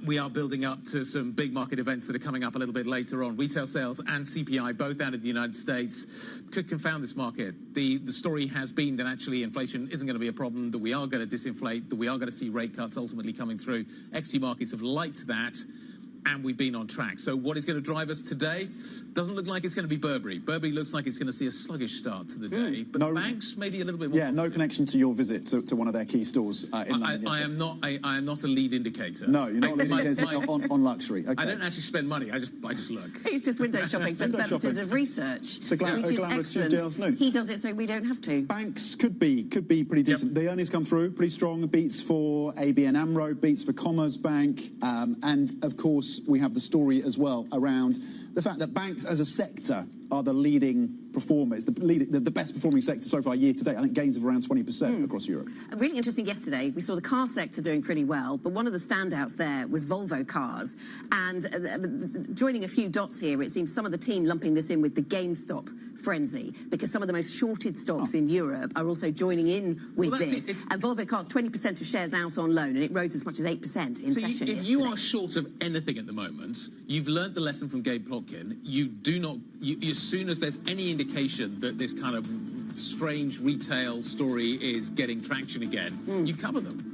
We are building up to some big market events that are coming up a little bit later on. Retail sales and CPI, both out of the United States, could confound this market. The story has been that actually inflation isn't going to be a problem, that we are going to disinflate, that we are going to see rate cuts ultimately coming through. Equity markets have liked that, and we've been on track. So what is going to drive us today? Doesn't look like it's going to be Burberry. Burberry looks like it's going to see a sluggish start to the day, but no, banks maybe a little bit more. Yeah, positive. No connection to your visit to one of their key stores in London. I am not a lead indicator. No, you're not a lead indicator on luxury. Okay. I don't actually spend money. I just look. He's just window shopping for the purposes of research, which is excellent. He does it so we don't have to. Banks could be pretty decent. Yep. The earnings come through pretty strong. Beats for ABN AMRO, beats for Commerzbank, and of course we have the story as well around the fact that banks as a sector are the leading performers, the best performing sector so far year to date. I think gains of around 20% across Europe. Really interesting yesterday, we saw the car sector doing pretty well, but one of the standouts there was Volvo Cars. And joining a few dots here, it seems some of the team lumping this in with the GameStop frenzy, because some of the most shorted stocks in Europe are also joining in with this. And Volvo Cars, 20% of shares out on loan, and it rose as much as 8% in session if you are short of anything at the moment, you've learnt the lesson from Gabe Plotkin. You do not, as soon as there's any indication that this kind of strange retail story is getting traction again, you cover them.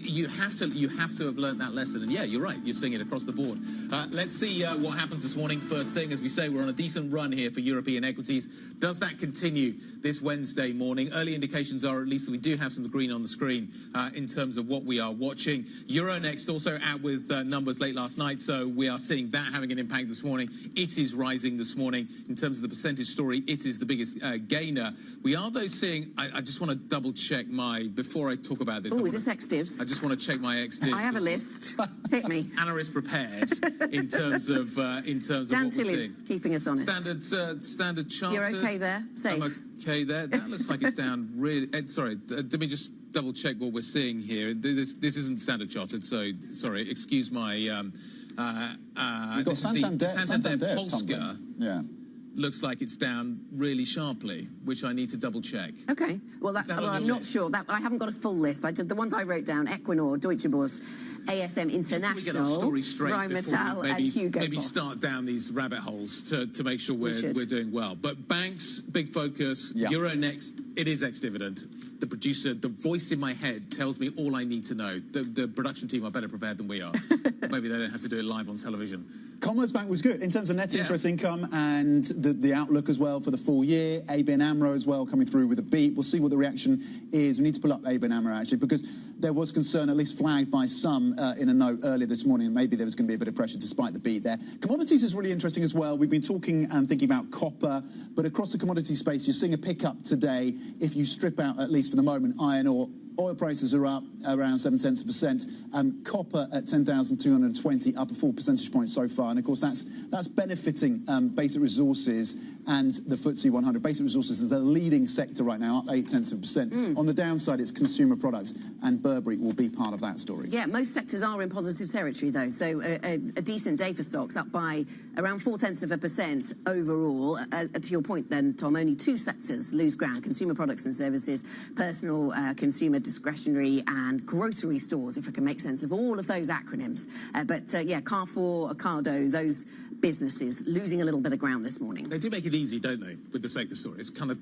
You have to have learned that lesson, and yeah, you're right. You're seeing it across the board. Let's see what happens this morning. First thing, as we say, we're on a decent run here for European equities. Does that continue this Wednesday morning? Early indications are at least that we do have some green on the screen in terms of what we are watching. Euronext also out with numbers late last night, so we are seeing that having an impact this morning. It is rising this morning in terms of the percentage story. It is the biggest gainer. We are though seeing. I just want to double check before I talk about this. Oh, is this ex-divs? I just want to check my ex-divs. I have a list. Hit me. Anna is prepared in terms of Dan what Till we're is seeing. keeping us honest. Standard Chartered. You're okay there? Safe. I'm okay there. That looks like it's down really. Sorry, let me just double check what we're seeing here. This isn't Standard Chartered, so sorry. Excuse my. We've got Santander Polska. Yeah. Looks like it's down really sharply, which I need to double check. Okay. Well, I'm not sure. I haven't got a full list. The ones I wrote down: Equinor, Deutsche Börse, ASM International, we get our story straight Rheinmetall, and Hugo maybe Boss. start down these rabbit holes to make sure we're doing well. But banks, big focus. Yeah. Euronext, it is ex-dividend. The producer, the voice in my head tells me all I need to know. The production team are better prepared than we are. Maybe they don't have to do it live on television. Commerzbank was good in terms of net interest income and the outlook as well for the full year. ABN AMRO as well coming through with a beat. We'll see what the reaction is. We need to pull up ABN AMRO actually, because there was concern, at least flagged by some in a note earlier this morning, maybe there was going to be a bit of pressure despite the beat there. Commodities is really interesting as well. We've been talking and thinking about copper, but across the commodity space, you're seeing a pickup today if you strip out, at least for the moment, iron ore. Oil prices are up around 0.7%. Copper at 10,220, up a full percentage point so far. And of course, that's benefiting basic resources and the FTSE 100. Basic resources is the leading sector right now, up 0.8%. On the downside, it's consumer products, and Burberry will be part of that story. Yeah, most sectors are in positive territory, though. So a decent day for stocks, up by around 0.4% overall. To your point then, Tom, only two sectors lose ground: consumer products and services, personal consumer discretionary and grocery stores, if I can make sense of all of those acronyms. But Carrefour, Ocado, those businesses losing a little bit of ground this morning. They do make it easy, don't they, with the sector story? It's kind of,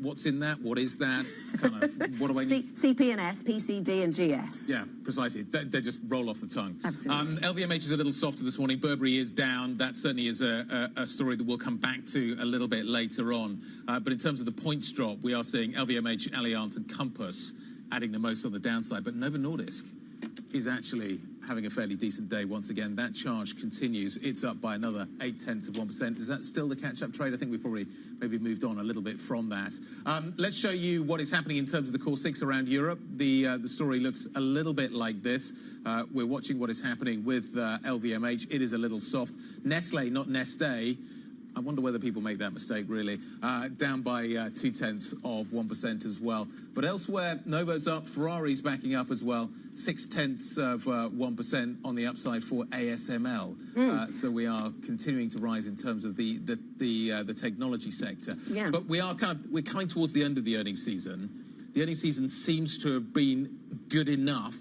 what's in that? What is that? Kind of, what do I need? CP&S, PCD and GS. Yeah, precisely. They just roll off the tongue. Absolutely. LVMH is a little softer this morning. Burberry is down. That certainly is a story that we'll come back to a little bit later on. But in terms of the points drop, we are seeing LVMH, Allianz and Compass adding the most on the downside. But Novo Nordisk is actually having a fairly decent day once again. That charge continues. It's up by another 0.8%. Is that still the catch-up trade? I think we've probably maybe moved on a little bit from that. Let's show you what is happening in terms of the core six around Europe. The story looks a little bit like this. We're watching what is happening with LVMH. It is a little soft. Nestle, not Neste. I wonder whether people make that mistake, really. Down by 0.2% as well. But elsewhere, Novo's up, Ferrari's backing up as well. 0.6% on the upside for ASML. So we are continuing to rise in terms of the technology sector. Yeah. But we're coming towards the end of the earnings season. The earnings season seems to have been good enough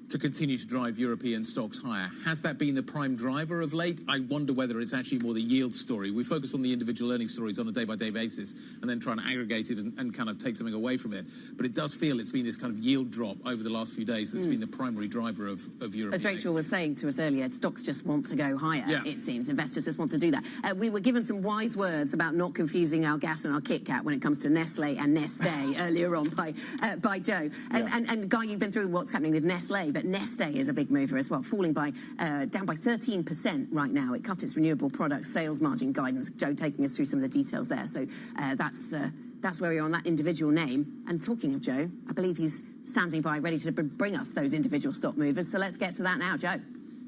to continue to drive European stocks higher. Has that been the prime driver of late? I wonder whether it's actually more the yield story. We focus on the individual earnings stories on a day-by-day basis and then try and aggregate it and kind of take something away from it. But it does feel it's been this kind of yield drop over the last few days that's been the primary driver of European As Rachel was saying to us earlier, stocks just want to go higher, it seems. Investors just want to do that. We were given some wise words about not confusing our gas and our Kit Kat when it comes to Nestle and Neste earlier on by Joe. And Guy, you've been through what's happening with Nestle, but Neste is a big mover as well, falling by down by 13% right now. It cut its renewable products sales margin guidance. Joe taking us through some of the details there. So that's where we are on that individual name. And talking of Joe, I believe he's standing by ready to bring us those individual stock movers. So let's get to that now, Joe.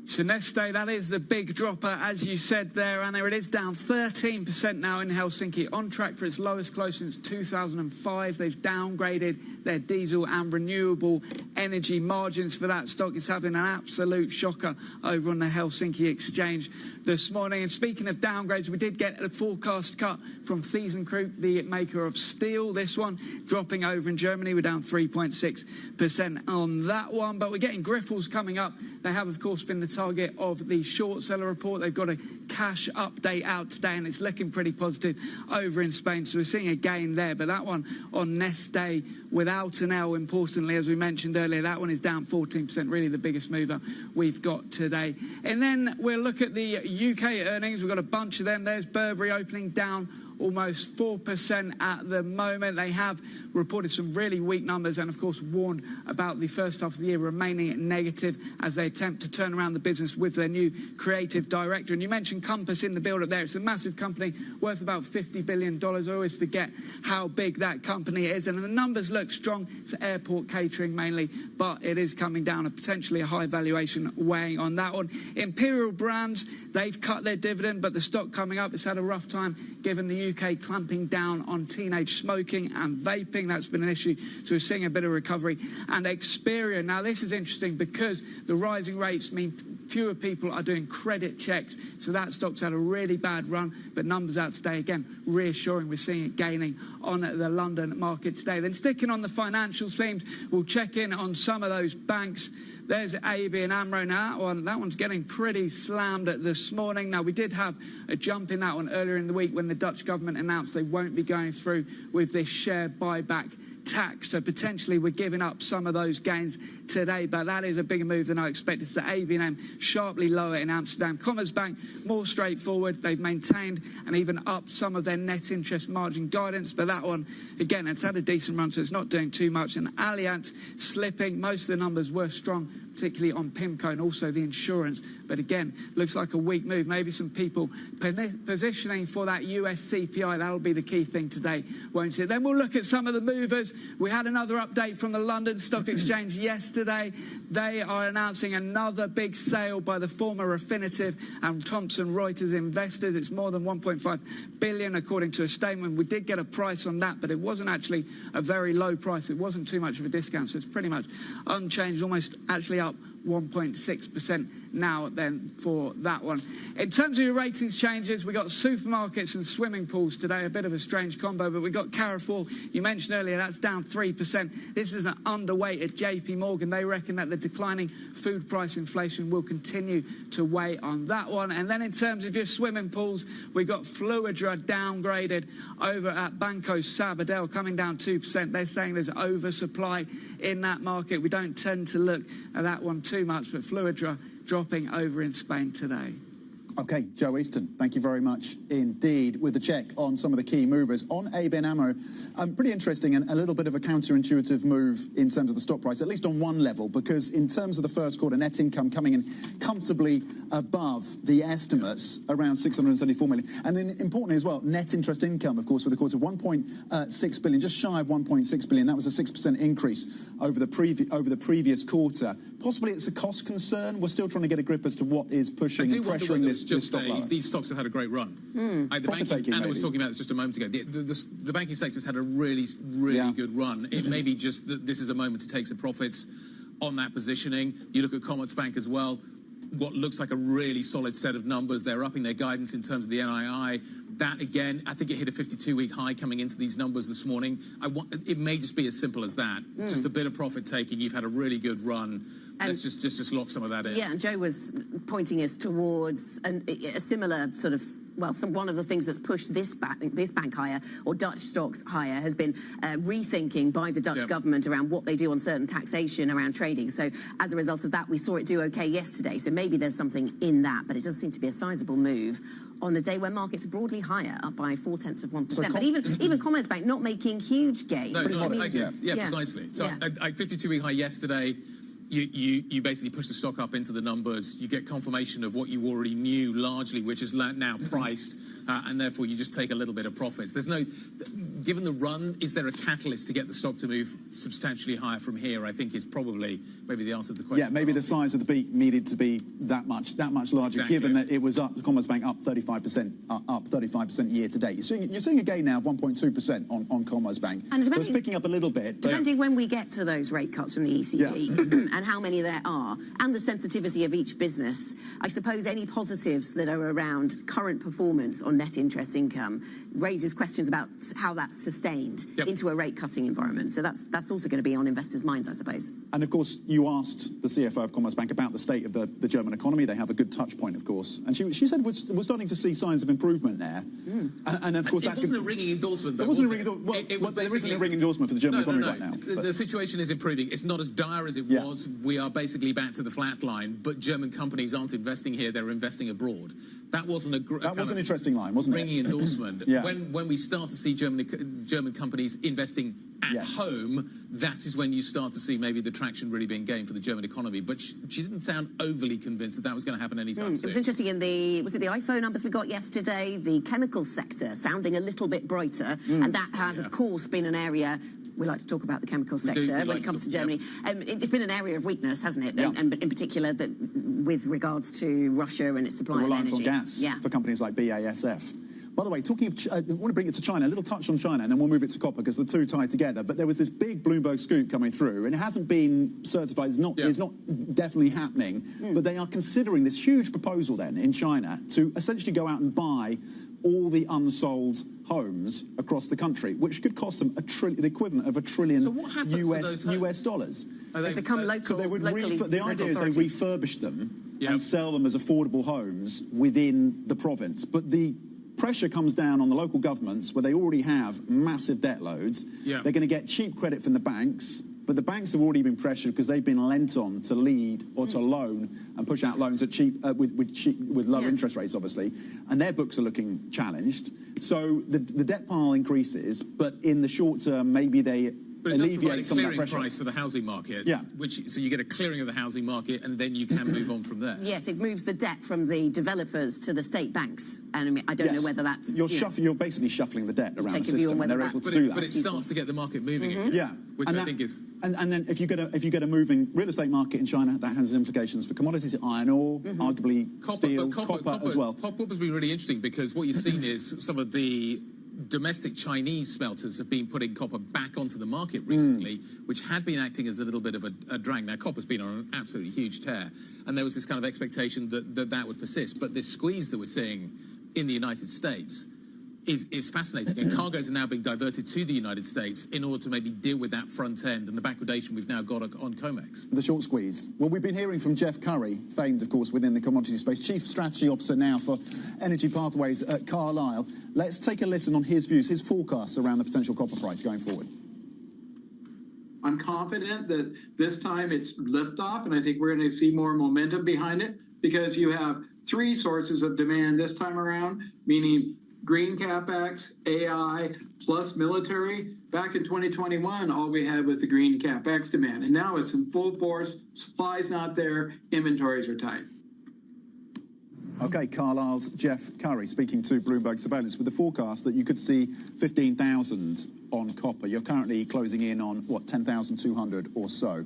So Neste, that is the big dropper, as you said there, Anna. It is down 13% now in Helsinki, on track for its lowest close since 2005. They've downgraded their diesel and renewable energy margins for that stock. It's having an absolute shocker over on the Helsinki exchange this morning. And speaking of downgrades, we did get a forecast cut from ThyssenKrupp, the maker of steel. This one dropping over in Germany. We're down 3.6% on that one. But we're getting Grifols coming up. They have, of course, been the target of the short seller report. They've got a cash update out today, and it's looking pretty positive over in Spain. So we're seeing a gain there. But that one on Neste without an L, importantly, as we mentioned earlier, that one is down 14%, really the biggest mover we've got today. And then we'll look at the UK earnings. We've got a bunch of them. There's Burberry opening down almost 4% at the moment. They have reported some really weak numbers and, of course, warned about the first half of the year remaining negative as they attempt to turn around the business with their new creative director. And you mentioned Compass in the build-up there. It's a massive company worth about $50 billion. I always forget how big that company is. And the numbers look strong. It's airport catering mainly, but it is coming down and potentially a high valuation weighing on that one. Imperial Brands, they've cut their dividend, but the stock coming up, it's had a rough time given the UK clamping down on teenage smoking and vaping. That's been an issue, so we're seeing a bit of recovery. And Experian, now this is interesting because the rising rates mean fewer people are doing credit checks, so that stock's had a really bad run, but numbers out today, again, reassuring. We're seeing it gaining on the London market today. Then sticking on the financial themes, we'll check in on some of those banks. There's ABN AMRO now. That one's getting pretty slammed this morning. Now, we did have a jump in that one earlier in the week when the Dutch government announced they won't be going through with this share buyback tax. So potentially we're giving up some of those gains today, but that is a bigger move than I expected. So ABN sharply lower in Amsterdam. Commerzbank, more straightforward. They've maintained and even upped some of their net interest margin guidance, but that one, again, it's had a decent run, so it's not doing too much. And Allianz slipping. Most of the numbers were strong, particularly on PIMCO and also the insurance. But again, looks like a weak move. Maybe some people positioning for that US CPI. That'll be the key thing today, won't it? Then we'll look at some of the movers. We had another update from the London Stock Exchange yesterday. They are announcing another big sale by the former Refinitiv and Thomson Reuters investors. It's more than 1.5 billion, according to a statement. We did get a price on that, but it wasn't actually a very low price. It wasn't too much of a discount, so it's pretty much unchanged, almost actually up 1.6% now then for that one. In terms of your ratings changes, we got supermarkets and swimming pools today, a bit of a strange combo, but we got Carrefour, you mentioned earlier, that's down 3%. This is an underweight at JP Morgan. They reckon that the declining food price inflation will continue to weigh on that one. And then in terms of your swimming pools, we got Fluidra downgraded over at Banco Sabadell, coming down 2%. They're saying there's oversupply in that market. We don't tend to look at that one too much, but Fluidra dropping over in Spain today. Okay, Joe Easton, thank you very much indeed with the check on some of the key movers. On ABN AMRO, pretty interesting and a little bit of a counterintuitive move in terms of the stock price, at least on one level, because in terms of the first quarter, net income coming in comfortably above the estimates, around 674 million. And then importantly as well, net interest income, of course, for the quarter, 1.6 billion, just shy of 1.6 billion. That was a 6% increase over the previous quarter. Possibly it's a cost concern. We're still trying to get a grip as to what is pushing and pressuring this stock lower. These stocks have had a great run. Anna was talking about this just a moment ago. The banking sector's had a really good run. It may be just that this is a moment to take some profits on that positioning. You look at Commerzbank as well. What looks like a really solid set of numbers. They're upping their guidance in terms of the NII. That, again, I think it hit a 52-week high coming into these numbers this morning. It may just be as simple as that. Just a bit of profit taking. You've had a really good run. Let's just lock some of that in. Yeah, and Joe was pointing us towards a similar sort of, well, one of the things that's pushed this bank higher, or Dutch stocks higher, has been rethinking by the Dutch government around what they do on certain taxation around trading. So as a result of that, we saw it do okay yesterday. So maybe there's something in that, but it does seem to be a sizable move on a day where markets are broadly higher, up by 0.4%. So but even Commerzbank not making huge gains. No, precisely. So a 52-week high yesterday. You basically push the stock up into the numbers. You get confirmation of what you already knew largely, which is now priced, and therefore you just take a little bit of profits. There's no, given the run, is there a catalyst to get the stock to move substantially higher from here? I think is probably maybe the answer to the question. Yeah, maybe the size of the beat needed to be that much larger, given that it was up, Commerzbank up 35% year to date. You're seeing a gain now of 1.2% on Commerzbank. And so it's picking up a little bit. Depending when we get to those rate cuts from the ECB. And how many there are, and the sensitivity of each business, I suppose any positives that are around current performance on net interest income raises questions about how that's sustained into a rate-cutting environment. So that's also going to be on investors' minds, I suppose. And of course, you asked the CFO of Commerzbank about the state of the German economy. They have a good touch point, of course. And she said we're starting to see signs of improvement there. And of course, it wasn't a ringing endorsement, though, there isn't a ringing endorsement for the German economy right now. The situation is improving. It's not as dire as it was. We are basically back to the flat line, but German companies aren't investing here, they're investing abroad. That wasn't that was an interesting line, wasn't it? Ringing endorsement. When we start to see German companies investing at home, that is when you start to see maybe the traction really being gained for the German economy. But she didn't sound overly convinced that was going to happen anytime soon. It was interesting in the iPhone numbers we got yesterday, the chemical sector sounding a little bit brighter, and that has, of course, been an area. We like to talk about the chemical sector when it comes to Germany. It's been an area of weakness, hasn't it? And in particular, that with regards to Russia and its supply of energy. The reliance on gas for companies like BASF. By the way, talking of, I want to bring it to China, a little touch on China, and then we'll move it to copper because the two tie together. But there was this big Bloomberg scoop coming through, and it hasn't been certified. It's not definitely happening. But they are considering this huge proposal then in China to essentially go out and buy all the unsold homes across the country, which could cost them the equivalent of $1 trillion US dollars. They become local. So they would the idea is they refurbish them and sell them as affordable homes within the province. But the pressure comes down on the local governments where they already have massive debt loads. They're going to get cheap credit from the banks, but the banks have already been pressured because they've been lent on to lead or to loan and push out loans at with low interest rates, obviously, and their books are looking challenged. So the debt pile increases, but in the short term, maybe they alleviate some of that pressure. Price for the housing market. So you get a clearing of the housing market, and then you can move on from there. Yes, it moves the debt from the developers to the state banks, and I don't know whether that's you're basically shuffling the debt around the system. And they're able to do that. But it starts to get the market moving again. Which I think is. And then if you get a moving real estate market in China, that has implications for commodities, iron ore, arguably steel, copper as well. Copper has been really interesting because what you've seen is some of the domestic Chinese smelters have been putting copper back onto the market recently, which had been acting as a little bit of a drag. Now, copper's been on an absolutely huge tear, and there was this kind of expectation that would persist. But this squeeze that we're seeing in the United States is fascinating, and cargoes are now being diverted to the United States in order to maybe deal with that front end and the backwardation we've now got on COMEX. The short squeeze. Well, we've been hearing from Jeff Curry, famed, of course, within the commodity space, Chief Strategy Officer now for Energy Pathways at Carlyle. Let's take a listen on his views, his forecasts around the potential copper price going forward. I'm confident that this time it's liftoff, and I think we're going to see more momentum behind it because you have three sources of demand this time around, meaning green capex, AI, plus military. Back in 2021, all we had was the green capex demand, and now it's in full force. Supply's not there, inventories are tight. Okay, Carlyle's Jeff Curry speaking to Bloomberg Surveillance with the forecast that you could see 15,000 on copper. You're currently closing in on, what, 10,200 or so.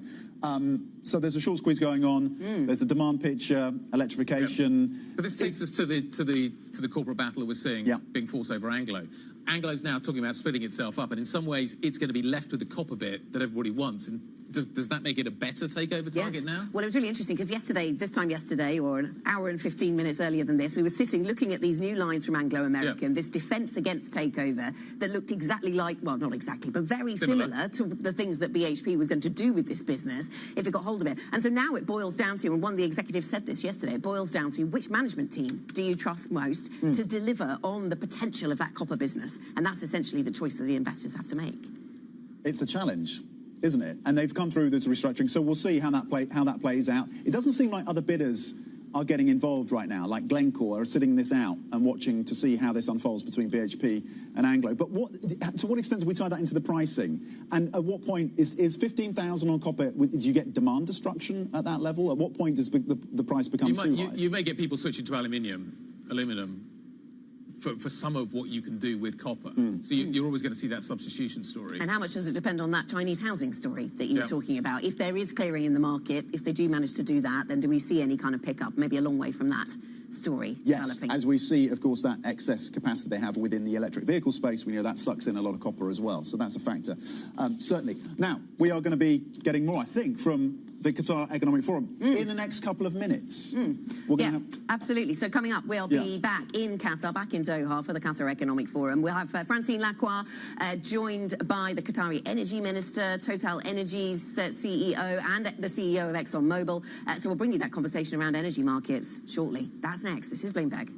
So there's a short squeeze going on. There's the demand picture, electrification. Yep. But this takes us to the corporate battle that we're seeing being forced over Anglo. Anglo's now talking about splitting itself up, and in some ways it's going to be left with the copper bit that everybody wants. And does that make it a better takeover target now? Well, it was really interesting because this time yesterday, or an hour and 15 minutes earlier than this, we were sitting looking at these new lines from Anglo American, this defence against takeover that looked exactly like, well, not exactly, but very similar to the things that BHP was going to do with this business if it got hold of it. And so now it boils down to, and one of the executives said this yesterday, it boils down to which management team do you trust most to deliver on the potential of that copper business? And that's essentially the choice that the investors have to make. It's a challenge, isn't it? And they've come through this restructuring, so we'll see how that plays out. It doesn't seem like other bidders are getting involved right now, like Glencore are sitting this out and watching to see how this unfolds between BHP and Anglo. But to what extent do we tie that into the pricing? And at what point is 15,000 on copper, do you get demand destruction at that level? At what point does the price become too high? You may get people switching to aluminum for some of what you can do with copper. So you're always going to see that substitution story. And how much does it depend on that Chinese housing story that you were talking about? If there is clearing in the market, if they do manage to do that, then do we see any kind of pickup? Maybe a long way from that story developing. As we see, of course, that excess capacity they have within the electric vehicle space, we know that sucks in a lot of copper as well. So that's a factor, certainly. Now, we are going to be getting more, I think, from the Qatar Economic Forum in the next couple of minutes. Absolutely. So coming up, we'll be back in Qatar, back in Doha for the Qatar Economic Forum. We'll have Francine Lacroix joined by the Qatari Energy Minister, Total Energy's CEO, and the CEO of ExxonMobil. So we'll bring you that conversation around energy markets shortly. That's next. This is Bloomberg.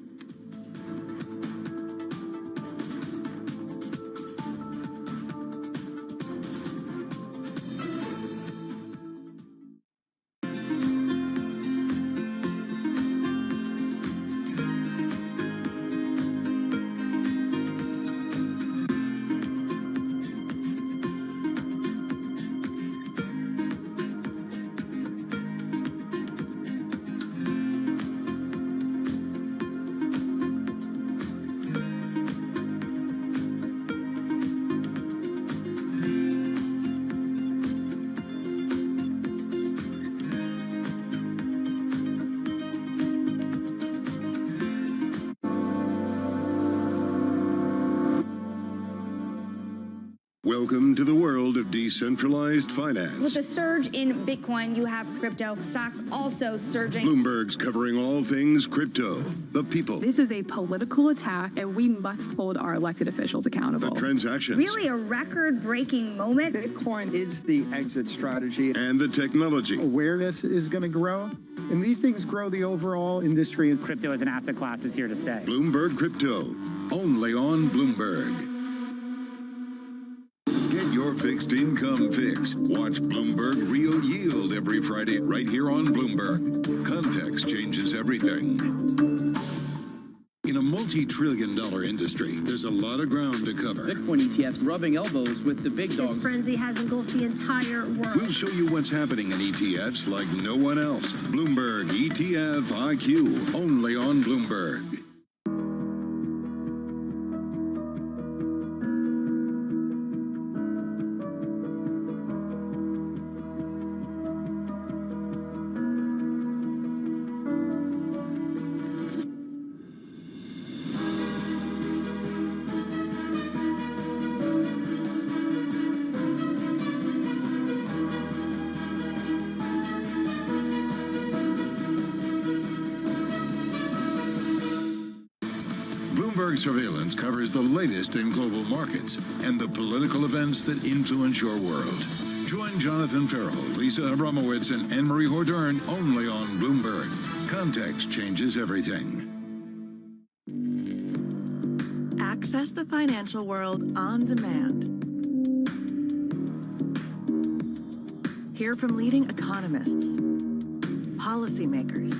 Welcome to the world of decentralized finance. With the surge in Bitcoin, you have crypto stocks also surging. Bloomberg's covering all things crypto, the people. This is a political attack, and we must hold our elected officials accountable. The transactions. Really a record-breaking moment. Bitcoin is the exit strategy. And the technology. Awareness is going to grow, and these things grow the overall industry. Crypto as an asset class is here to stay. Bloomberg Crypto, only on Bloomberg. Fixed income fix. Watch Bloomberg Real Yield every Friday right here on Bloomberg. Context changes everything. In a multi-trillion-dollar industry, there's a lot of ground to cover. Bitcoin ETFs rubbing elbows with the big dogs. This frenzy has engulfed the entire world. We'll show you what's happening in ETFs like no one else. Bloomberg ETF IQ, only on Bloomberg. Bloomberg Surveillance covers the latest in global markets and the political events that influence your world. Join Jonathan Farrell, Lisa Abramowitz, and Anne-Marie Hordern only on Bloomberg. Context changes everything. Access the financial world on demand. Hear from leading economists, policymakers,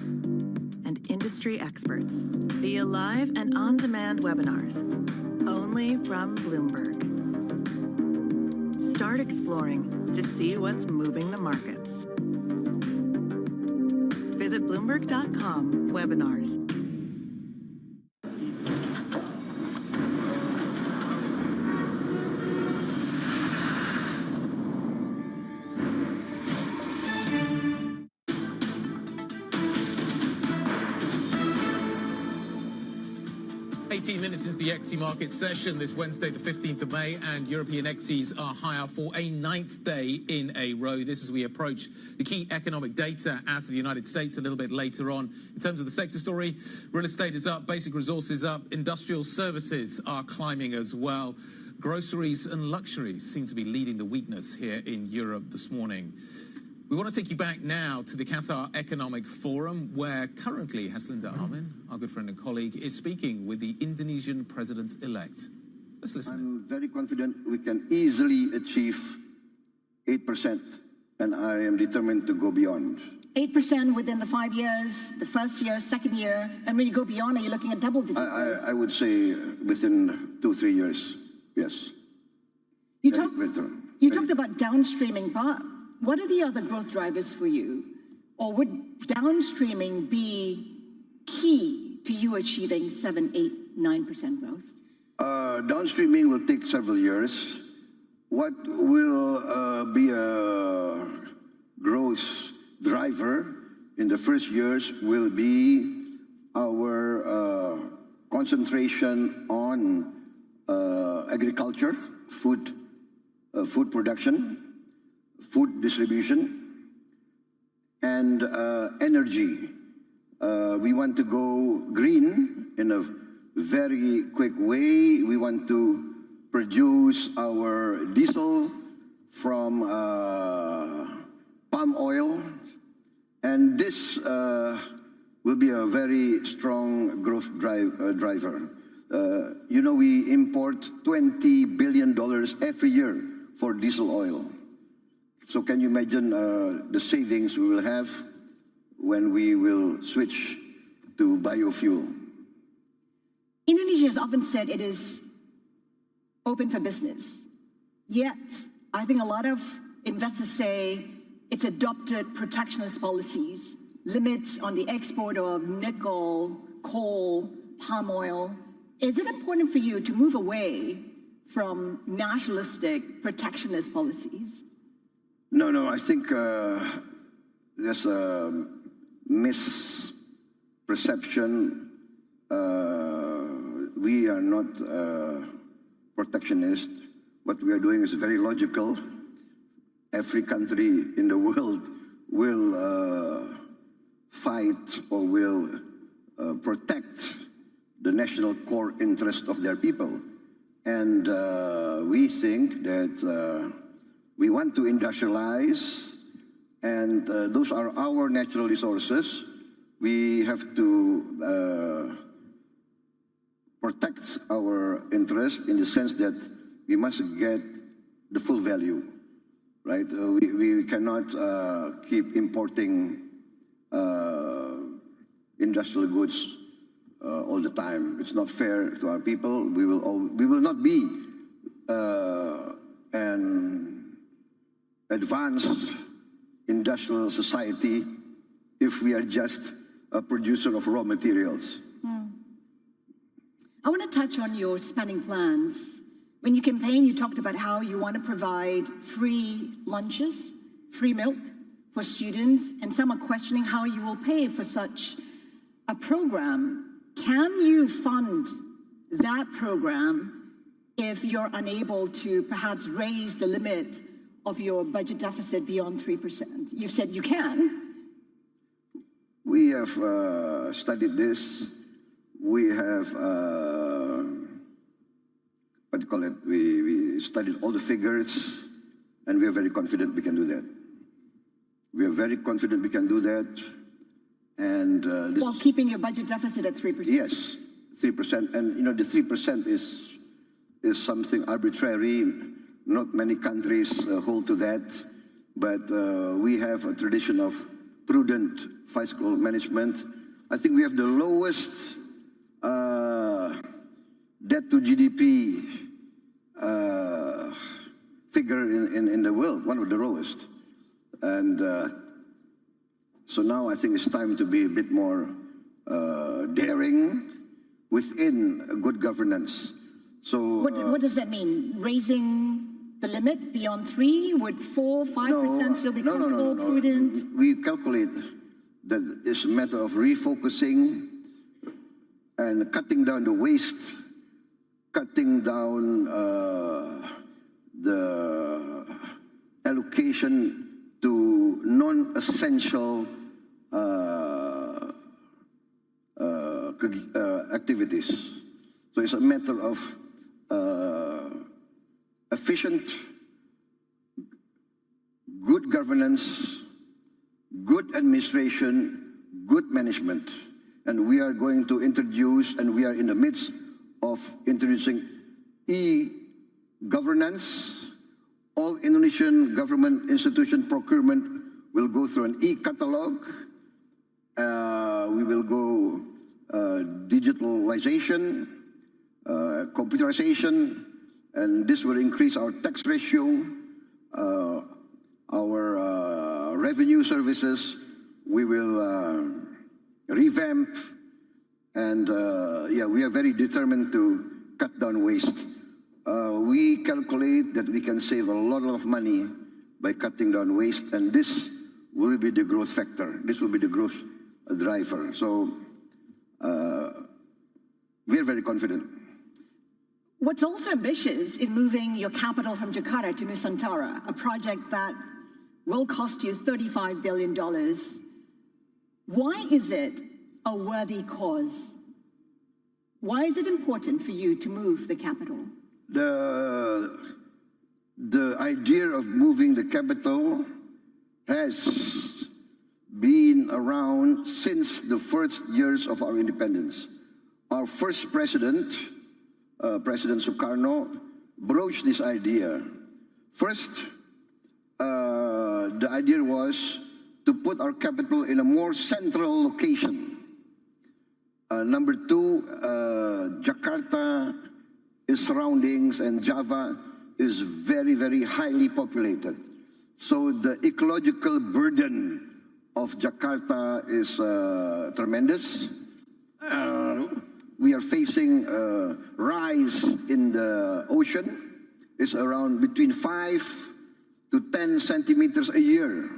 and industry experts via live and on-demand webinars, only from Bloomberg. Start exploring to see what's moving the markets. Visit Bloomberg.com/webinars. Minutes into the equity market session this Wednesday, the 15th of May, and European equities are higher for a 9th day in a row. This as we approach the key economic data out of the United States a little bit later on. In terms of the sector story, real estate is up, basic resources up, industrial services are climbing as well. Groceries and luxuries seem to be leading the weakness here in Europe this morning. We want to take you back now to the Qatar Economic Forum, where currently Haslinda Amin, our good friend and colleague, is speaking with the Indonesian president-elect. Let's listen. I'm very confident we can easily achieve 8%, and I am determined to go beyond. 8% within the 5 years, the first year, second year, and when you go beyond, are you looking at double-digit growth? I would say within 2-3 years, yes. You talked about downstreaming, but what are the other growth drivers for you? Or would downstreaming be key to you achieving 7, 8, 9% growth? Downstreaming will take several years. What will be a growth driver in the first years will be our concentration on agriculture, food production, food distribution, and energy. We want to go green in a very quick way. We want to produce our diesel from palm oil, and this will be a very strong growth driver. You know, we import $20 billion every year for diesel oil. So can you imagine the savings we will have when we will switch to biofuel? Indonesia has often said it is open for business. Yet, I think a lot of investors say it's adopted protectionist policies, limits on the export of nickel, coal, palm oil. Is it important for you to move away from nationalistic protectionist policies? No, I think there's a misperception. We are not protectionist. What we are doing is very logical. Every country in the world will fight or will protect the national core interest of their people. And we think that we want to industrialize, and those are our natural resources. We have to protect our interest in the sense that we must get the full value, right? We cannot keep importing industrial goods all the time. It's not fair to our people. We will not be an advanced industrial society if we are just a producer of raw materials. I want to touch on your spending plans. When you campaigned, you talked about how you want to provide free lunches, free milk for students, and some are questioning how you will pay for such a program. Can you fund that program if you're unable to perhaps raise the limit of your budget deficit beyond 3%? You've said you can. We have studied this. We have what do you call it? We studied all the figures, and we are very confident we can do that. We are very confident we can do that. And while keeping your budget deficit at 3%. Yes, 3%. And the 3% is something arbitrary. Not many countries hold to that. But we have a tradition of prudent fiscal management. I think we have the lowest debt to GDP figure in the world, one of the lowest. And so now I think it's time to be a bit more daring within good governance. So what does that mean? Raising the limit beyond 3? Would 4, 5% still be comfortable, prudent? We calculate that it's a matter of refocusing and cutting down the waste, cutting down the allocation to non-essential activities. So it's a matter of efficient, good governance, good administration, good management. And we are going to introduce, and we are in the midst of introducing e-governance. All Indonesian government institution procurement will go through an e-catalog. We will go digitalization, computerization, and this will increase our tax ratio, our revenue services. We will revamp, and yeah, we are very determined to cut down waste. We calculate that we can save a lot of money by cutting down waste, and this will be the growth factor. This will be the growth driver. So we are very confident. What's also ambitious in moving your capital from Jakarta to Nusantara, a project that will cost you $35 billion. Why is it a worthy cause? Why is it important for you to move the capital? The idea of moving the capital has been around since the first years of our independence. Our first president, President Sukarno, broached this idea. First, the idea was to put our capital in a more central location. Number two, Jakarta, its surroundings, and Java is very, very highly populated. So the ecological burden of Jakarta is tremendous. We are facing a rise in the ocean. It's around between 5 to 10 centimeters a year.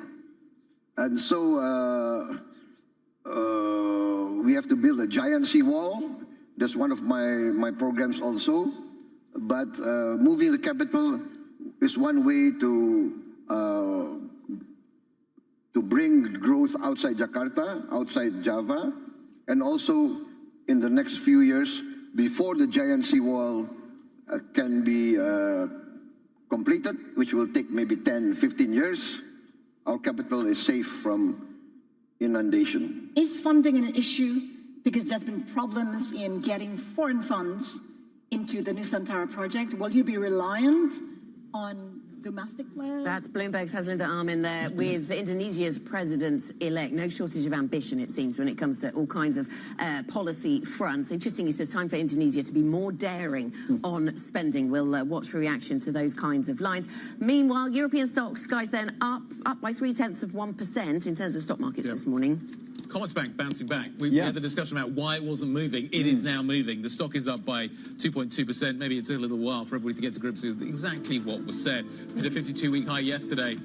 And so we have to build a giant seawall. That's one of my programs also. But moving the capital is one way to bring growth outside Jakarta, outside Java, and also in the next few years, before the giant seawall can be completed, which will take maybe 10, 15 years, our capital is safe from inundation. Is funding an issue? Because there's been problems in getting foreign funds into the Nusantara project. Will you be reliant on domestic players? That's Bloomberg's Haslinda Armin there with Indonesia's president-elect. No shortage of ambition, it seems, when it comes to all kinds of policy fronts. Interesting, he says, time for Indonesia to be more daring on spending. We'll watch for reaction to those kinds of lines. Meanwhile, European stocks, guys, then up by 0.3% in terms of stock markets this morning. Commerzbank bouncing back. We had the discussion about why it wasn't moving. It is now moving. The stock is up by 2.2%. Maybe it took a little while for everybody to get to grips with exactly what was said. Hit a 52-week high yesterday.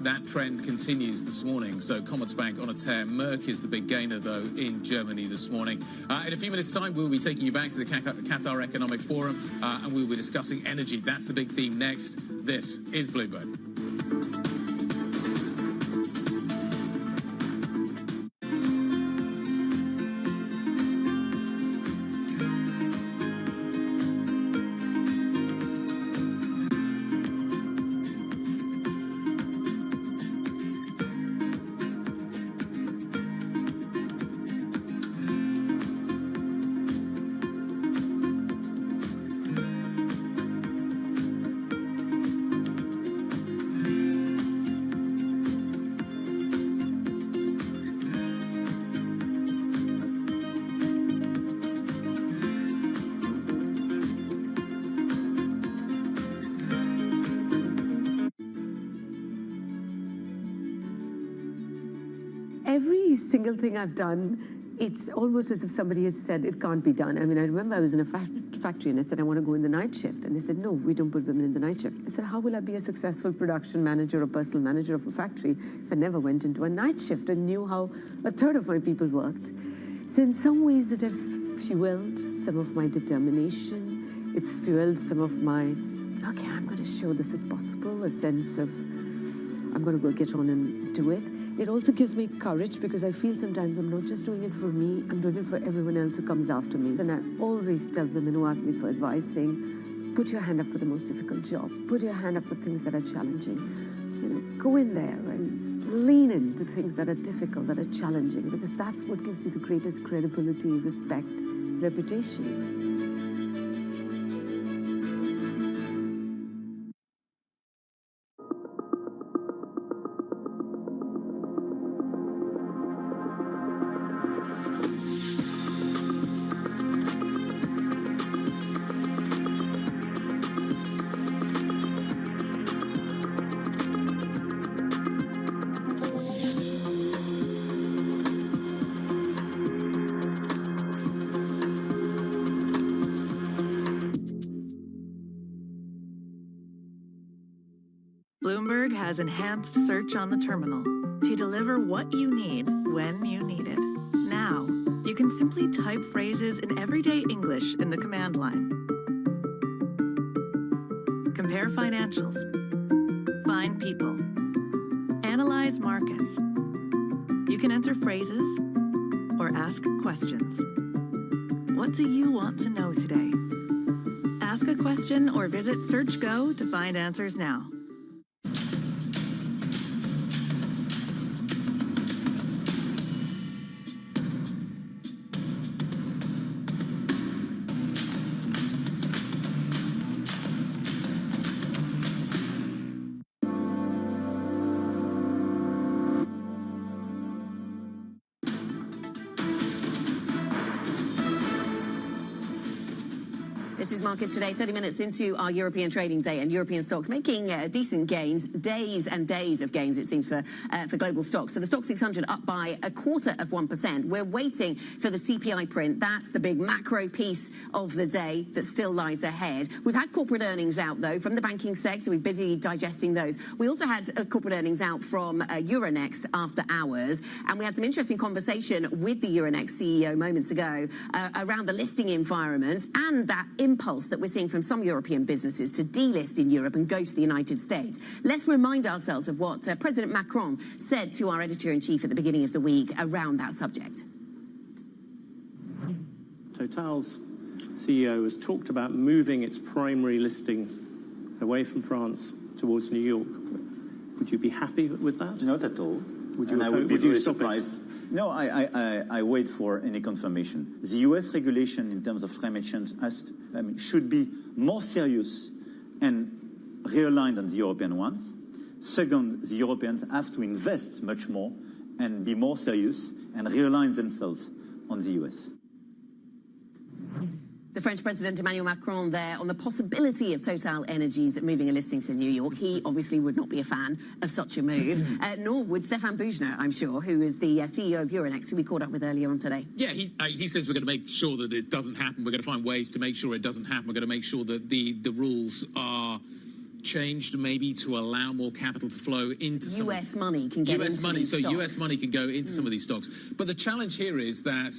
That trend continues this morning. So Commerzbank on a tear. Merck is the big gainer, though, in Germany this morning. In a few minutes' time, we'll be taking you back to the Qatar Economic Forum, and we'll be discussing energy. That's the big theme next. This is Bloomberg. every single thing I've done, it's almost as if somebody has said it can't be done. I mean, I remember I was in a factory and I said, I want to go in the night shift. And they said, no, we don't put women in the night shift. I said, how will I be a successful production manager or personal manager of a factory if I never went into a night shift and knew how a third of my people worked? So in some ways it has fueled some of my determination. It's fueled some of my, okay, I'm going to show this is possible, a sense of, I'm going to go get on and do it. It also gives me courage because I feel sometimes I'm not just doing it for me, I'm doing it for everyone else who comes after me. And I always tell women who ask me for advice, saying, put your hand up for the most difficult job. Put your hand up for things that are challenging. You know, go in there and lean into things that are difficult, that are challenging, because that's what gives you the greatest credibility, respect, reputation. Bloomberg has enhanced search on the terminal to deliver what you need when you need it. Now, you can simply type phrases in everyday English in the command line. Compare financials. Find people. Analyze markets. You can enter phrases or ask questions. What do you want to know today? Ask a question or visit SearchGo to find answers now. This is Markets Today, 30 minutes into our European trading day, and European stocks making decent gains, days and days of gains, it seems, for global stocks. So the Stoxx 600 up by 0.25%. We're waiting for the CPI print. That's the big macro piece of the day that still lies ahead. We've had corporate earnings out, though, from the banking sector. We're busy digesting those. We also had corporate earnings out from Euronext after hours, and we had some interesting conversation with the Euronext CEO moments ago around the listing environment and that impulse that we're seeing from some European businesses to delist in Europe and go to the United States. Let's remind ourselves of what President Macron said to our editor-in-chief at the beginning of the week around that subject. Total's CEO has talked about moving its primary listing away from France towards New York. Would you be happy with that? Not at all. Would you, and I would be very stop surprised. It? No, I wait for any confirmation. The US regulation in terms of climate change should be more serious and realigned than the European ones. Second, the Europeans have to invest much more and be more serious and realign themselves on the US. The French President Emmanuel Macron there on the possibility of Total Energies moving a listing to New York. He obviously would not be a fan of such a move, nor would Stéphane Boujnah, I'm sure, who is the CEO of Euronext, who we caught up with earlier on today. Yeah, he says we're going to make sure that it doesn't happen. We're going to find ways to make sure it doesn't happen. We're going to make sure that the rules are changed maybe to allow more capital to flow into some US money can get US into money, these so stocks. US money can go into some of these stocks. But the challenge here is that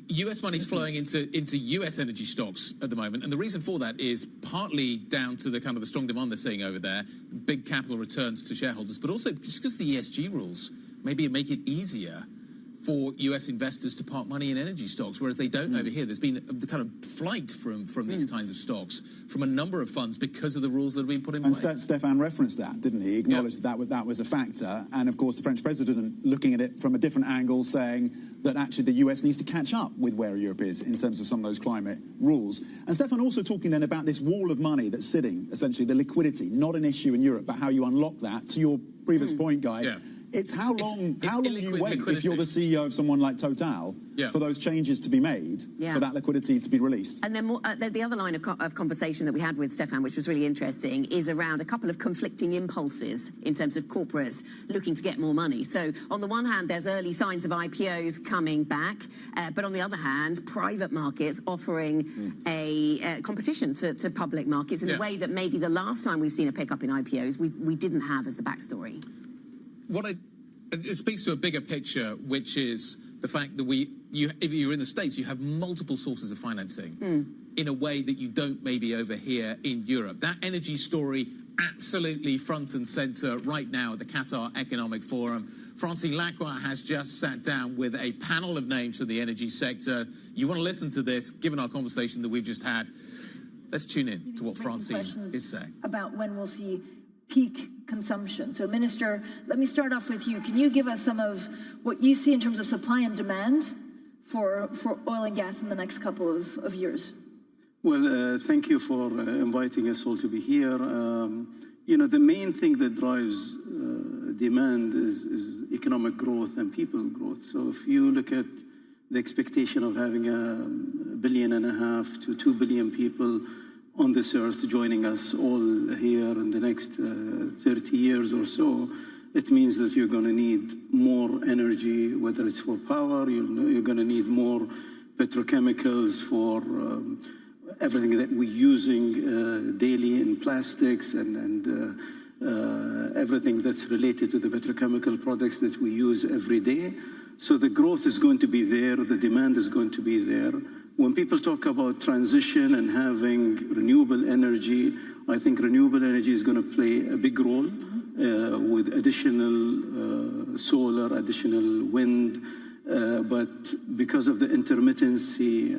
US money is flowing into US energy stocks at the moment, and the reason for that is partly down to the kind of the strong demand they're seeing over there, big capital returns to shareholders, but also just because the ESG rules maybe make it easier for US investors to park money in energy stocks, whereas they don't over here. There's been the kind of flight from these kinds of stocks from a number of funds because of the rules that have been put in place. And Stéphane referenced that, didn't he? He acknowledged that was a factor. And, of course, the French president looking at it from a different angle, saying that actually the US needs to catch up with where Europe is in terms of some of those climate rules. And Stéphane also talking then about this wall of money that's sitting, essentially the liquidity, not an issue in Europe, but how you unlock that. To your previous point, Guy, It's how long you wait if you're the CEO of someone like Total for those changes to be made, for that liquidity to be released. And then the other line of conversation that we had with Stefan, which was really interesting, is around a couple of conflicting impulses in terms of corporates looking to get more money. So on the one hand, there's early signs of IPOs coming back, but on the other hand, private markets offering a competition to public markets in a way that maybe the last time we've seen a pickup in IPOs, we didn't have as the backstory. It speaks to a bigger picture, which is the fact that if you're in the States, you have multiple sources of financing in a way that you don't maybe over here in Europe. That energy story absolutely front and center right now at the Qatar Economic Forum. Francine Lacroix has just sat down with a panel of names from the energy sector. You want to listen to this, given our conversation that we've just had. Let's tune in to what Francine is saying. About when we'll see peak consumption. So, Minister, let me start off with you. Can you give us some of what you see in terms of supply and demand for oil and gas in the next couple of years? Well, thank you for inviting us all to be here. You know, the main thing that drives demand is economic growth and people growth. So if you look at the expectation of having 1.5 billion to 2 billion people on this earth joining us all here in the next 30 years or so, it means that you're going to need more energy, whether it's for power, you're going to need more petrochemicals for everything that we're using daily in plastics and everything that's related to the petrochemical products that we use every day. So the growth is going to be there, the demand is going to be there. When people talk about transition and having renewable energy, I think renewable energy is going to play a big role with additional solar, additional wind. But because of the intermittency,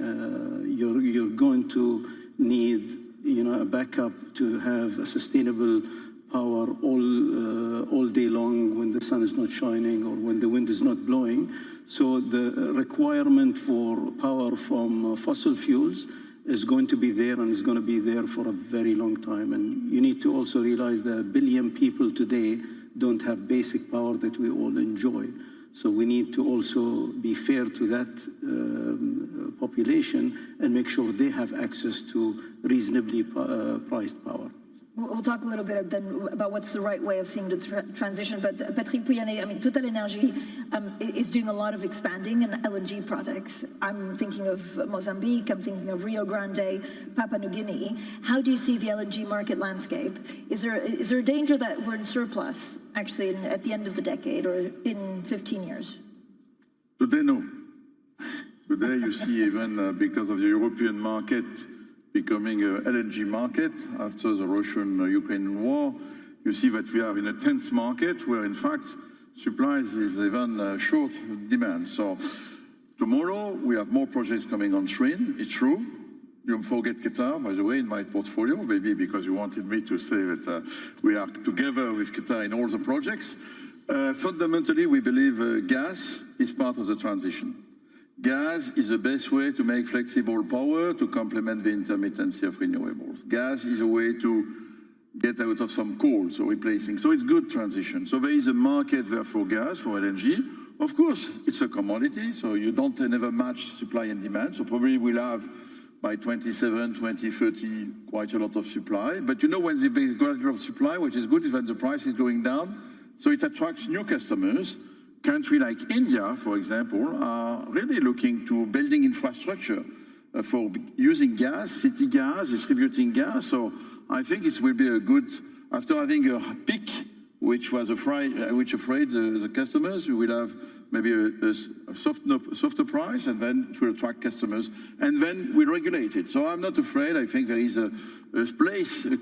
you're going to need, you know, a backup to have a sustainable power all day long when the sun is not shining or when the wind is not blowing. So the requirement for power from fossil fuels is going to be there and is going to be there for a very long time. And you need to also realize that 1 billion people today don't have basic power that we all enjoy. So we need to also be fair to that population and make sure they have access to reasonably priced power. We'll talk a little bit then about what's the right way of seeing the transition. But Patrick Pouyanné, I mean, Total Energy is doing a lot of expanding in LNG products. I'm thinking of Mozambique, I'm thinking of Rio Grande, Papua New Guinea. How do you see the LNG market landscape? Is there a danger that we're in surplus, actually, at the end of the decade or in 15 years? Today, no. Today, you see even because of the European market becoming an LNG market after the Russian-Ukrainian war, you see that we are in a tense market where, in fact, supplies is even short demand. So tomorrow we have more projects coming on stream. It's true. You don't forget Qatar, by the way, in my portfolio, maybe because you wanted me to say that we are together with Qatar in all the projects. Fundamentally, we believe gas is part of the transition. Gas is the best way to make flexible power to complement the intermittency of renewables. Gas is a way to get out of some coal, so replacing. So it's good transition. So there is a market there for gas, for LNG. Of course, it's a commodity, so you don't never match supply and demand. So probably we'll have by 27, 2030, quite a lot of supply. But you know when there's quite a lot of supply, which is good, is when the price is going down. So it attracts new customers. Countries like India, for example, are really looking to building infrastructure for using gas, city gas, distributing gas. So I think it will be a good, after having a peak, which afraid the customers, we will have maybe a softer price, and then it will attract customers, and then we regulate it. So I'm not afraid. I think there is a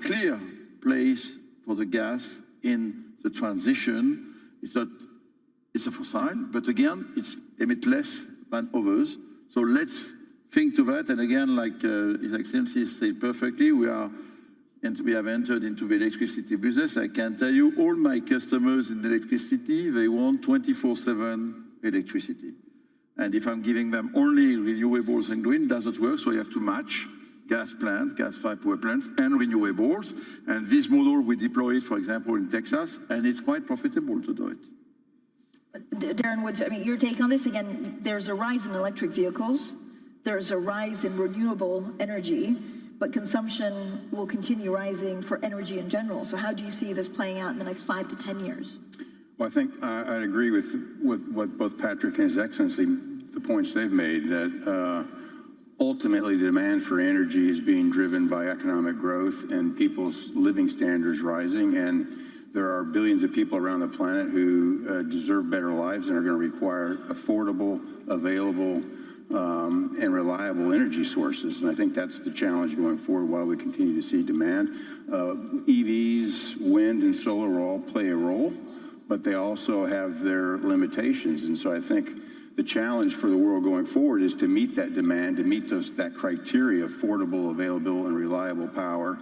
clear place for the gas in the transition. It's a fossil, but again, it's emit less than others. So let's think to that. And again, like His Excellency said perfectly, we have entered into the electricity business. I can tell you, all my customers in electricity, they want 24/7 electricity. And if I'm giving them only renewables and wind, it doesn't work. So you have to match gas plants, gas-fired power plants, and renewables. And this model, we deploy it, for example, in Texas, and it's quite profitable to do it. Darren Woods, I mean, your take on this again, there's a rise in electric vehicles, there's a rise in renewable energy, but consumption will continue rising for energy in general. So how do you see this playing out in the next 5 to 10 years? Well, I think I'd agree with what both Patrick and His Excellency, the points they've made, that ultimately the demand for energy is being driven by economic growth and people's living standards rising. And there are billions of people around the planet who deserve better lives and are going to require affordable, available, and reliable energy sources. And I think that's the challenge going forward while we continue to see demand. EVs, wind, and solar all play a role, but they also have their limitations. And so I think the challenge for the world going forward is to meet that demand, to meet that criteria, affordable, available, and reliable power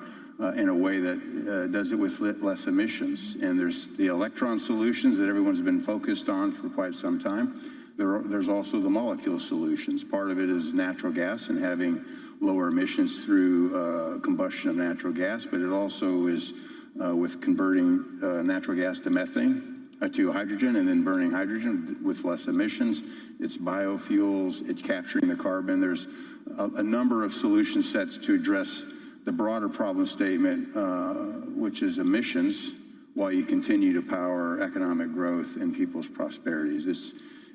in a way that does it with less emissions. And there's the electron solutions that everyone's been focused on for quite some time. There's also the molecule solutions. Part of it is natural gas and having lower emissions through combustion of natural gas, but it also is with converting natural gas to methane, to hydrogen, and then burning hydrogen with less emissions. It's biofuels, it's capturing the carbon. There's a number of solution sets to address the broader problem statement, which is emissions, while you continue to power economic growth and people's prosperities.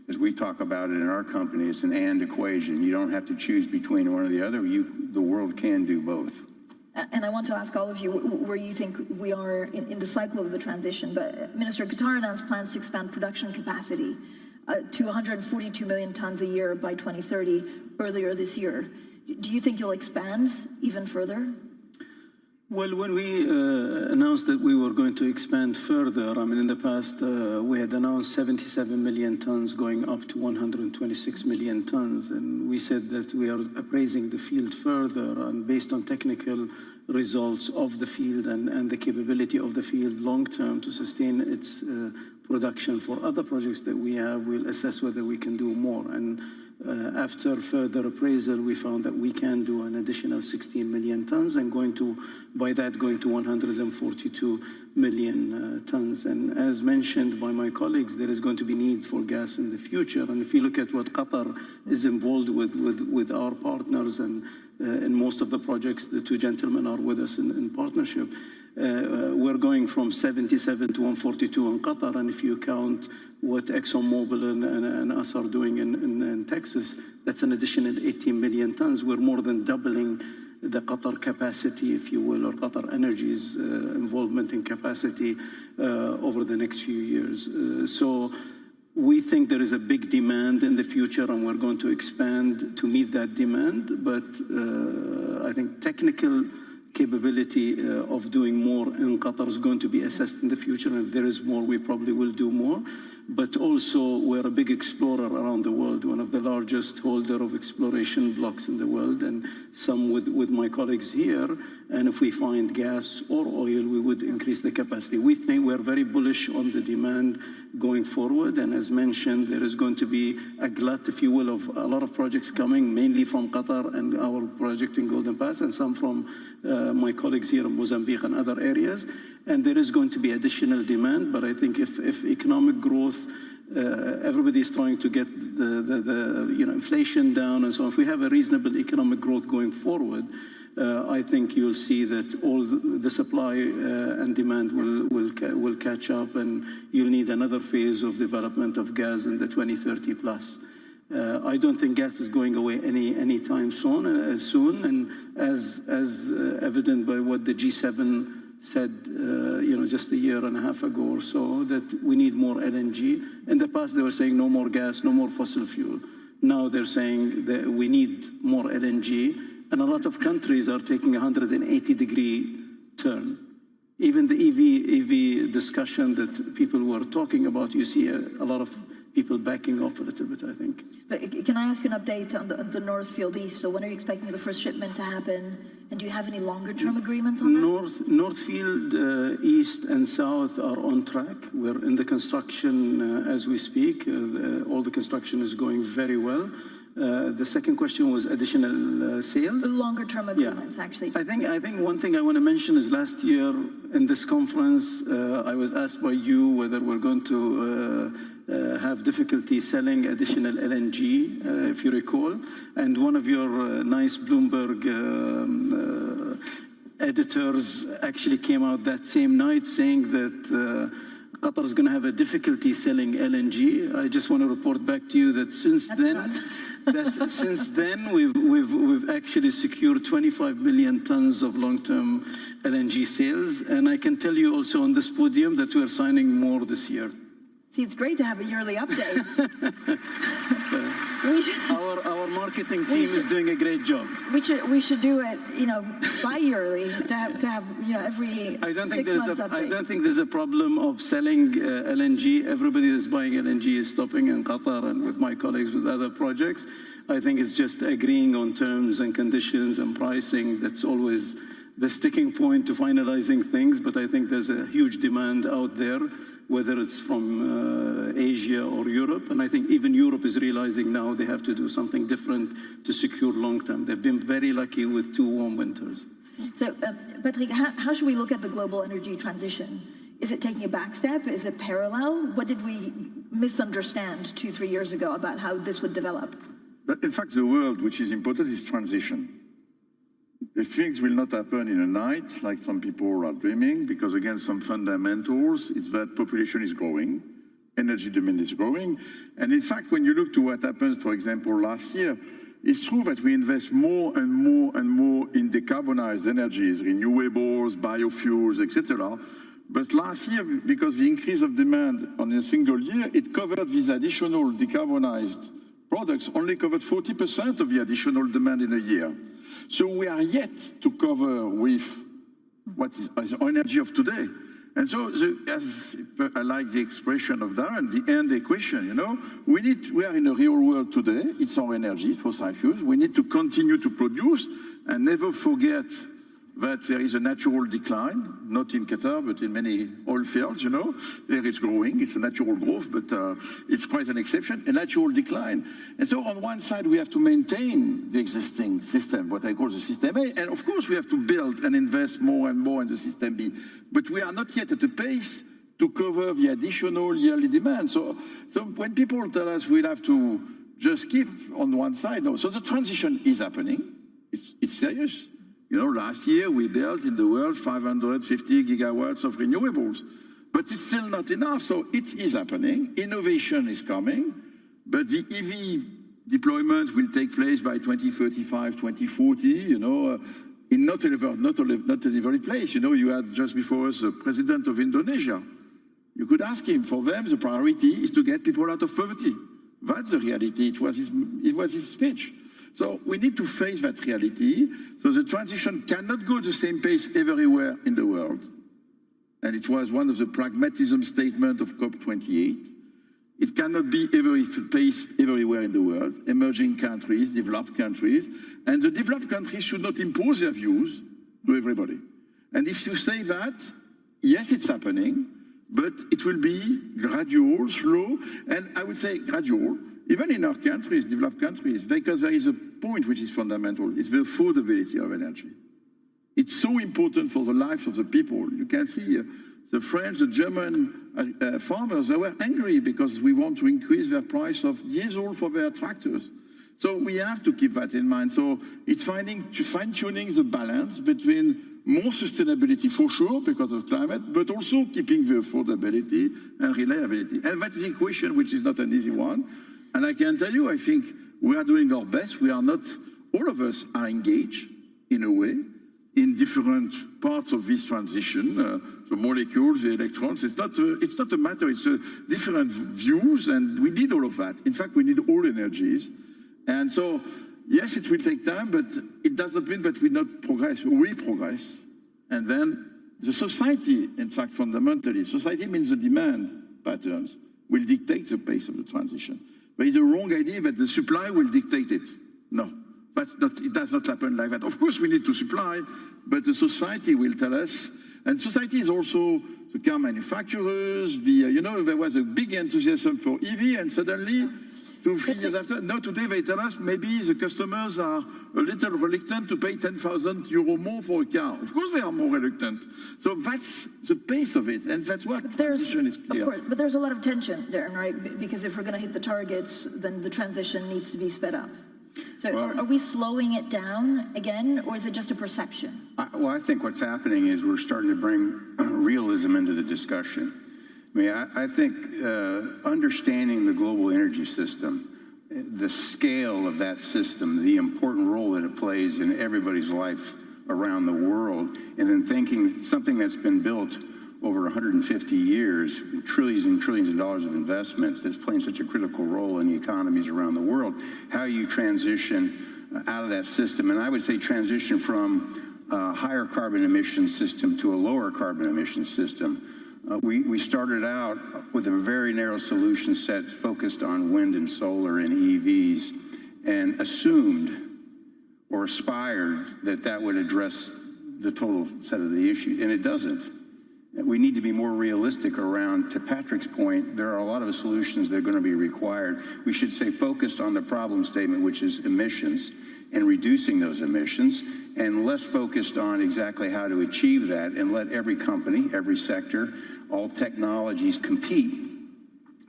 As we talk about it in our company, it's an and equation. You don't have to choose between one or the other. The world can do both. And I want to ask all of you where you think we are in the cycle of the transition. But Minister, Qatar announced plans to expand production capacity to 142 million tons a year by 2030 earlier this year. Do you think you'll expand even further? Well, when we announced that we were going to expand further, I mean, in the past, we had announced 77 million tons going up to 126 million tons. And we said that we are appraising the field further, and based on technical results of the field and the capability of the field long-term to sustain its production for other projects that we have, we'll assess whether we can do more. And after further appraisal, we found that we can do an additional 16 million tons and going to 142 million tons. And as mentioned by my colleagues, there is going to be need for gas in the future. And if you look at what Qatar is involved with our partners, and in most of the projects, the two gentlemen are with us in partnership. We're going from 77 to 142 in Qatar, and if you count what ExxonMobil and us are doing in Texas, that's an additional 18 million tons. We're more than doubling the Qatar capacity, if you will, or Qatar Energy's involvement in capacity over the next few years. So we think there is a big demand in the future, and we're going to expand to meet that demand. But I think technical capability of doing more in Qatar is going to be assessed in the future. And if there is more, we probably will do more. But also, we're a big explorer around the world, one of the largest holder of exploration blocks in the world, and some with my colleagues here. And if we find gas or oil, we would increase the capacity. We think we're very bullish on the demand going forward. And as mentioned, there is going to be a glut, if you will, of a lot of projects coming, mainly from Qatar and our project in Golden Pass, and some from my colleagues here in Mozambique and other areas. And there is going to be additional demand. But I think if economic growth, everybody is trying to get the inflation down and so on. If we have a reasonable economic growth going forward, I think you'll see that all the supply and demand will catch up, and you'll need another phase of development of gas in the 2030 plus. I don't think gas is going away anytime soon, and as evident by what the G7 said, just a year and a half ago or so, that we need more LNG. In the past, they were saying no more gas, no more fossil fuel. Now they're saying that we need more LNG, and a lot of countries are taking a 180-degree turn. Even the EV discussion that people were talking about, you see a lot of people backing off a little bit, I think. But can I ask you an update on the North Field East? So when are you expecting the first shipment to happen? And do you have any longer-term agreements on that? North Field East and South are on track. We're in the construction as we speak. All the construction is going very well. The second question was additional sales? Longer-term agreements, actually. I think one thing I want to mention is last year in this conference, I was asked by you whether we're going to have difficulty selling additional LNG, if you recall. And one of your nice Bloomberg editors actually came out that same night saying that Qatar is going to have a difficulty selling LNG. I just want to report back to you that since then, we've actually secured 25 million tons of long-term LNG sales. And I can tell you also on this podium that we're signing more this year. See, it's great to have a yearly update. Our marketing team is doing a great job. We should do it, bi-yearly to have every 6 months update. I don't think there's a problem of selling LNG. Everybody that's buying LNG is stopping in Qatar, and with my colleagues with other projects. I think it's just agreeing on terms and conditions and pricing. That's always the sticking point to finalizing things. But I think there's a huge demand out there, whether it's from Asia or Europe. And I think even Europe is realizing now they have to do something different to secure long-term. They've been very lucky with 2 warm winters. So, Patrick, how should we look at the global energy transition? Is it taking a back step? Is it parallel? What did we misunderstand 2-3 years ago about how this would develop? In fact, the word which is important is transition. The things will not happen in a night, like some people are dreaming, because again, some fundamentals is that population is growing, energy demand is growing. And in fact, when you look to what happened, for example, last year, it's true that we invest more and more and more in decarbonized energies, renewables, biofuels, etc. But last year, because the increase of demand on a single year, it covered these additional decarbonized products, only covered 40% of the additional demand in a year. So we are yet to cover with what is energy of today. And so, as I like the expression of Darren, the end equation, we are in a real world today. It's our energy, fossil fuels. We need to continue to produce and never forget that there is a natural decline, not in Qatar, but in many oil fields, There it's growing, it's a natural growth, but it's quite an exception, a natural decline. And so on one side, we have to maintain the existing system, what I call the system A, and of course we have to build and invest more and more in the system B. But we are not yet at a pace to cover the additional yearly demand. So when people tell us we'll have to just keep on one side, no. So the transition is happening, it's serious. Last year we built in the world 550 gigawatts of renewables, but it's still not enough. So it is happening. Innovation is coming, but the EV deployment will take place by 2035, 2040. In not every place. You had just before us the president of Indonesia. You could ask him. For them, the priority is to get people out of poverty. That's the reality. It was his speech. So we need to face that reality. So the transition cannot go at the same pace everywhere in the world. And it was one of the pragmatism statements of COP28. It cannot be every pace everywhere in the world. Emerging countries, developed countries. And the developed countries should not impose their views to everybody. And if you say that, yes, it's happening, but it will be gradual, slow, and I would say gradual. Even in our countries, developed countries, because there is a point which is fundamental, it's the affordability of energy. It's so important for the life of the people. You can see the French, the German farmers, they were angry because we want to increase their price of diesel for their tractors. So we have to keep that in mind. So it's fine-tuning the balance between more sustainability for sure because of climate, but also keeping the affordability and reliability. And that's the equation, which is not an easy one. And I can tell you, I think we are doing our best. We are not, all of us are engaged in a way in different parts of this transition, the molecules, the electrons. It's not a matter, it's different views, and we need all of that. In fact, we need all energies. And so, yes, it will take time, but it does not mean that we not progress. We progress. And then the society, in fact, fundamentally, society means the demand patterns will dictate the pace of the transition. There is a wrong idea that the supply will dictate it. No, it does not happen like that. Of course, we need to supply, but the society will tell us. And society is also the car manufacturers. There was a big enthusiasm for EV, and suddenly 2-3 years after. No, today they tell us maybe the customers are a little reluctant to pay 10,000 euro more for a car. Of course they are more reluctant. So that's the pace of it, and that's what transition is clear. Of course, but there's a lot of tension, Darren, right? Because if we're going to hit the targets, then the transition needs to be sped up. So are we slowing it down again, or is it just a perception? Well, I think what's happening is we're starting to bring realism into the discussion. I mean, I think understanding the global energy system, the scale of that system, the important role that it plays in everybody's life around the world, and then thinking something that's been built over 150 years, trillions and trillions of dollars of investments that's playing such a critical role in the economies around the world, how you transition out of that system. And I would say transition from a higher carbon emission system to a lower carbon emission system. We started out with a very narrow solution set focused on wind and solar and EVs, and assumed or aspired that that would address the total set of the issues, and it doesn't. We need to be more realistic around, to Patrick's point, there are a lot of solutions that are going to be required. We should stay focused on the problem statement, which is emissions, and reducing those emissions, and less focused on exactly how to achieve that, and let every company, every sector, all technologies compete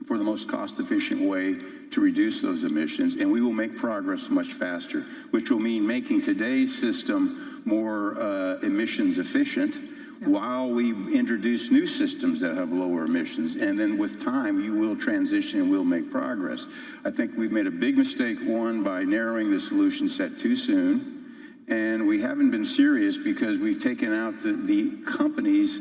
for the most cost-efficient way to reduce those emissions, and we will make progress much faster, which will mean making today's system more emissions efficient, while we introduce new systems that have lower emissions. And then with time, you will transition and we'll make progress. I think we've made a big mistake, one, by narrowing the solution set too soon. And we haven't been serious because we've taken out the companies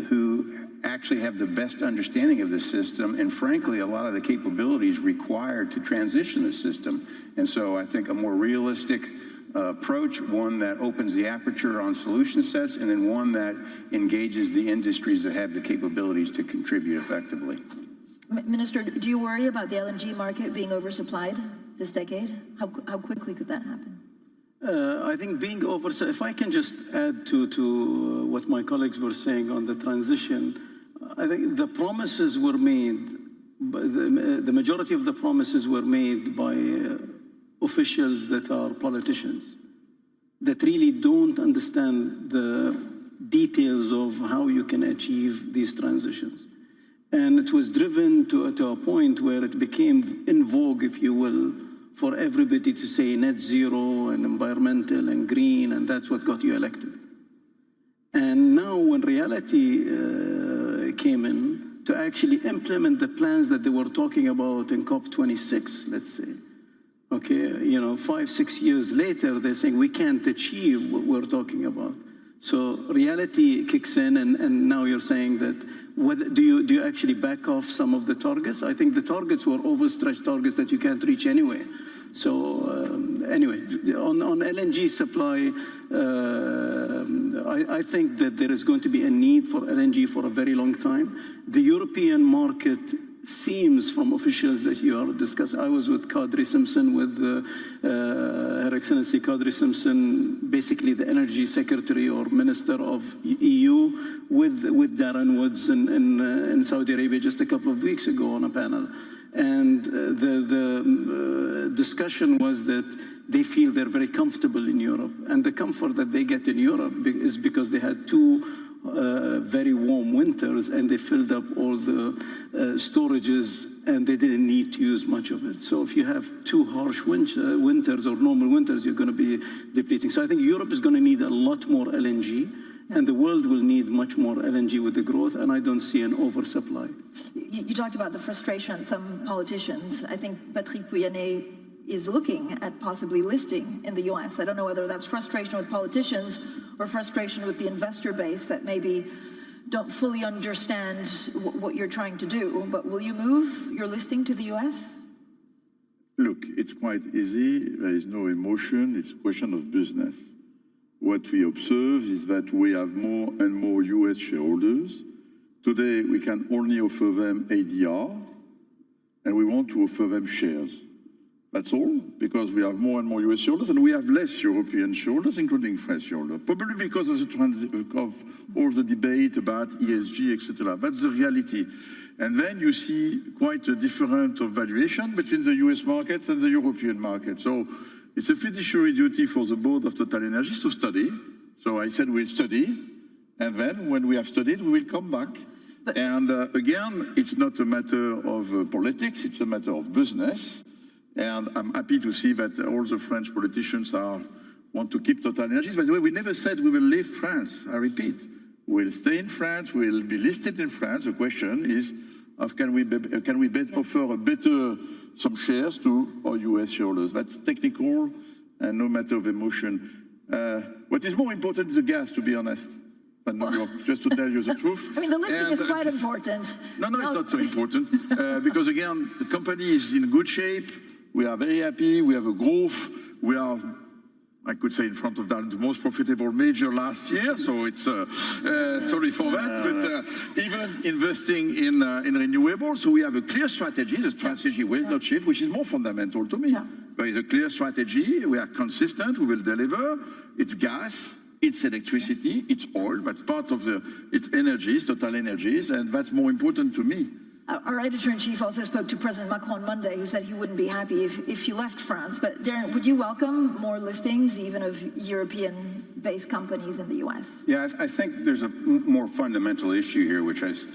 who actually have the best understanding of the system, and frankly, a lot of the capabilities required to transition the system. And so I think a more realistic approach, one that opens the aperture on solution sets, and then one that engages the industries that have the capabilities to contribute effectively. Minister, do you worry about the LNG market being oversupplied this decade? How quickly could that happen? I think being if I can just add to what my colleagues were saying on the transition, I think the promises were made, the majority of the promises were made by officials that are politicians, that really don't understand the details of how you can achieve these transitions. And it was driven to a point where it became in vogue, if you will, for everybody to say net zero and environmental and green, and that's what got you elected. And now when reality came in to actually implement the plans that they were talking about in COP26, let's say, okay, 5-6 years later, they're saying we can't achieve what we're talking about. So reality kicks in, and now you're saying that, do you actually back off some of the targets? I think the targets were overstretched targets that you can't reach anyway. So anyway, on LNG supply, I think that there is going to be a need for LNG for a very long time. The European market seems, from officials that you are discussing, I was with Kadri Simpson, with Her Excellency Kadri Simpson, basically the Energy Secretary or Minister of EU, with Darren Woods in Saudi Arabia just a couple of weeks ago on a panel. And the discussion was that they feel they're very comfortable in Europe. And the comfort that they get in Europe is because they had two very warm winters, and they filled up all the storages, and they didn't need to use much of it. So if you have two harsh winters or normal winters, you're going to be depleting. So I think Europe is going to need a lot more LNG, and the world will need much more LNG with the growth, and I don't see an oversupply. You talked about the frustration of some politicians. I think Patrick Pouyanné is looking at possibly listing in the US. I don't know whether that's frustration with politicians or frustration with the investor base that maybe don't fully understand what you're trying to do. But will you move your listing to the US? Look, it's quite easy. There is no emotion. It's a question of business. What we observe is that we have more and more US shareholders. Today, we can only offer them ADR, and we want to offer them shares. That's all, because we have more and more US shareholders, and we have less European shareholders, including French shareholders, probably because of of all the debate about ESG, etc. That's the reality. And then you see quite a different valuation between the US markets and the European market. So it's a fiduciary duty for the board of TotalEnergies to study. So I said we'll study, and then when we have studied, we will come back. And again, it's not a matter of politics, it's a matter of business. And I'm happy to see that all the French politicians want to keep TotalEnergies. By the way, we never said we will leave France. I repeat, we'll stay in France, we'll be listed in France. The question is, can we offer some shares to our US shareholders? That's technical and no matter of emotion. What is more important is the gas, to be honest. But no, just to tell you the truth. I mean, the listing is quite important. No, it's not so important. Because again, the company is in good shape. We are very happy. We have a growth. We are, I could say, in front of the most profitable major last year. So it's sorry for that. But even investing in renewables, so we have a clear strategy. The strategy will not shift, which is more fundamental to me. Yeah. There is a clear strategy. We are consistent. We will deliver. It's gas. It's electricity. It's oil. That's part of it's energies, TotalEnergies, and that's more important to me. Our editor-in-chief also spoke to President Macron Monday, who said he wouldn't be happy if you left France. But Darren, would you welcome more listings, even of European-based companies in the U.S.? Yeah, I think there's a more fundamental issue here, which is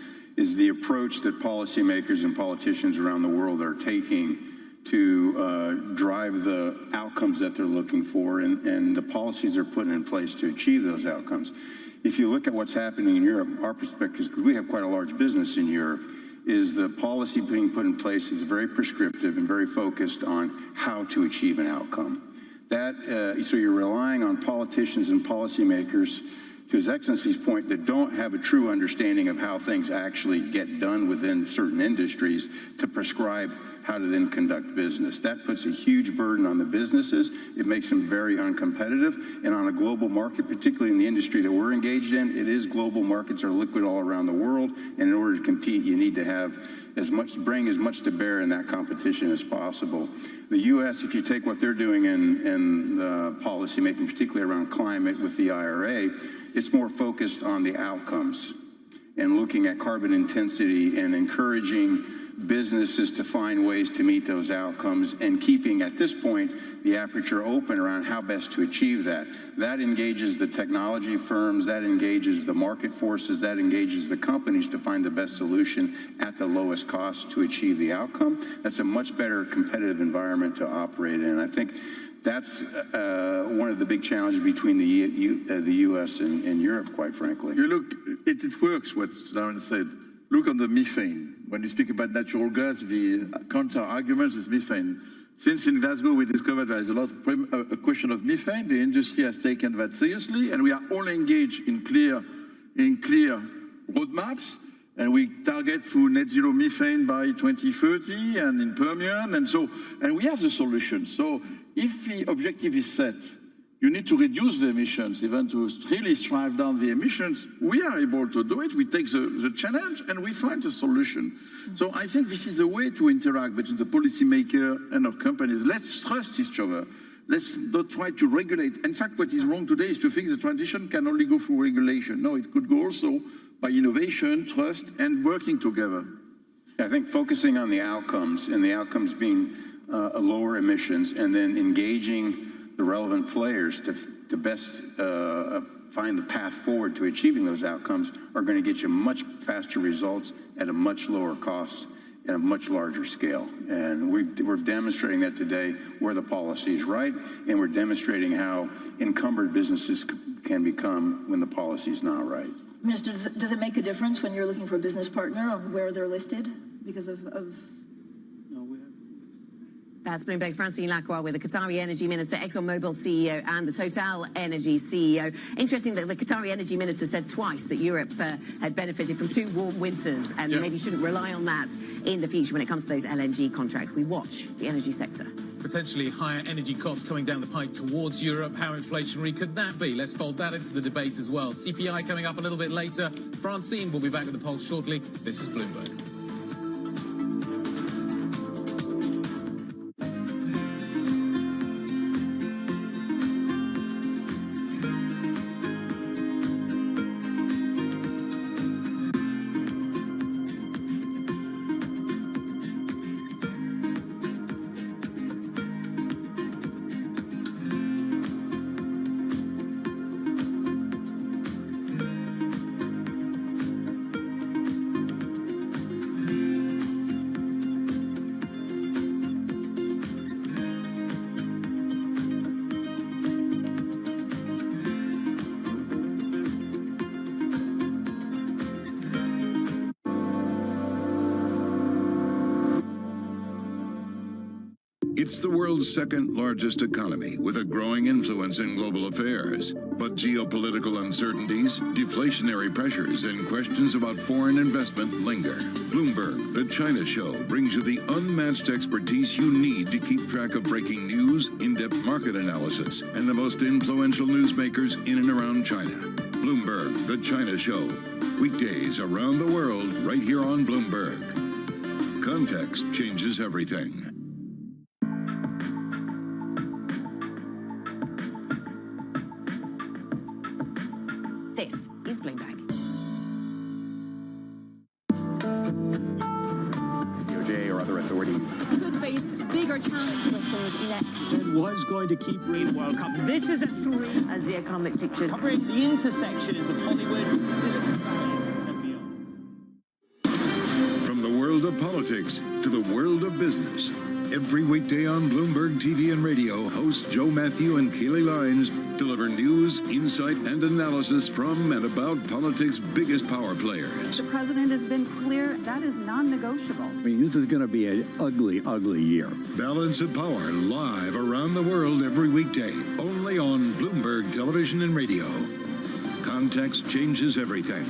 the approach that policymakers and politicians around the world are taking to drive the outcomes that they're looking for and the policies they're putting in place to achieve those outcomes. If you look at what's happening in Europe, our perspective, because we have quite a large business in Europe, is the policy being put in place is very prescriptive and very focused on how to achieve an outcome. So you're relying on politicians and policymakers, to His Excellency's point, that don't have a true understanding of how things actually get done within certain industries to prescribe how to then conduct business. That puts a huge burden on the businesses. It makes them very uncompetitive. And on a global market, particularly in the industry that we're engaged in, it is global markets are liquid all around the world. And in order to compete, you need to have bring as much to bear in that competition as possible. The U.S., if you take what they're doing in the policy making, particularly around climate with the IRA, it's more focused on the outcomes and looking at carbon intensity and encouraging businesses to find ways to meet those outcomes and keeping, at this point, the aperture open around how best to achieve that. That engages the technology firms, that engages the market forces, that engages the companies to find the best solution at the lowest cost to achieve the outcome. That's a much better competitive environment to operate in. I think that's one of the big challenges between the U.S. and Europe, quite frankly. You look, it works, what Darren said. Look on the methane. When you speak about natural gas, the counter-argument is methane. Since in Glasgow we discovered there is a lot of a question of methane, the industry has taken that seriously, and we are all engaged in clear roadmaps, and we target through net zero methane by 2030 and in Permian, and we have the solution. So if the objective is set, you need to reduce the emissions, even to really strive down the emissions. We are able to do it. We take the challenge and we find a solution. So I think this is a way to interact between the policymaker and our companies. Let's trust each other. Let's not try to regulate. In fact, what is wrong today is to think the transition can only go through regulation. No, it could go also by innovation, trust, and working together. I think focusing on the outcomes and the outcomes being lower emissions and then engaging the relevant players to best find the path forward to achieving those outcomes are going to get you much faster results at a much lower cost and a much larger scale. And we're demonstrating that today where the policy is right, and we're demonstrating how encumbered businesses can become when the policy is not right. Minister, does it make a difference when you're looking for a business partner on where they're listed because of That's Bloomberg's Francine Lacroix with the Qatari Energy Minister, ExxonMobil CEO, and the Total Energy CEO. Interesting that the Qatari Energy Minister said twice that Europe had benefited from 2 warm winters and maybe shouldn't rely on that in the future when it comes to those LNG contracts. We watch the energy sector. Potentially higher energy costs coming down the pike towards Europe. How inflationary could that be? Let's fold that into the debate as well. CPI coming up a little bit later. Francine will be back with the Pulse shortly. This is Bloomberg. It's the world's second largest economy with a growing influence in global affairs. But geopolitical uncertainties, deflationary pressures, and questions about foreign investment linger. Bloomberg, The China Show, brings you the unmatched expertise you need to keep track of breaking news, in-depth market analysis, and the most influential newsmakers in and around China. Bloomberg, The China Show. Weekdays around the world, right here on Bloomberg. Context changes everything. This is Bloomberg. DOJ or other authorities. Could face bigger challenges. Brussels next. It was going to keep reading World Cup. This is a 3 as the economic picture. Covering the intersections of Hollywood, Silicon Valley, and beyond. From the world of politics to the world of business. Every weekday on Bloomberg TV and radio, hosts Joe Matthew and Keely Lines deliver news, insight, and analysis from and about politics' biggest power players. The president has been clear that is non-negotiable. I mean, this is going to be an ugly, ugly year. Balance of Power, live around the world every weekday, only on Bloomberg Television and Radio. Context changes everything.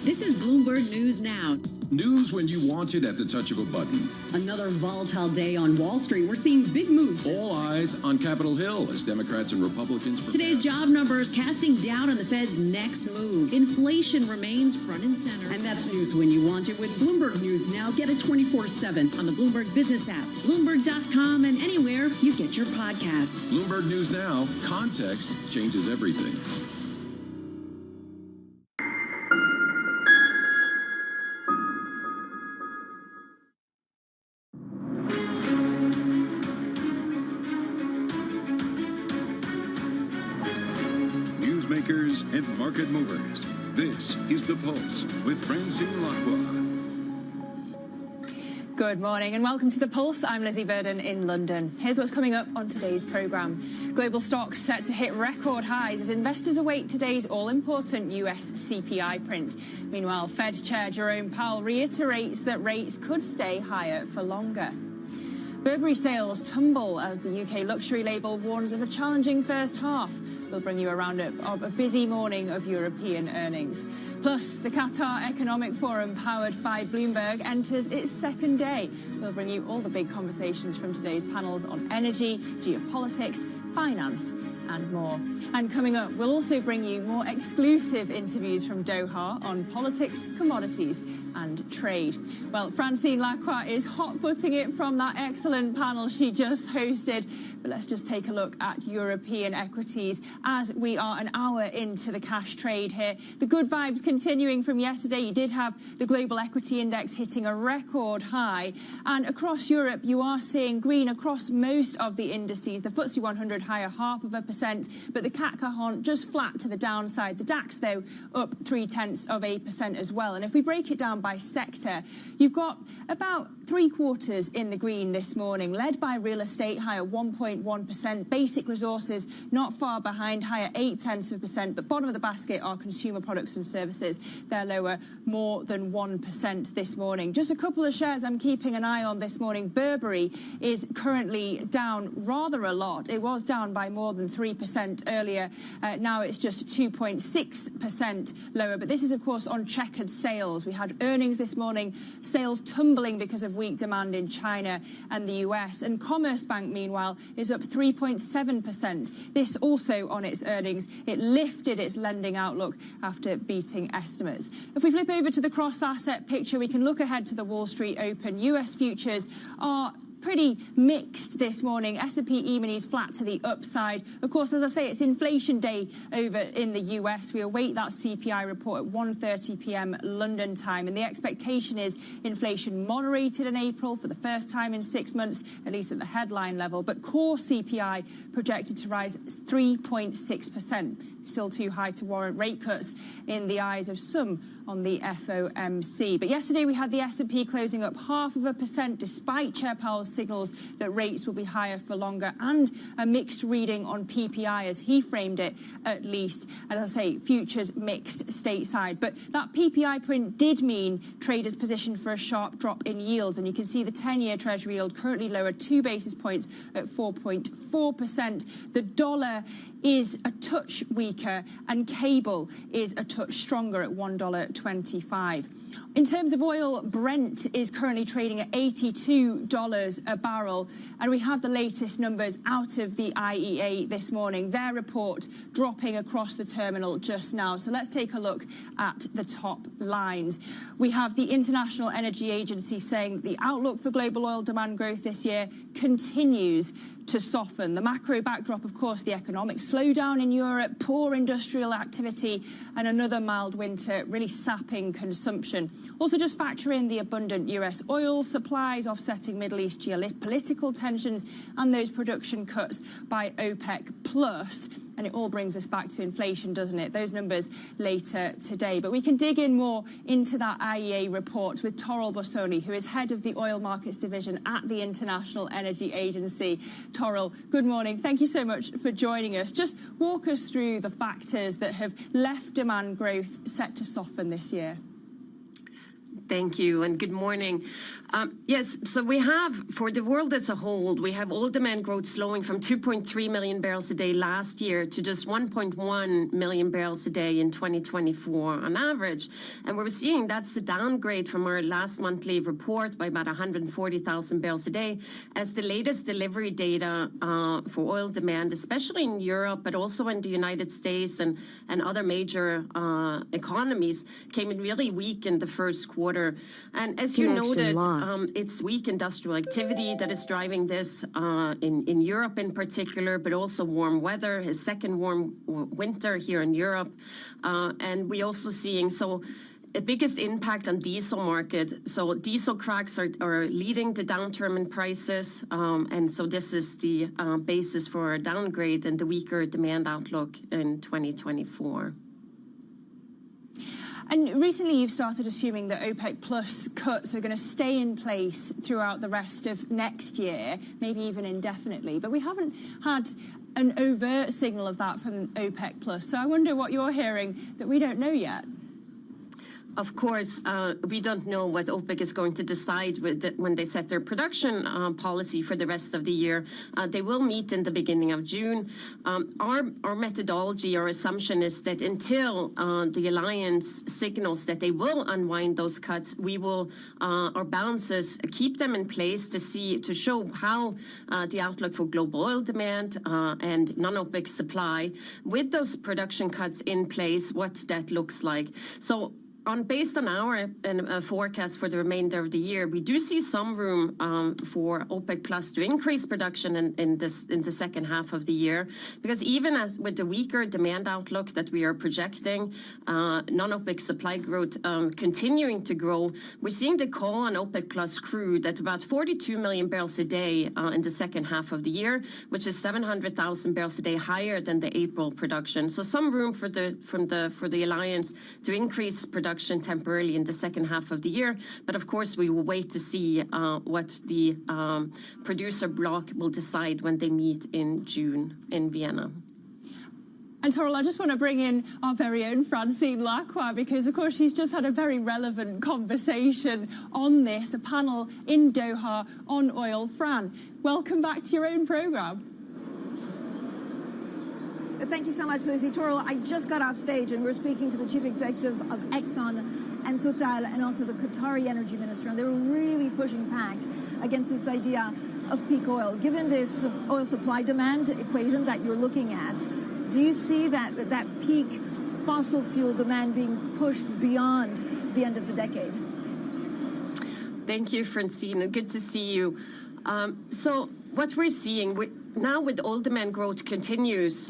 This is Bloomberg News Now. News when you want it at the touch of a button. Another volatile day on Wall Street. We're seeing big moves. All eyes on Capitol Hill as Democrats and Republicans prepare. Today's job numbers casting doubt on the Fed's next move. Inflation remains front and center. And that's news when you want it with Bloomberg News Now. Get it 24/7 on the Bloomberg Business app, Bloomberg.com, and anywhere you get your podcasts. Bloomberg News Now. Context changes everything. And market movers. This is The Pulse with Francine Lacqua. Good morning and welcome to The Pulse. I'm Lizzie Burden in London. Here's what's coming up on today's programme. Global stocks set to hit record highs as investors await today's all-important US CPI print. Meanwhile, Fed Chair Jerome Powell reiterates that rates could stay higher for longer. Burberry sales tumble as the UK luxury label warns of a challenging first half. We'll bring you a roundup of a busy morning of European earnings. Plus, the Qatar Economic Forum, powered by Bloomberg, enters its second day. We'll bring you all the big conversations from today's panels on energy, geopolitics, finance, and more. And coming up, we'll also bring you more exclusive interviews from Doha on politics, commodities, and trade. Well, Francine Lacqua is hot-footing it from that excellent panel she just hosted. But let's just take a look at European equities as we are an hour into the cash trade here. The good vibes continuing from yesterday. You did have the global equity index hitting a record high. And across Europe, you are seeing green across most of the indices. The FTSE 100 higher 0.5%, but the CAC 40 just flat to the downside. The DAX, though, up 0.3% as well. And if we break it down by sector, you've got about 3/4 in the green this morning, led by real estate, higher 1.1%. Basic resources not far behind, higher 0.8%. But bottom of the basket are consumer products and services. They're lower more than 1% this morning. Just a couple of shares I'm keeping an eye on this morning. Burberry is currently down rather a lot. It was down by more than 3% earlier. Now it's just 2.6% lower. But this is, of course, on checkered sales. We had earnings this morning, sales tumbling because of weak demand in China and the US. And Commerzbank, meanwhile, is up 3.7%. This also on its earnings. It lifted its lending outlook after beating estimates. If we flip over to the cross-asset picture, we can look ahead to the Wall Street Open. US futures are pretty mixed this morning. S&P E-minis flat to the upside. Of course, as I say, it's inflation day over in the US. We await that CPI report at 1:30 p.m. London time, and the expectation is inflation moderated in April for the first time in 6 months, at least at the headline level, but core CPI projected to rise 3.6%. Still too high to warrant rate cuts in the eyes of some on the FOMC. But yesterday we had the S&P closing up 0.5% despite Chair Powell's signals that rates will be higher for longer, and a mixed reading on PPI as he framed it, at least. And as I say, futures mixed stateside. But that PPI print did mean traders positioned for a sharp drop in yields, and you can see the 10-year Treasury yield currently lowered 2 basis points at 4.4%. The dollar is a touch weaker and cable is a touch stronger at $1.25. In terms of oil, Brent is currently trading at $82 a barrel, and we have the latest numbers out of the IEA this morning. Their report dropping across the terminal just now. So let's take a look at the top lines. We have the International Energy Agency saying that the outlook for global oil demand growth this year continues to soften. The macro backdrop, of course, the economic slowdown in Europe, poor industrial activity, and another mild winter really sapping consumption. Also, just factor in the abundant US oil supplies offsetting Middle East geopolitical tensions and those production cuts by OPEC Plus. And it all brings us back to inflation, doesn't it? Those numbers later today. But we can dig in more into that IEA report with Toril Bossoni, who is head of the Oil Markets Division at the International Energy Agency. Toril, good morning. Thank you so much for joining us. Just walk us through the factors that have left demand growth set to soften this year. Thank you, and good morning. Yes, so we have, for the world as a whole, we have oil demand growth slowing from 2.3 million barrels a day last year to just 1.1 million barrels a day in 2024 on average. And we're seeing that's a downgrade from our last monthly report by about 140,000 barrels a day, as the latest delivery data for oil demand, especially in Europe, but also in the United States and other major economies, came in really weak in the first quarter. And as you noted, it's weak industrial activity that is driving this in Europe in particular, but also warm weather, a second warm winter here in Europe. And we also seeing a biggest impact on diesel market. So diesel cracks are leading the downturn in prices. And so this is the basis for a downgrade and the weaker demand outlook in 2024. And recently you've started assuming that OPEC Plus cuts are going to stay in place throughout the rest of next year, maybe even indefinitely. But we haven't had an overt signal of that from OPEC Plus. So I wonder what you're hearing that we don't know yet. Of course, we don't know what OPEC is going to decide when they set their production policy for the rest of the year. They will meet in the beginning of June. Our methodology, our assumption is that until the alliance signals that they will unwind those cuts, we will, our balances, keep them in place to show how the outlook for global oil demand and non-OPEC supply, with those production cuts in place, what that looks like. So based on our forecast for the remainder of the year, we do see some room for OPEC Plus to increase production in the second half of the year, because even as with the weaker demand outlook that we are projecting, non-OPEC supply growth continuing to grow, we're seeing the call on OPEC Plus crude at about 42 million barrels a day in the second half of the year, which is 700,000 barrels a day higher than the April production. So some room for the alliance to increase production temporarily in the second half of the year. But of course, we will wait to see what the producer bloc will decide when they meet in June in Vienna. And Toril, I just want to bring in our very own Francine Lacroix, because of course she's just had a very relevant conversation on this, a panel in Doha on oil. Fran, welcome back to your own programme. Thank you so much, Lizzie. Toril, I just got off stage and we're speaking to the chief executive of Exxon and Total, and also the Qatari energy minister, and they were really pushing back against this idea of peak oil. Given this oil supply-demand equation that you're looking at, do you see that peak fossil fuel demand being pushed beyond the end of the decade? Thank you, Francine. Good to see you. So what we're seeing now with oil demand growth continues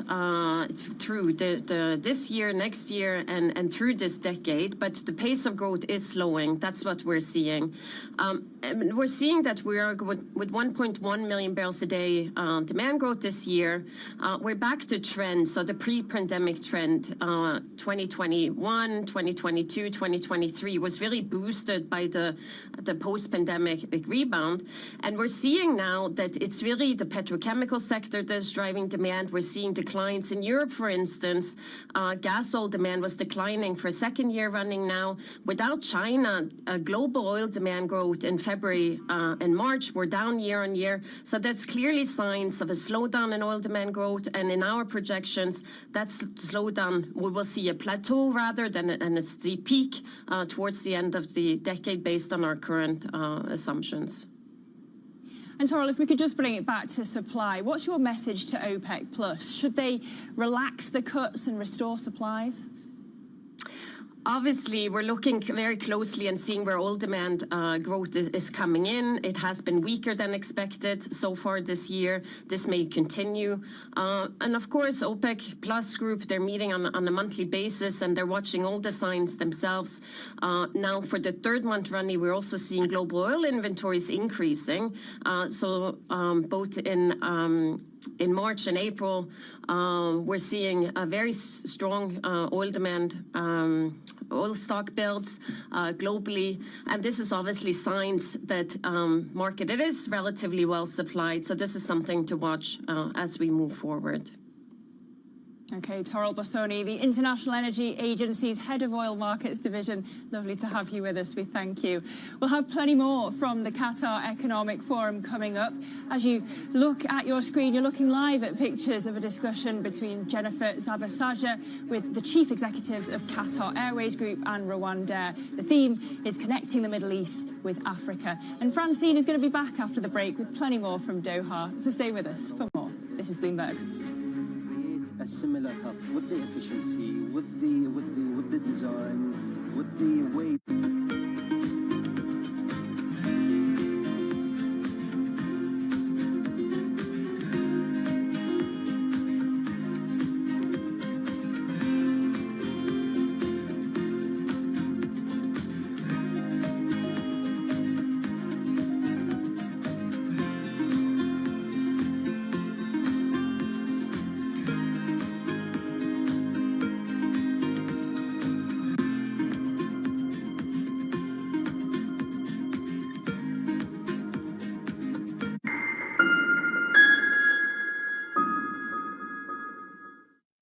through this year, next year, and through this decade, but the pace of growth is slowing. That's what we're seeing. And we're seeing that we are with 1.1 million barrels a day demand growth this year. We're back to trend, so the pre-pandemic trend, 2021, 2022, 2023 was really boosted by the post-pandemic rebound. And we're seeing now that it's really the petrochemical sector that's driving demand. We're seeing declines in Europe, for instance. Gas oil demand was declining for a second year running now. Without China, global oil demand growth in February and March were down year on year. So that's clearly signs of a slowdown in oil demand growth. And in our projections, that slowdown, we will see a plateau rather than a steep peak towards the end of the decade based on our current assumptions. And Toril, if we could just bring it back to supply, what's your message to OPEC Plus? Should they relax the cuts and restore supplies? Obviously, we're looking very closely and seeing where oil demand growth is coming in. It has been weaker than expected so far this year. This may continue. And of course, OPEC Plus group, they're meeting on a monthly basis and they're watching all the signs themselves. Now, for the third month running, we're also seeing global oil inventories increasing. So both in March and April, we're seeing a very strong oil demand, oil stock builds globally. And this is obviously signs that market, it is relatively well supplied. So this is something to watch as we move forward. Okay, Toril Bossoni, the International Energy Agency's Head of Oil Markets Division. Lovely to have you with us. We thank you. We'll have plenty more from the Qatar Economic Forum coming up. As you look at your screen, you're looking live at pictures of a discussion between Jennifer Zabasajja with the chief executives of Qatar Airways Group and Rwanda. The theme is connecting the Middle East with Africa. And Francine is going to be back after the break with plenty more from Doha. So stay with us for more. This is Bloomberg. A similar hub with the efficiency, with the design, with the way.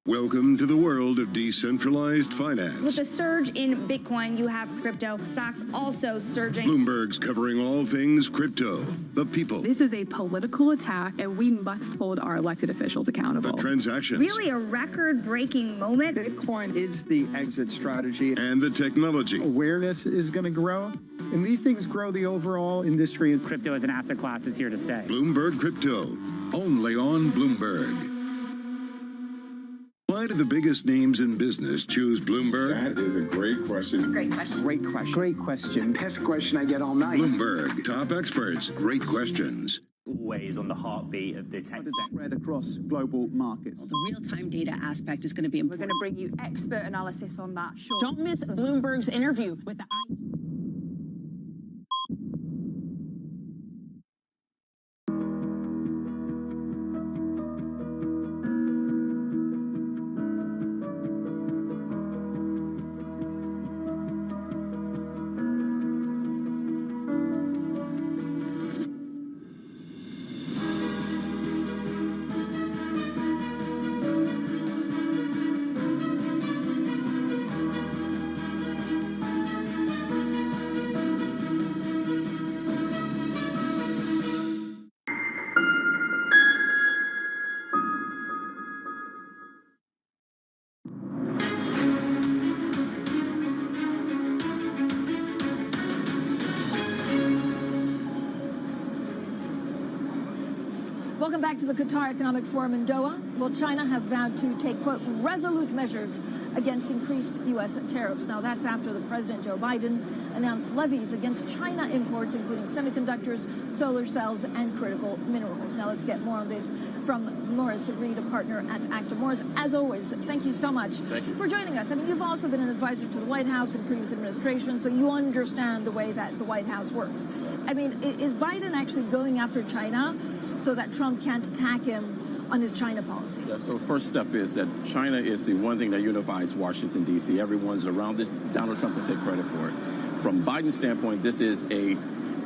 Welcome to the world of decentralized finance. With the surge in Bitcoin, you have crypto stocks also surging. Bloomberg's covering all things crypto, the people. This is a political attack, and we must hold our elected officials accountable. The transactions. Really a record-breaking moment. Bitcoin is the exit strategy. And the technology. Awareness is going to grow, and these things grow the overall industry. Crypto as an asset class is here to stay. Bloomberg Crypto, only on Bloomberg. Why do the biggest names in business choose Bloomberg? That is a great question. It's a great question. Great question. Great question. Best question I get all night. Bloomberg, top experts, great questions. Always on the heartbeat of the tech spread across global markets. The real-time data aspect is going to be important. We're going to bring you expert analysis on that. Sure. Don't miss Bloomberg's interview with the Welcome back to the Qatar Economic Forum in Doha. Well, China has vowed to take, quote, resolute measures against increased U.S. tariffs. Now, that's after the President Joe Biden announced levies against China imports, including semiconductors, solar cells, and critical minerals. Now, let's get more on this from Morris Reed, a partner at Active. Morris, as always, thank you so much for joining us. I mean, you've also been an advisor to the White House in previous administrations, so you understand the way that the White House works. I mean, is Biden actually going after China so that Trump can't attack him on his China policy? Yeah, so first step is that China is the one thing that unifies Washington, D.C. Everyone's around this. Donald Trump can take credit for it. From Biden's standpoint, this is a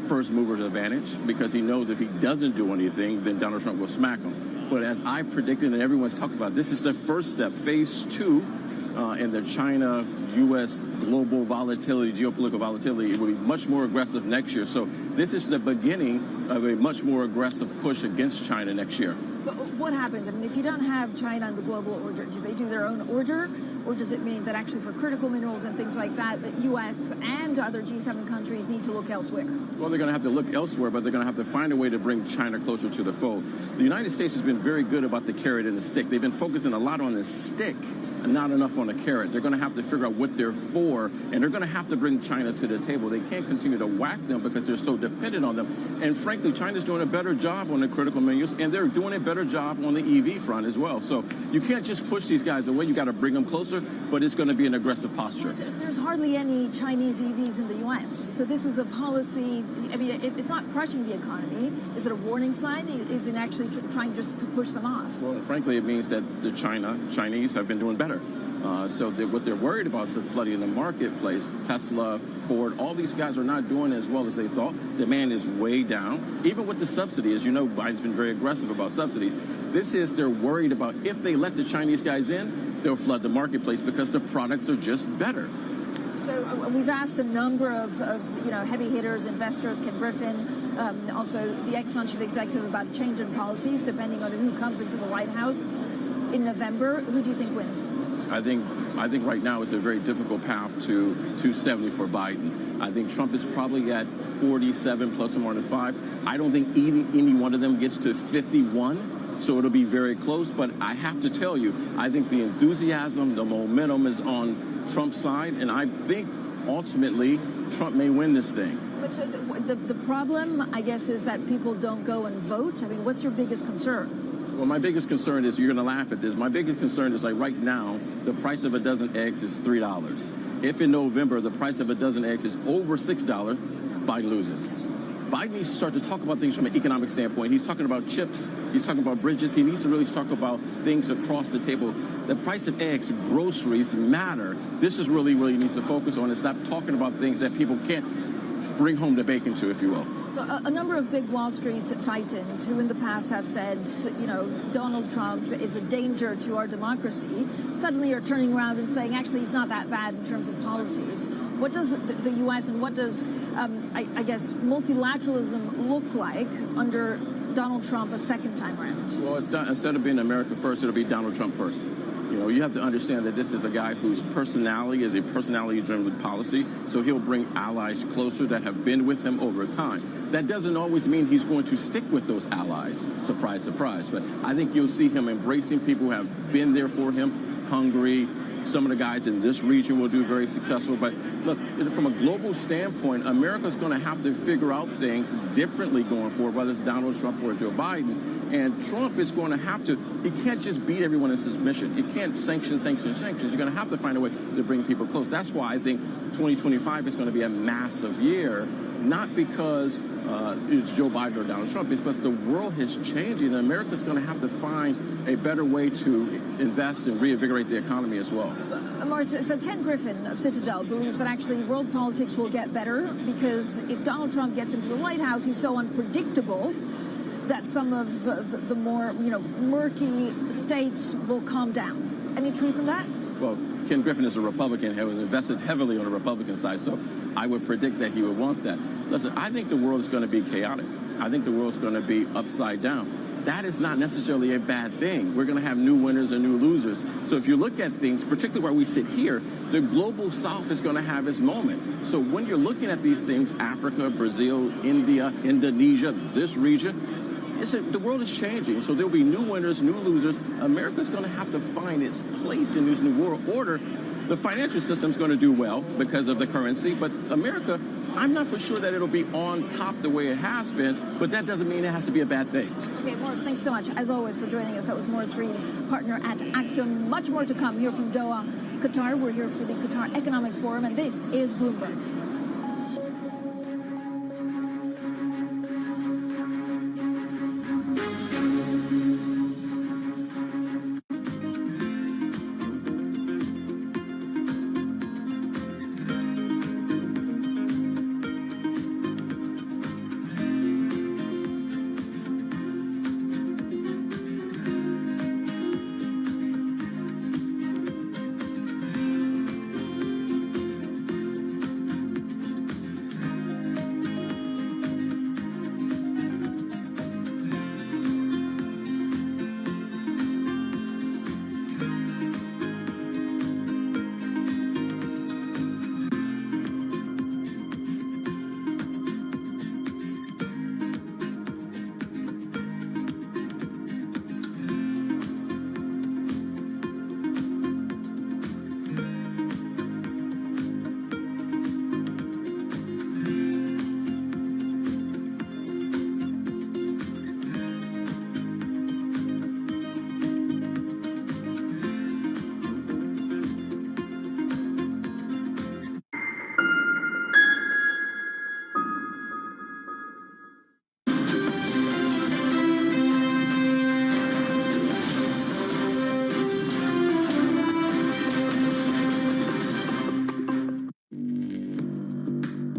first mover's advantage because he knows if he doesn't do anything, then Donald Trump will smack him. But as I predicted and everyone's talking about, this is the first step, phase 2 in the China-U.S. global volatility, geopolitical volatility. It will be much more aggressive next year. So this is the beginning of a much more aggressive push against China next year. But what happens? I mean, if you don't have China on the global order, do they do their own order? Or does it mean that actually for critical minerals and things like that, the U.S. and other G7 countries need to look elsewhere? Well, they're going to have to look elsewhere, but they're going to have to find a way to bring China closer to the fold. The United States has been very good about the carrot and the stick. They've been focusing a lot on the stick and not enough on the carrot. They're going to have to figure out what they're for, and they're going to have to bring China to the table. They can't continue to whack them because they're so dependent on them. And frankly, China's doing a better job on the critical minerals, and they're doing a better job on the EV front as well. So you can't just push these guys away. You got to bring them closer, but it's going to be an aggressive posture. There's hardly any Chinese EVs in the U.S., so this is a policy. I mean, it's not crushing the economy. Is it a warning sign? Is it actually trying just to push them off? Well, frankly, it means that the Chinese have been doing better. So what they're worried about is the flooding in the marketplace. Tesla, Ford, all these guys are not doing as well as they thought. Demand is way down. Even with the subsidy, as you know, Biden's been very aggressive about subsidies. They're worried about if they let the Chinese guys in, they'll flood the marketplace because the products are just better. So we've asked a number of heavy hitters, investors, Ken Griffin, also the Exxon chief executive, about change in policies depending on who comes into the White House in November. Who do you think wins? I think right now it's a very difficult path to 270 for Biden. I think Trump is probably at 47 plus or minus 5. I don't think any one of them gets to 51, so it'll be very close. But I have to tell you, I think the enthusiasm, the momentum is on Trump's side, and I think ultimately Trump may win this thing. But so the problem, I guess, is that people don't go and vote. I mean, what's your biggest concern? Well, my biggest concern is, you're going to laugh at this, my biggest concern is, like, right now, the price of a dozen eggs is $3. If in November the price of a dozen eggs is over $6, Biden loses. Biden needs to start to talk about things from an economic standpoint. He's talking about chips. He's talking about bridges. He needs to really talk about things across the table. The price of eggs, groceries matter. This is really needs to focus on and stop talking about things that people can't bring home the bacon to, if you will. So a number of big Wall Street titans who in the past have said, Donald Trump is a danger to our democracy, suddenly are turning around and saying, actually, he's not that bad in terms of policies. What does the U.S. and what does, I guess, multilateralism look like under Donald Trump a second time around? Well, instead of being America first, it'll be Donald Trump first. You have to understand that this is a guy whose personality is a personality-driven policy, so he'll bring allies closer that have been with him over time. That doesn't always mean he's going to stick with those allies. Surprise, surprise. But I think you'll see him embracing people who have been there for him. Hungary, some of the guys in this region will do very successful. But look, from a global standpoint, America's going to have to figure out things differently going forward, whether it's Donald Trump or Joe Biden. And Trump is going to have to, he can't just beat everyone in submission. He can't sanction. You're going to have to find a way to bring people close. That's why I think 2025 is going to be a massive year, not because it's Joe Biden or Donald Trump, it's because the world is changing, and America's going to have to find a better way to invest and reinvigorate the economy as well. Morris, so Ken Griffin of Citadel believes that actually world politics will get better because if Donald Trump gets into the White House, he's so unpredictable that some of the more, murky states will calm down. Any truth in that? Well, Ken Griffin is a Republican who has invested heavily on the Republican side, so I would predict that he would want that. Listen, I think the world is going to be chaotic. I think the world's going to be upside down. That is not necessarily a bad thing. We're going to have new winners and new losers. So if you look at things, particularly where we sit here, the global south is going to have its moment. So when you're looking at these things, Africa, Brazil, India, Indonesia, this region, the world is changing, so there'll be new winners, new losers. America's going to have to find its place in this new world order. The financial system's going to do well because of the currency, but America, I'm not for sure that it'll be on top the way it has been, but that doesn't mean it has to be a bad thing. Okay, Morris, thanks so much, as always, for joining us. That was Morris Reed, partner at Actum. Much more to come here from Doha, Qatar. We're here for the Qatar Economic Forum, and this is Bloomberg.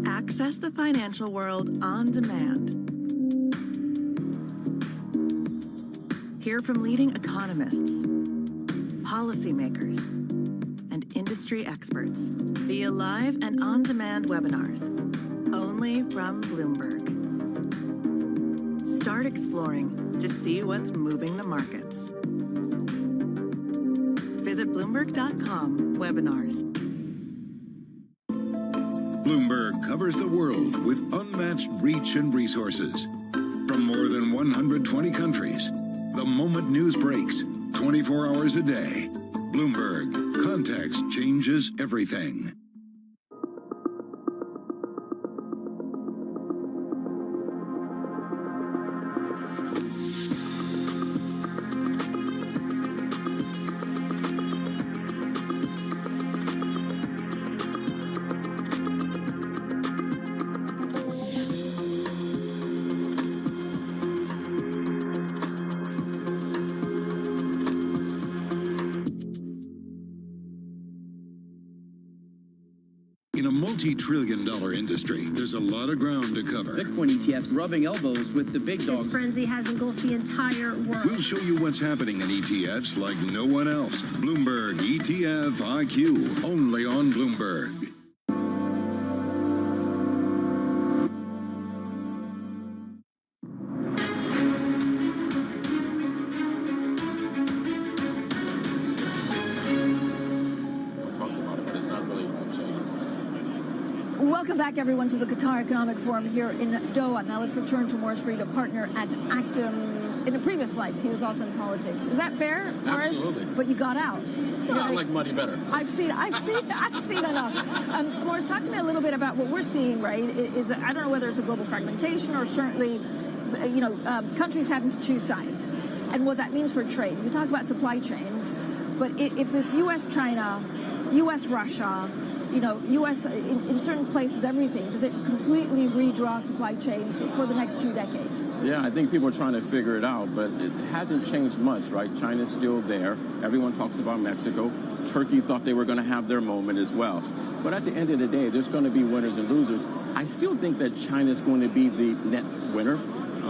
Access the financial world on demand. Hear from leading economists, policymakers, and industry experts via live and on-demand webinars, only from Bloomberg. Start exploring to see what's moving the markets. Visit Bloomberg.com/webinars. Bloomberg covers the world with unmatched reach and resources. From more than 120 countries, the moment news breaks, 24 hours a day. Bloomberg, context changes everything. In a multi-trillion-dollar industry, there's a lot of ground to cover. Bitcoin ETFs rubbing elbows with the big dogs. This frenzy has engulfed the entire world. We'll show you what's happening in ETFs like no one else. Bloomberg ETF IQ, only on Bloomberg. Welcome back, everyone, to the Qatar Economic Forum here in Doha. Now let's return to Morris Reed, a partner at Actum. In a previous life, he was also in politics. Is that fair, Morris? Absolutely. But you got out. Well, I like money better. I've seen enough. Morris, talk to me a little bit about what we're seeing, right? I don't know whether it's a global fragmentation or certainly, countries having to choose sides and what that means for trade. You talk about supply chains, but if this U.S.-China, U.S.-Russia, U.S. in certain places, everything, does it completely redraw supply chains for the next 2 decades? Yeah, I think people are trying to figure it out, but it hasn't changed much, right? China's still there. Everyone talks about Mexico. Turkey thought they were going to have their moment as well. But at the end of the day, there's going to be winners and losers. I still think that China's going to be the net winner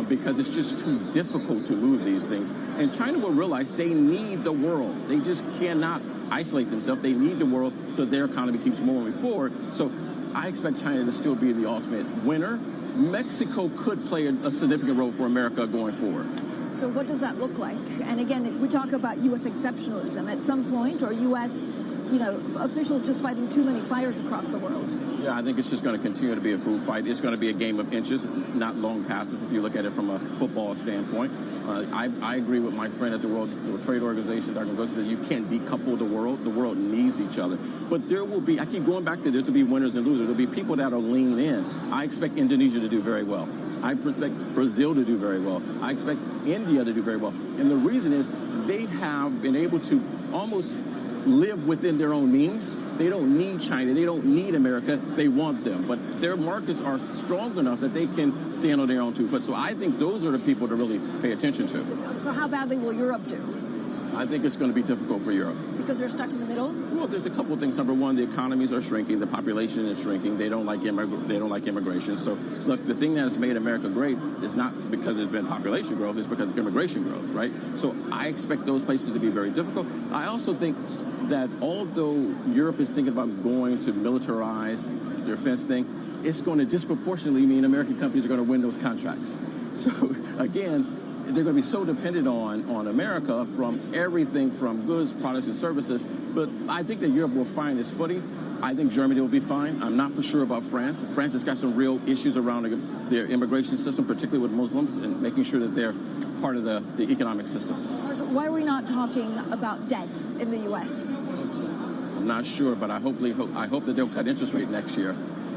because it's just too difficult to move these things. And China will realize they need the world. They just cannot isolate themselves. They need the world so their economy keeps moving forward. So I expect China to still be the ultimate winner. Mexico could play a significant role for America going forward. So what does that look like? And again, we talk about U.S. exceptionalism at some point, or U.S. officials just fighting too many fires across the world? Yeah, I think it's just going to continue to be a food fight. It's going to be a game of inches, not long passes, if you look at it from a football standpoint. I agree with my friend at the World Trade Organization, Dr. Goetz, that you can't decouple the world. The world needs each other. But there will be, I keep going back to this, will be winners and losers. There will be people that will lean in. I expect Indonesia to do very well. I expect Brazil to do very well. I expect India to do very well. And the reason is they have been able to almost live within their own means. They don't need China. They don't need America. They want them. But their markets are strong enough that they can stand on their own 2 feet. So I think those are the people to really pay attention to. So how badly will Europe do? I think it's going to be difficult for Europe. Because they're stuck in the middle? Well, there's a couple of things. Number one, the economies are shrinking. The population is shrinking. They don't like immigration. So, look, the thing that has made America great is not because there's been population growth. It's because of immigration growth, right? So I expect those places to be very difficult. I also think that although Europe is thinking about going to militarize their defense thing, it's going to disproportionately mean American companies are going to win those contracts. So, again, they're going to be so dependent on America from everything from goods, products, and services. But I think that Europe will find its footing. I think Germany will be fine. I'm not for sure about France. France has got some real issues around their immigration system, particularly with Muslims, and making sure that they're part of the economic system. Why are we not talking about debt in the U.S.? I'm not sure, but I hope that they'll cut interest rate next year.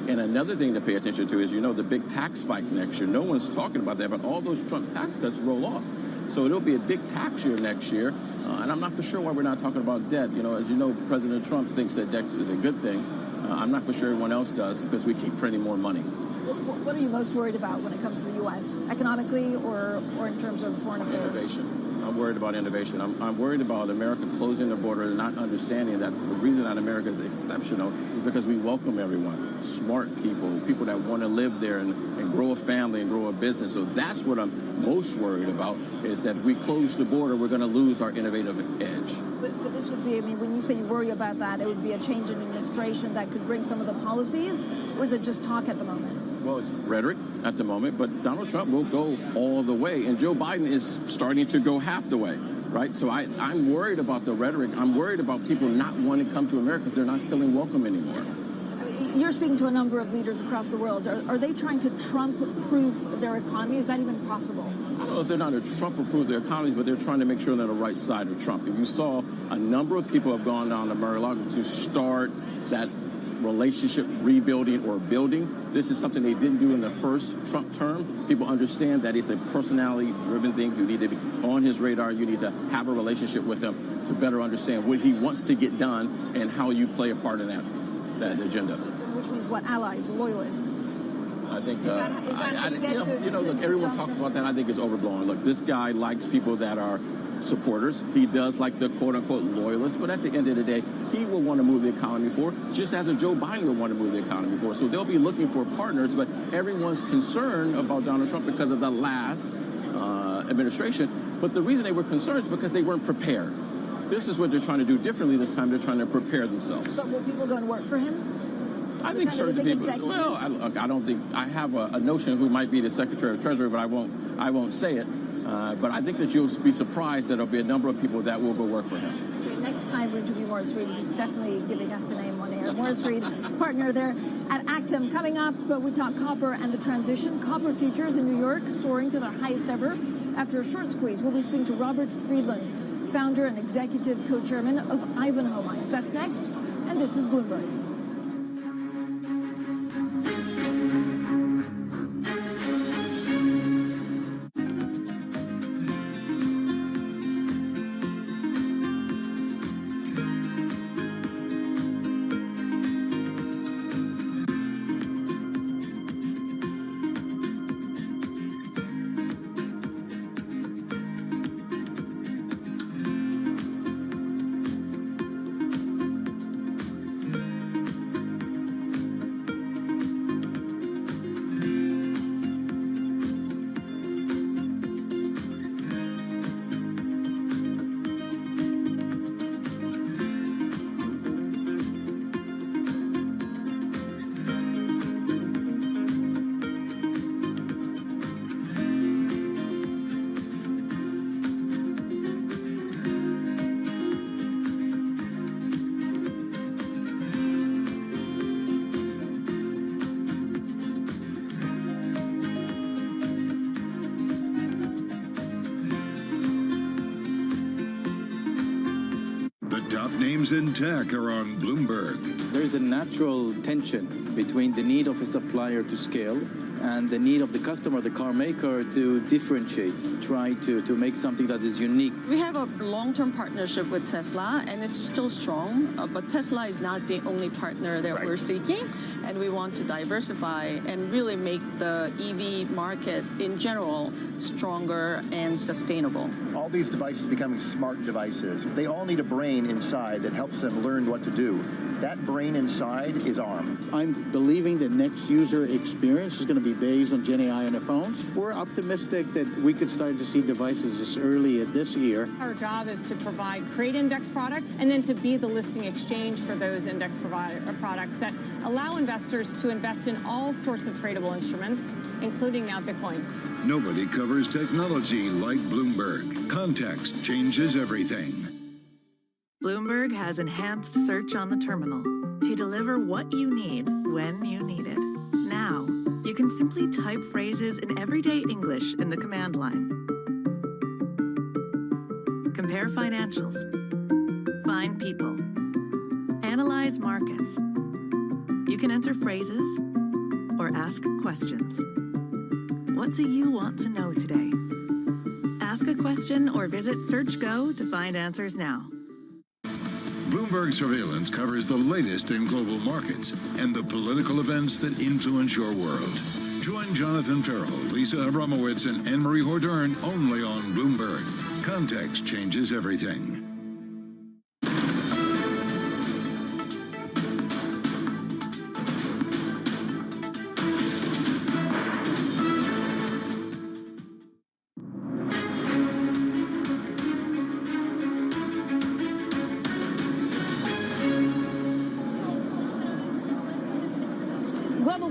And another thing to pay attention to is, the big tax fight next year. No one's talking about that, but all those Trump tax cuts roll off. So it'll be a big tax year next year. And I'm not for sure why we're not talking about debt. As you know, President Trump thinks that debt is a good thing. I'm not for sure everyone else does because we keep printing more money. What are you most worried about when it comes to the U.S., economically or in terms of foreign affairs? Innovation. I'm worried about innovation. I'm worried about America closing the border and not understanding that the reason that America is exceptional is because we welcome everyone. Smart people that want to live there and grow a family and grow a business. So that's what I'm most worried about, is that if we close the border, we're going to lose our innovative edge. But this would be, when you say you worry about that, it would be a change in administration that could bring some of the policies, or is it just talk at the moment? Well, it's rhetoric at the moment, but Donald Trump will go all the way, and Joe Biden is starting to go half the way, right? So I'm worried about the rhetoric. I'm worried about people not wanting to come to America because they're not feeling welcome anymore. You're speaking to a number of leaders across the world. Are they trying to Trump-proof their economy? Is that even possible? I don't know if they're not to Trump-proof their economy, but they're trying to make sure they're on the right side of Trump. And you saw a number of people have gone down to Mar-a-Lago to start that relationship rebuilding or building. This is something they didn't do in the first Trump term. People understand that it's a personality-driven thing. You need to be on his radar. You need to have a relationship with him to better understand what he wants to get done and how you play a part in that agenda. Which means what? Allies, loyalists? I think, is that how you get to look, everyone talks about that. I think it's overblown. Look, this guy likes people that are supporters. He does like the quote-unquote loyalists, but at the end of the day, he will want to move the economy forward, just as Joe Biden will want to move the economy forward. So they'll be looking for partners, but everyone's concerned about Donald Trump because of the last administration. But the reason they were concerned is because they weren't prepared. This is what they're trying to do differently this time. They're trying to prepare themselves. But will people go and work for him? I think certain people. Well, I don't think I have a notion of who might be the Secretary of Treasury, but I won't say it. But I think that you'll be surprised that there'll be a number of people that will go work for him. Next time we interview Morris Reed, he's definitely giving us the name on air. Morris Reed, partner there at Actum. Coming up, we talk copper and the transition. Copper futures in New York soaring to their highest ever after a short squeeze. We'll be speaking to Robert Friedland, founder and executive co-chairman of Ivanhoe Mines. That's next, and this is Bloomberg. times in tech are on Bloomberg. There is a natural tension between the need of a supplier to scale and the need of the customer, the car maker, to differentiate, try to make something that is unique. We have a long-term partnership with Tesla, and it's still strong, but Tesla is not the only partner that we're seeking, and we want to diversify and really make the EV market in general stronger and sustainable. All these devices becoming smart devices, they all need a brain inside that helps them learn what to do. That brain inside is ARM. I'm believing the next user experience is going to be based on Gen AI on the phones. We're optimistic that we could start to see devices as early as this year. Our job is to provide great index products and then to be the listing exchange for those index products that allow investors to invest in all sorts of tradable instruments, including now Bitcoin. Nobody covers technology like Bloomberg. Context changes everything. Bloomberg has enhanced search on the terminal to deliver what you need when you need it. Now, you can simply type phrases in everyday English in the command line. Compare financials. Find people. Analyze markets. You can enter phrases or ask questions. What do you want to know today? Ask a question or visit SearchGo to find answers now. Bloomberg Surveillance covers the latest in global markets and the political events that influence your world. Join Jonathan Farrell, Lisa Abramowitz, and Anne-Marie Hordern only on Bloomberg. Context changes everything.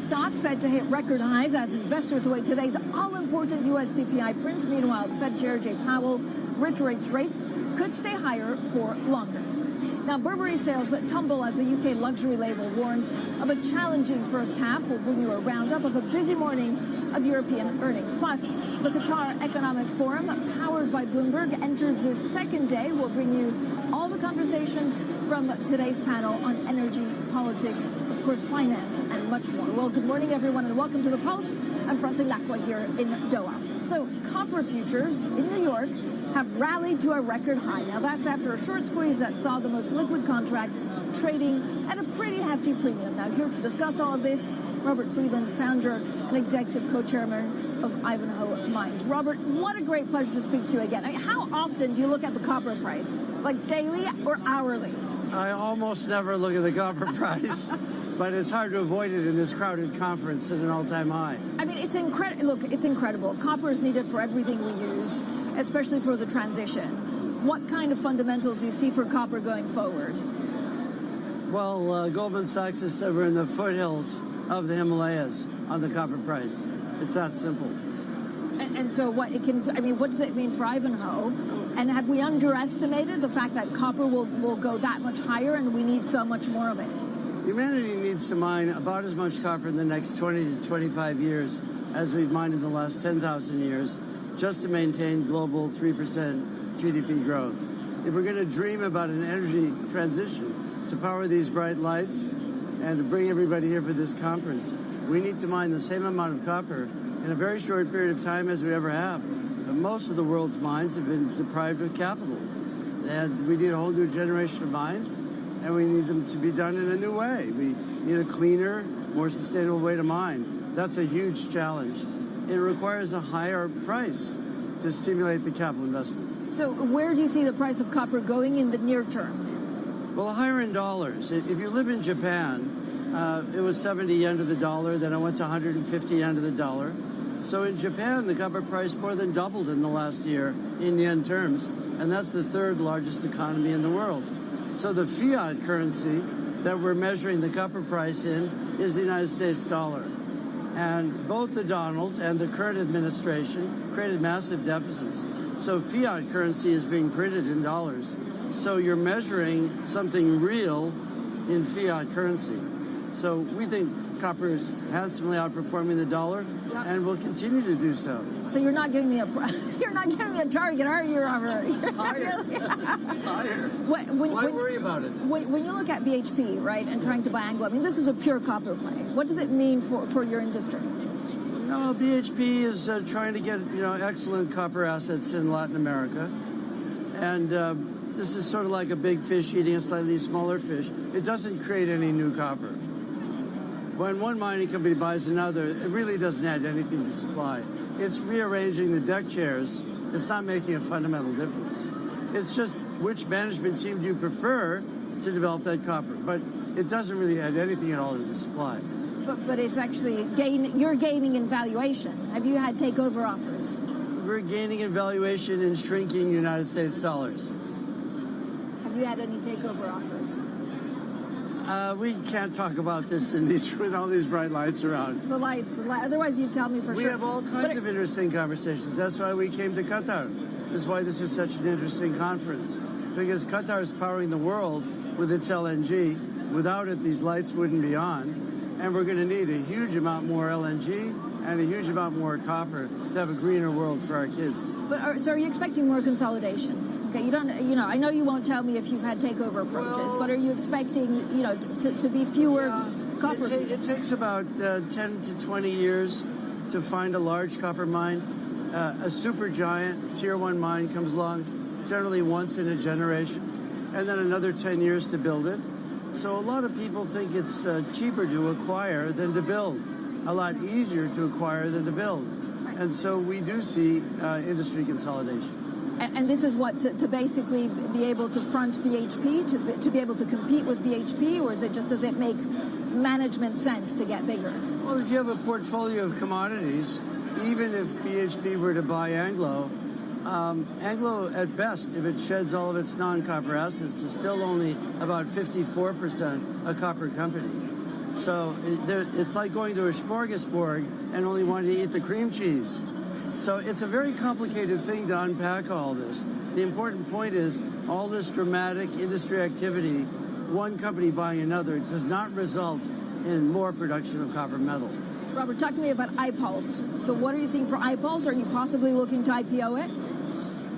Stocks set to hit record highs as investors await today's all-important U.S. CPI print. Meanwhile, Fed Chair Jay Powell reiterates rates could stay higher for longer. Now, Burberry sales tumble as a UK luxury label warns of a challenging first half. We'll bring you a roundup of a busy morning of European earnings. Plus, the Qatar Economic Forum, powered by Bloomberg, enters its second day. We'll bring you all the conversations from today's panel on energy, politics, of course, finance, and much more. Well, good morning, everyone, and welcome to The Pulse. I'm Francie Lacqua here in Doha. So, copper futures in New York have rallied to a record high. Now, that's after a short squeeze that saw the most liquid contract trading at a pretty hefty premium. Now, here to discuss all of this, Robert Friedland, founder and executive co-chairman of Ivanhoe Mines. Robert, what a great pleasure to speak to you again. I mean, how often do you look at the copper price? Like daily or hourly? I almost never look at the copper price, but it's hard to avoid it in this crowded conference at an all-time high. I mean, it's incredible. Look, it's incredible. Copper is needed for everything we use, especially for the transition. What kind of fundamentals do you see for copper going forward? Well, Goldman Sachs has said we're in the foothills of the Himalayas on the copper price. It's that simple. And so what it can, I mean, what does it mean for Ivanhoe? And have we underestimated the fact that copper will go that much higher and we need so much more of it? Humanity needs to mine about as much copper in the next 20 to 25 years as we've mined in the last 10,000 years just to maintain global 3% GDP growth. If we're going to dream about an energy transition to power these bright lights and to bring everybody here for this conference, we need to mine the same amount of copper in a very short period of time as we ever have. But most of the world's mines have been deprived of capital. And we need a whole new generation of mines, and we need them to be done in a new way. We need a cleaner, more sustainable way to mine. That's a huge challenge. It requires a higher price to stimulate the capital investment. So where do you see the price of copper going in the near term? Well, higher in dollars. If you live in Japan, it was 70 yen to the dollar, then it went to 150 yen to the dollar. So in Japan, the copper price more than doubled in the last year in yen terms, and that's the third largest economy in the world. So the fiat currency that we're measuring the copper price in is the United States dollar. And both the Donald and the current administration created massive deficits. So fiat currency is being printed in dollars. So you're measuring something real in fiat currency. So we think Copper is handsomely outperforming the dollar, and will continue to do so. So you're not giving me a target, are you, Robert? Higher. Higher. Why worry about it? When you look at BHP, right, and trying to buy Anglo, I mean, this is a pure copper play. What does it mean for your industry? No, BHP is trying to get excellent copper assets in Latin America, and this is sort of like a big fish eating a slightly smaller fish. It doesn't create any new copper. When one mining company buys another, it really doesn't add anything to supply. It's rearranging the deck chairs. It's not making a fundamental difference. It's just which management team do you prefer to develop that copper, but it doesn't really add anything at all to the supply. But it's actually you're gaining in valuation. Have you had takeover offers? We're gaining in valuation and shrinking United States dollars. Have you had any takeover offers? We can't talk about this with all these bright lights around. It's the lights. Otherwise, you'd tell me for sure. We have all kinds of interesting conversations. That's why we came to Qatar. This is why this is such an interesting conference. Because Qatar is powering the world with its LNG. Without it, these lights wouldn't be on. And we're going to need a huge amount more LNG and a huge amount more copper to have a greener world for our kids. So are you expecting more consolidation? Okay, I know you won't tell me if you've had takeover approaches, but are you expecting, to be fewer copper? It takes about 10 to 20 years to find a large copper mine. A super giant tier 1 mine comes along generally once in a generation, and then another 10 years to build it. So a lot of people think it's cheaper to acquire than to build, a lot easier to acquire than to build. And so we do see industry consolidation. And this is what, to basically be able to front BHP, to be able to compete with BHP, or does it make management sense to get bigger? Well, if you have a portfolio of commodities, even if BHP were to buy Anglo, Anglo, at best, if it sheds all of its non-copper assets, is still only about 54% a copper company. So it's like going to a smorgasbord and only wanting to eat the cream cheese. So it's a very complicated thing to unpack all this. The important point is all this dramatic industry activity, one company buying another, does not result in more production of copper metal. Robert, talk to me about iPulse. So what are you seeing for iPulse? Are you possibly looking to IPO it?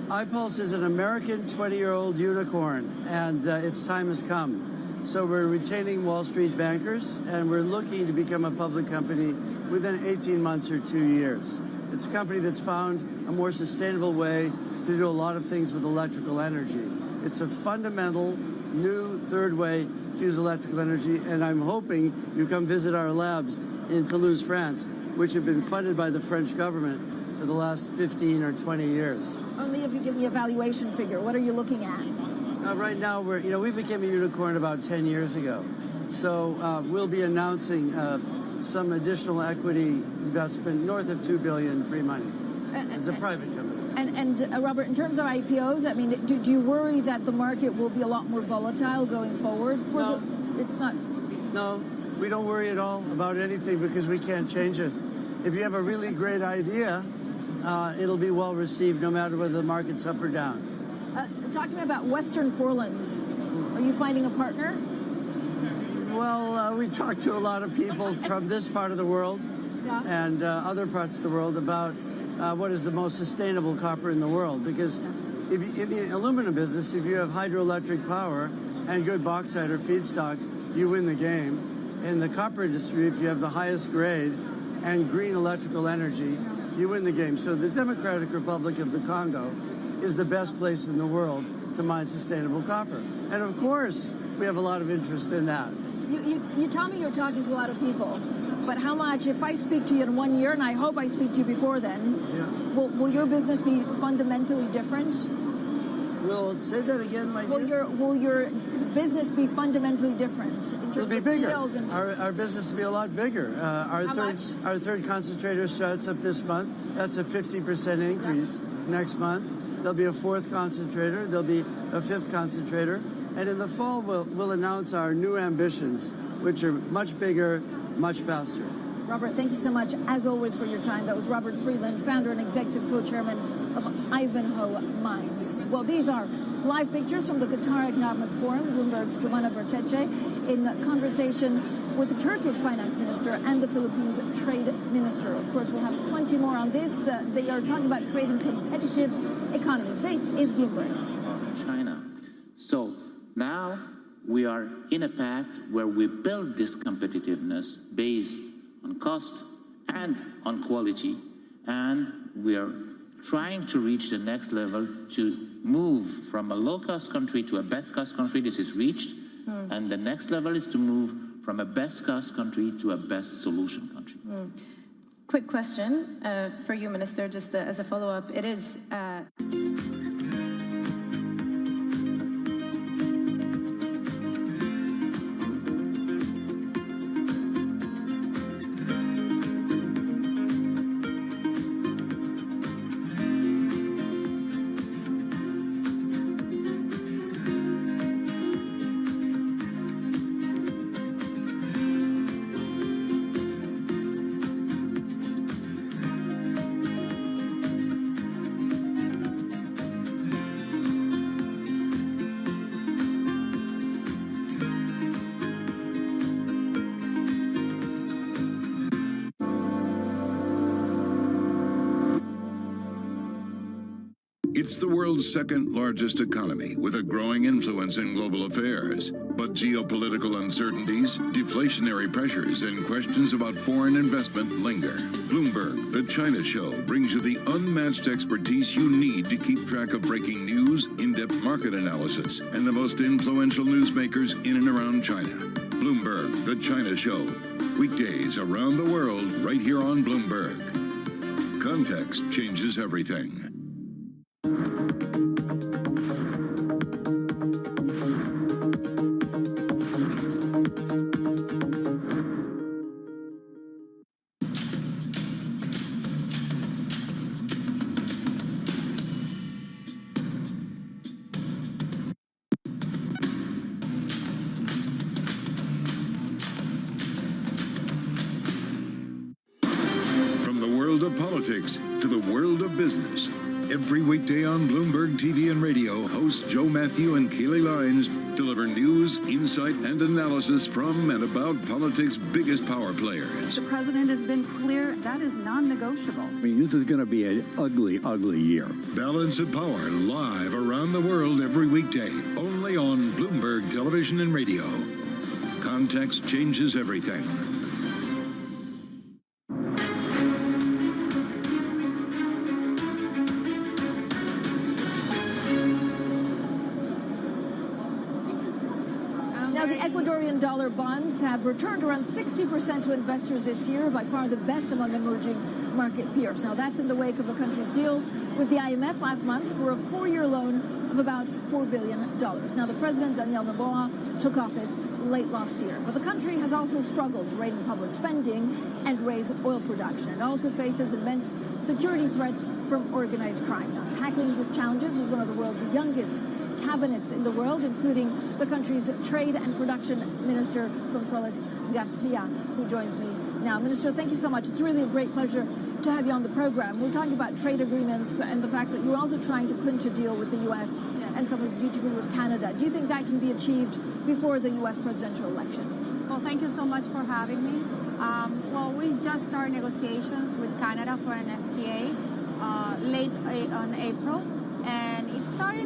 iPulse is an American 20-year-old unicorn, and its time has come. So we're retaining Wall Street bankers, and we're looking to become a public company within 18 months or 2 years. It's a company that's found a more sustainable way to do a lot of things with electrical energy. It's a fundamental, new, third way to use electrical energy, and I'm hoping you come visit our labs in Toulouse, France, which have been funded by the French government for the last 15 or 20 years. Only if you give me a valuation figure. What are you looking at? Right now, we became a unicorn about 10 years ago. So we'll be announcing some additional equity investment north of $2 billion pre-money as a private company. And Robert, in terms of IPOs, I mean, do you worry that the market will be a lot more volatile going forward? It's not. No, we don't worry at all about anything because we can't change it. If you have a really great idea, it'll be well received no matter whether the market's up or down. Talk to me about Western Forelands. Are you finding a partner? Well, we talk to a lot of people from this part of the world and other parts of the world about what is the most sustainable copper in the world. Because in the aluminum business, if you have hydroelectric power and good bauxite or feedstock, you win the game. In the copper industry, if you have the highest grade and green electrical energy, you win the game. So the Democratic Republic of the Congo is the best place in the world to mine sustainable copper. And of course, we have a lot of interest in that. You tell me you're talking to a lot of people, but how much, if I speak to you in 1 year, and I hope I speak to you before then, will your business be fundamentally different? Will say that again, my dear? Will your business be fundamentally different? It'll be bigger. Our business will be a lot bigger. Our third concentrator starts up this month. That's a 50% increase. Next month, there'll be a fourth concentrator. There'll be a fifth concentrator. And in the fall, we'll announce our new ambitions, which are much bigger, much faster. Robert, thank you so much, as always, for your time. That was Robert Freeland, founder and executive co-chairman of Ivanhoe Mines. Well, these are live pictures from the Qatar Economic Forum. Bloomberg's Jumana Bercece in conversation with the Turkish finance minister and the Philippines trade minister. Of course, we'll have plenty more on this. They are talking about creating competitive economies. This is Bloomberg. China. So now we are in a path where we build this competitiveness based on cost and on quality, and we are trying to reach the next level to move from a low-cost country to a best-cost country. This is reached, and the next level is to move from a best-cost country to a best-solution country. Quick question for you, Minister, just as a follow-up. It is... It's the world's second largest economy with a growing influence in global affairs. But geopolitical uncertainties, deflationary pressures, and questions about foreign investment linger. Bloomberg, the China Show, brings you the unmatched expertise you need to keep track of breaking news, in-depth market analysis, and the most influential newsmakers in and around China. Bloomberg, the China Show. Weekdays around the world, right here on Bloomberg. Context changes everything. Politics to the world of business. Every weekday on Bloomberg TV and radio, hosts Joe Matthew and Keely Lines deliver news, insight, and analysis from and about politics' biggest power players. The president has been clear that is non-negotiable. I mean, this is going to be an ugly, ugly year. Balance of Power, live around the world every weekday, only on Bloomberg Television and Radio. Context changes everything. Now, the Ecuadorian dollar bonds have returned around 60% to investors this year, by far the best among emerging market peers. Now, that's in the wake of the country's deal with the IMF last month for a 4-year loan of about $4 billion. Now, the president, Daniel Noboa, took office late last year. But the country has also struggled to rein in public spending and raise oil production. It also faces immense security threats from organized crime. Now, tackling these challenges is one of the world's youngest cabinets in the world, including the country's Trade and Production Minister, Sonsoles Garcia, who joins me now. Minister, thank you so much. It's really a great pleasure to have you on the program. We're talking about trade agreements and the fact that you're also trying to clinch a deal with the U.S. and some of the duty-free with Canada. Do you think that can be achieved before the U.S. presidential election? Well, thank you so much for having me. Well, we just started negotiations with Canada for an FTA late on April. And it started,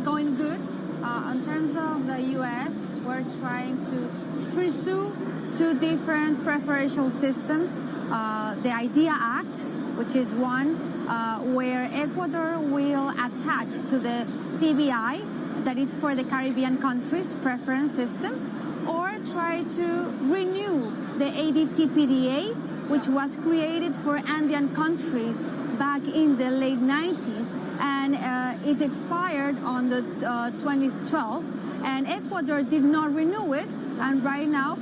going good. In terms of the U.S., we're trying to pursue two different preferential systems. The IDEA Act, which is one where Ecuador will attach to the CBI, that is for the Caribbean countries, preference system, or try to renew the ADT-PDA, which was created for Andean countries back in the late 90s. And it expired on the 2012, and Ecuador did not renew it. And right now,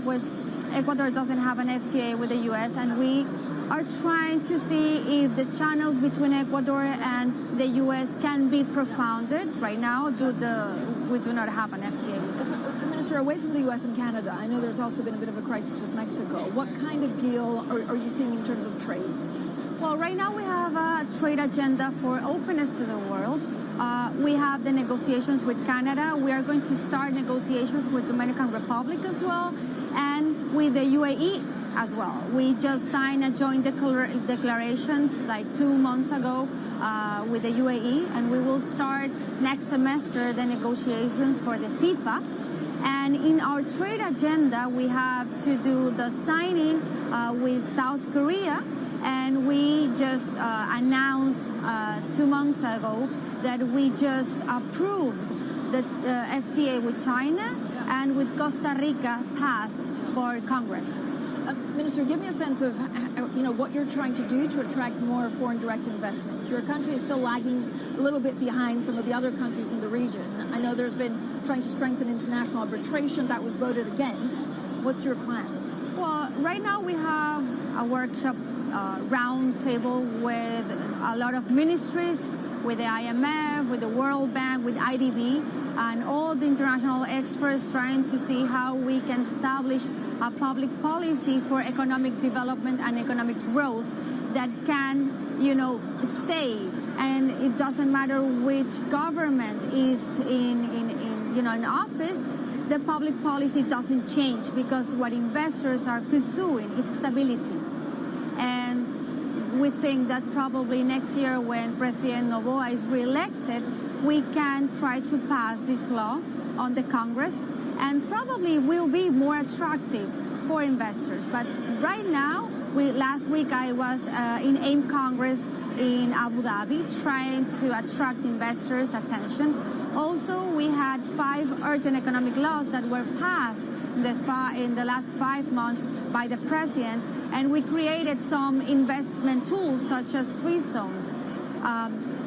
Ecuador doesn't have an FTA with the U.S., and we are trying to see if the channels between Ecuador and the U.S. can be profounded. Right now, we do not have an FTA with them. Minister, away from the U.S. and Canada, I know there's also been a bit of a crisis with Mexico. What kind of deal are you seeing in terms of trade? Well, right now we have a trade agenda for openness to the world. We have the negotiations with Canada. We are going to start negotiations with Dominican Republic as well, and with the UAE as well. We just signed a joint declaration like 2 months ago with the UAE, and we will start next semester the negotiations for the CEPA. And in our trade agenda, we have to do the signing with South Korea, and we just announced 2 months ago that we just approved the FTA with China, and with Costa Rica passed for Congress. Minister, give me a sense of what you're trying to do to attract more foreign direct investment. Your country is still lagging a little bit behind some of the other countries in the region. I know there's been trying to strengthen international arbitration that was voted against. What's your plan? Well, right now we have a workshop round table with a lot of ministries, with the IMF, with the World Bank, with IDB, and all the international experts trying to see how we can establish a public policy for economic development and economic growth that can, stay. And it doesn't matter which government is in office, the public policy doesn't change, because what investors are pursuing is stability. And we think that probably next year, when President Noboa is reelected, we can try to pass this law on the Congress, and probably will be more attractive for investors. But right now, last week I was in AIM Congress in Abu Dhabi, trying to attract investors' attention. Also, we had 5 urgent economic laws that were passed in the last 5 months by the president, and we created some investment tools such as free zones,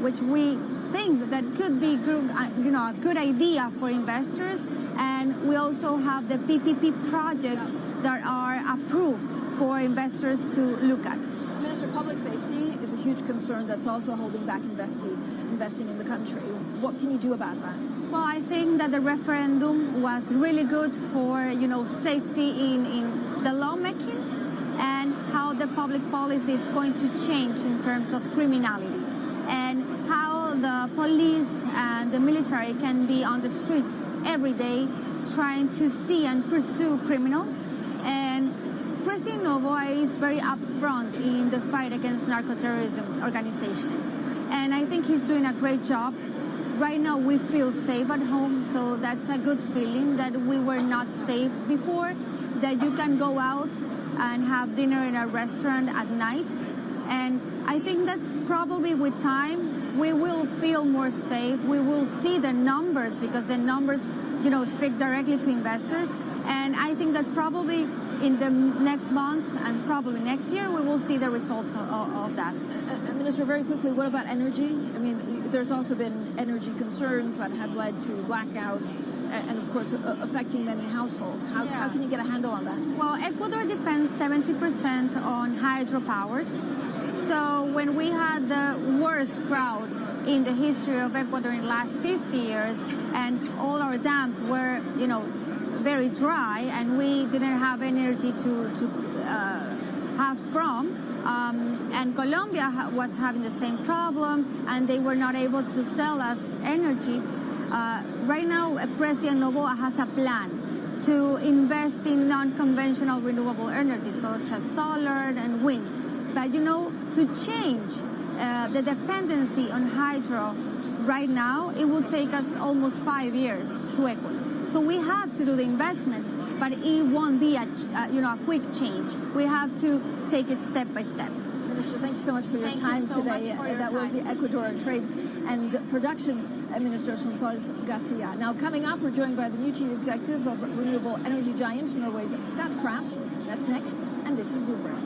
which we think that could be a good idea for investors. And we also have the PPP projects that are approved for investors to look at. Minister, public safety is a huge concern that's also holding back investing in the country. What can you do about that? Well, I think that the referendum was really good for, safety in the lawmaking, and how the public policy is going to change in terms of criminality, and how the police and the military can be on the streets every day trying to see and pursue criminals. And President Noboa is very upfront in the fight against narco-terrorism organizations, and I think he's doing a great job. Right now we feel safe at home, so that's a good feeling, that we were not safe before, that you can go out and have dinner in a restaurant at night. And I think that probably with time we will feel more safe. We will see the numbers, because the numbers, speak directly to investors. And I think that probably in the next months and probably next year, we will see the results of that. Minister, very quickly, what about energy? I mean, there's also been energy concerns that have led to blackouts and, of course, affecting many households. How can you get a handle on that? Well, Ecuador depends 70% on hydropowers. So when we had the worst drought in the history of Ecuador in the last 50 years, and all our dams were, very dry, and we didn't have energy to have from, and Colombia was having the same problem, and they were not able to sell us energy. Right now, President Noboa has a plan to invest in non-conventional renewable energy, such as solar and wind. But, to change the dependency on hydro right now, it will take us almost 5 years to Ecuador. So we have to do the investments, but it won't be a quick change. We have to take it step by step. Minister, thank you so much for your time today. That was the Ecuador Trade and Production Minister, Sonsoles Garcia. Now, coming up, we're joined by the new Chief Executive of renewable energy giant Norway's Statkraft. That's next, and this is Bloomberg.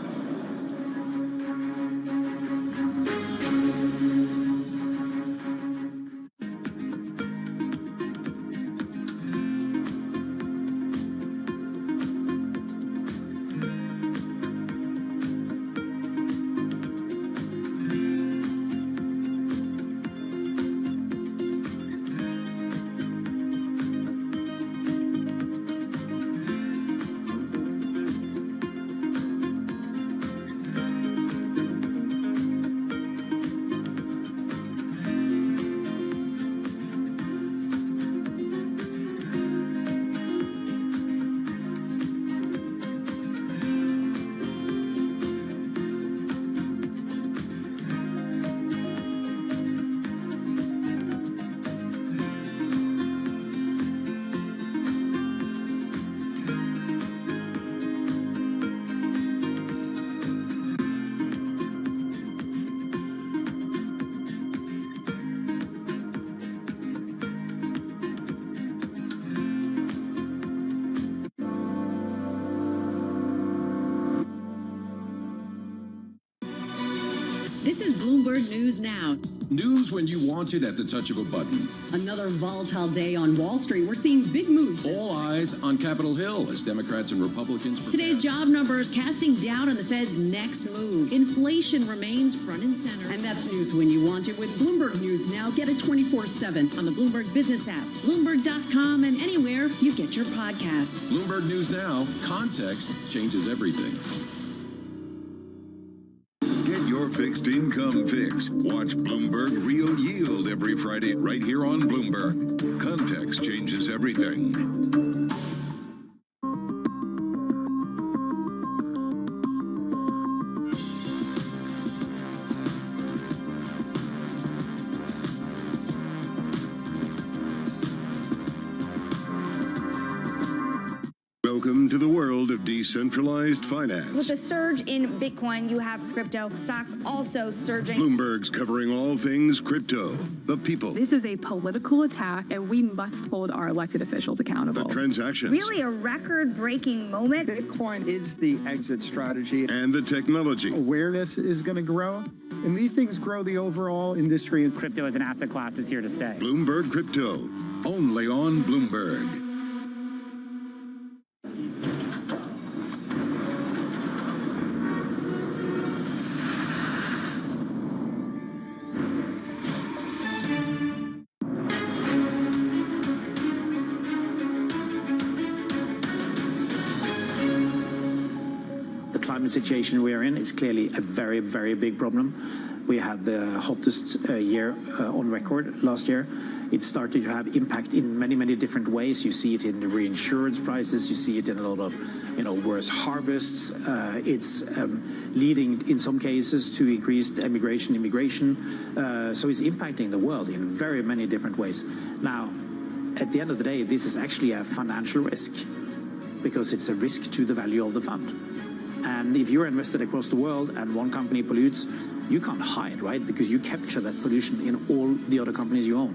This is Bloomberg News Now. News when you want it at the touch of a button. Another volatile day on Wall Street. We're seeing big moves. All eyes on Capitol Hill as Democrats and Republicans prepare. Today's job numbers casting doubt on the Fed's next move. Inflation remains front and center. And that's news when you want it with Bloomberg News Now. Get it 24/7 on the Bloomberg Business app, Bloomberg.com, and anywhere you get your podcasts. Bloomberg News Now. Context changes everything. Your fixed income fix. Watch Bloomberg Real Yield every Friday right here on Bloomberg. Context changes everything. Welcome to the world of decentralized finance. With the surge in Bitcoin, you have crypto stocks also surging. Bloomberg's covering all things crypto, the people, This is a political attack, and we must hold our elected officials accountable. the transactions, Really a record-breaking moment. Bitcoin is the exit strategy. and the technology. Awareness is going to grow, and these things grow the overall industry. Crypto as an asset class is here to stay. Bloomberg Crypto, only on Bloomberg. Climate situation we are in is clearly a very, very big problem. We had the hottest year on record last year. It started to have impact in many, many different ways. You see it in the reinsurance prices. You see it in a lot of, worse harvests. It's leading, in some cases, to increased immigration. So it's impacting the world in very many different ways. Now, at the end of the day, this is actually a financial risk because it's a risk to the value of the fund. And if you're invested across the world and one company pollutes, you can't hide, right? Because you capture that pollution in all the other companies you own.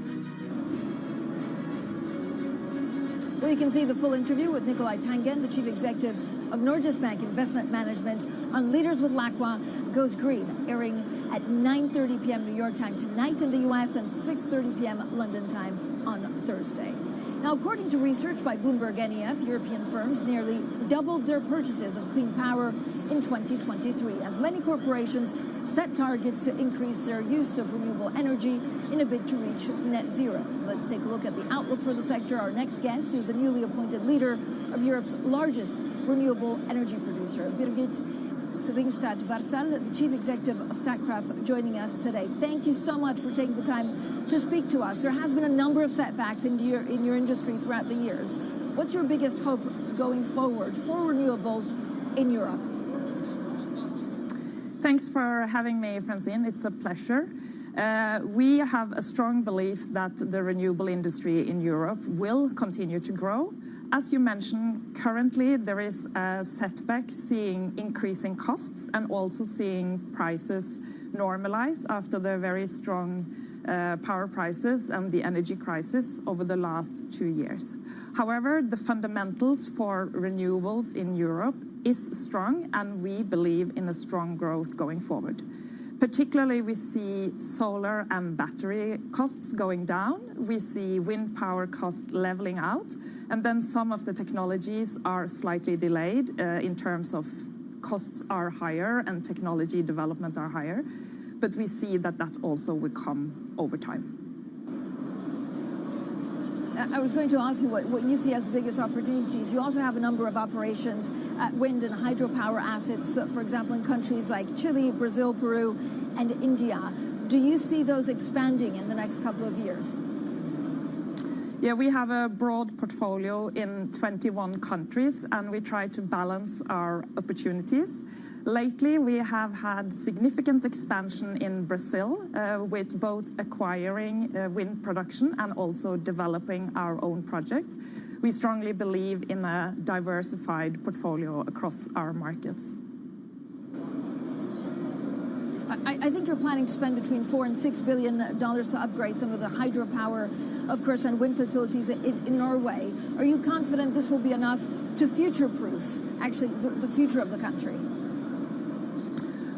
Well, you can see the full interview with Nicolai Tangen, the chief executive of Norges Bank Investment Management, on Leaders with Lacroix Goes Green, airing at 9:30 p.m. New York time tonight in the U.S. and 6:30 p.m. London time on Thursday. Now, according to research by Bloomberg NEF, European firms nearly doubled their purchases of clean power in 2023, as many corporations set targets to increase their use of renewable energy in a bid to reach net zero. Let's take a look at the outlook for the sector. Our next guest is the newly appointed leader of Europe's largest renewable energy producer, Birgit Ringstad-Vartal, the chief executive of Statkraft, joining us today. Thank you so much for taking the time to speak to us. There has been a number of setbacks in your industry throughout the years. What's your biggest hope going forward for renewables in Europe? Thanks for having me, Francine. It's a pleasure. We have a strong belief that the renewable industry in Europe will continue to grow. As you mentioned, currently there is a setback, seeing increasing costs and also seeing prices normalize after the very strong power prices and the energy crisis over the last 2 years. However, the fundamentals for renewables in Europe is strong, and we believe in a strong growth going forward. Particularly, we see solar and battery costs going down. We see wind power cost leveling out. And then some of the technologies are slightly delayed in terms of costs are higher and technology development are higher. But we see that also will come over time. I was going to ask you what you see as biggest opportunities. You also have a number of operations, wind and hydropower assets, for example, in countries like Chile, Brazil, Peru, and India. Do you see those expanding in the next couple of years? Yeah, we have a broad portfolio in 21 countries, and we try to balance our opportunities. Lately, we have had significant expansion in Brazil with both acquiring wind production and also developing our own projects. We strongly believe in a diversified portfolio across our markets. I think you're planning to spend between $4 and $6 billion to upgrade some of the hydropower, of course, and wind facilities in Norway. Are you confident this will be enough to future-proof, actually, the future of the country?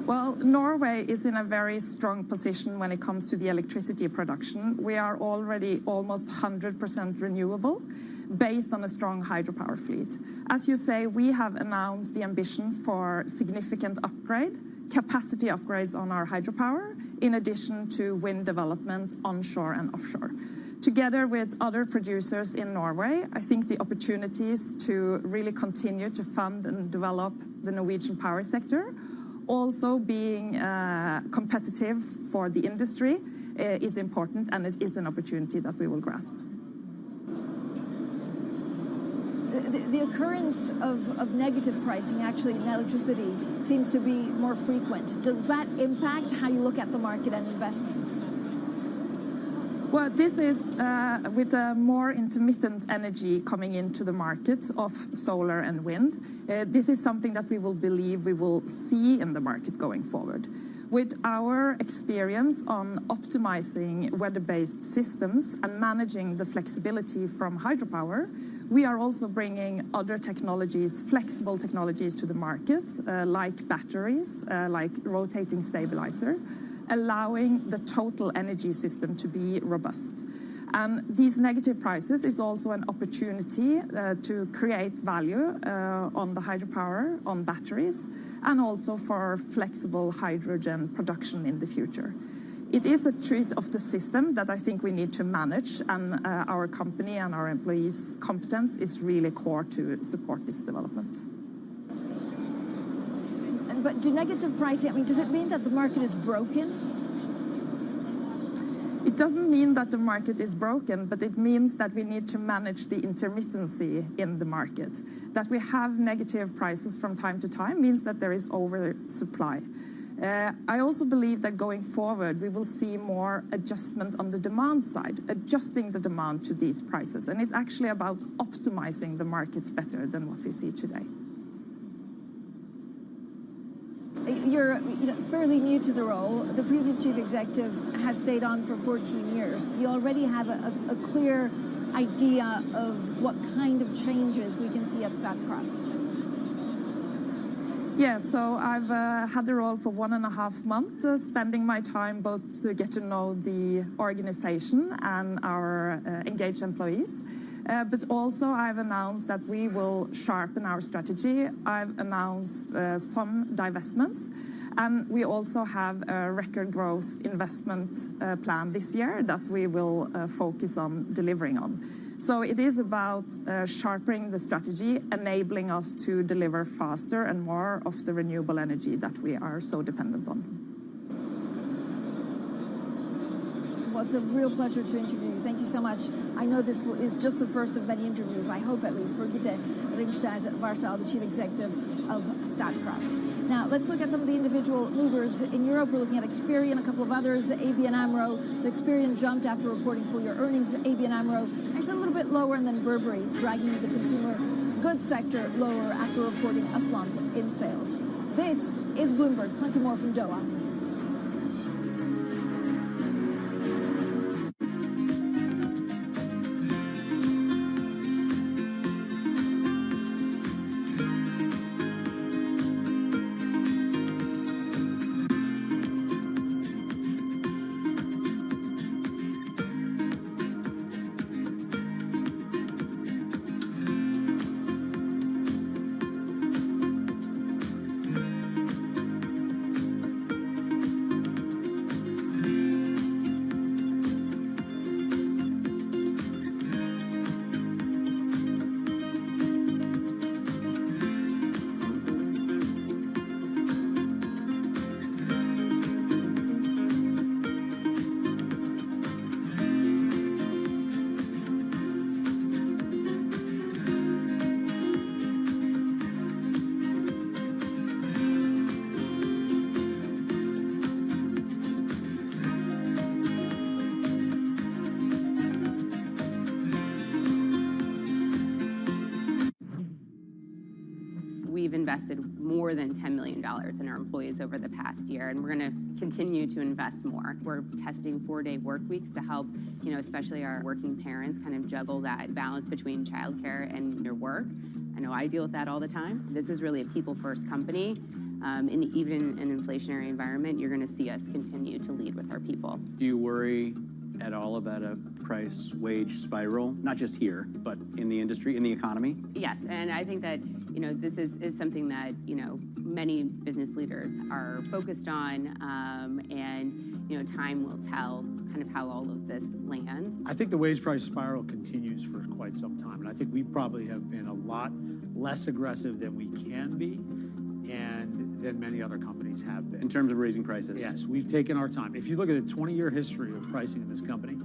Well, Norway is in a very strong position when it comes to the electricity production. We are already almost 100% renewable, based on a strong hydropower fleet. As you say, we have announced the ambition for significant capacity upgrades on our hydropower, in addition to wind development onshore and offshore. Together with other producers in Norway, I think the opportunities to really continue to fund and develop the Norwegian power sector, also being competitive for the industry, is important, and it is an opportunity that we will grasp. The occurrence of negative pricing actually in electricity seems to be more frequent. Does that impact how you look at the market and investments? Well, this is with more intermittent energy coming into the market of solar and wind. This is something that we will see in the market going forward. With our experience on optimizing weather-based systems and managing the flexibility from hydropower, we are also bringing other technologies, flexible technologies to the market, like batteries, like rotating stabilizer, allowing the total energy system to be robust. And these negative prices is also an opportunity to create value on the hydropower, on batteries, and also for flexible hydrogen production in the future. It is a treat of the system that I think we need to manage, and our company and our employees' competence is really core to support this development. But do negative pricing, I mean, does it mean that the market is broken? It doesn't mean that the market is broken, but it means that we need to manage the intermittency in the market. That we have negative prices from time to time means that there is oversupply. I also believe that going forward, we will see more adjustment on the demand side, adjusting the demand to these prices. And it's actually about optimizing the market better than what we see today. You're fairly new to the role. The previous chief executive has stayed on for 14 years. You already have a clear idea of what kind of changes we can see at Statkraft. Yeah, so I've had the role for 1.5 months, spending my time both to get to know the organization and our engaged employees. But also I've announced that we will sharpen our strategy. I've announced some divestments, and we also have a record growth investment plan this year that we will focus on delivering on. So it is about sharpening the strategy, enabling us to deliver faster and more of the renewable energy that we are so dependent on. Well, it's a real pleasure to interview you. Thank you so much. I know this is just the first of many interviews, I hope at least, Birgitte Ringstad-Vartdal, the Chief Executive of Statkraft. Now, let's look at some of the individual movers in Europe. We're looking at Experian, a couple of others, ABN AMRO. So Experian jumped after reporting full-year earnings. ABN AMRO actually a little bit lower, and then Burberry dragging the consumer goods sector lower after reporting a slump in sales. This is Bloomberg. Plenty more from Doha. We've invested more than $10 million in our employees over the past year, and we're going to continue to invest more. We're testing 4-day work weeks to help, especially our working parents kind of juggle that balance between childcare and your work. I know I deal with that all the time. This is really a people-first company. Even in an inflationary environment, you're going to see us continue to lead with our people. Do you worry at all about a price wage spiral, not just here, but in the industry, in the economy? Yes, and I think that, this is something that, many business leaders are focused on, and, time will tell kind of how all of this lands. I think the wage price spiral continues for quite some time, and I think we probably have been a lot less aggressive than we can be, and than many other companies have been. In terms of raising prices? Yes, we've taken our time. If you look at the 20-year history of pricing in this company,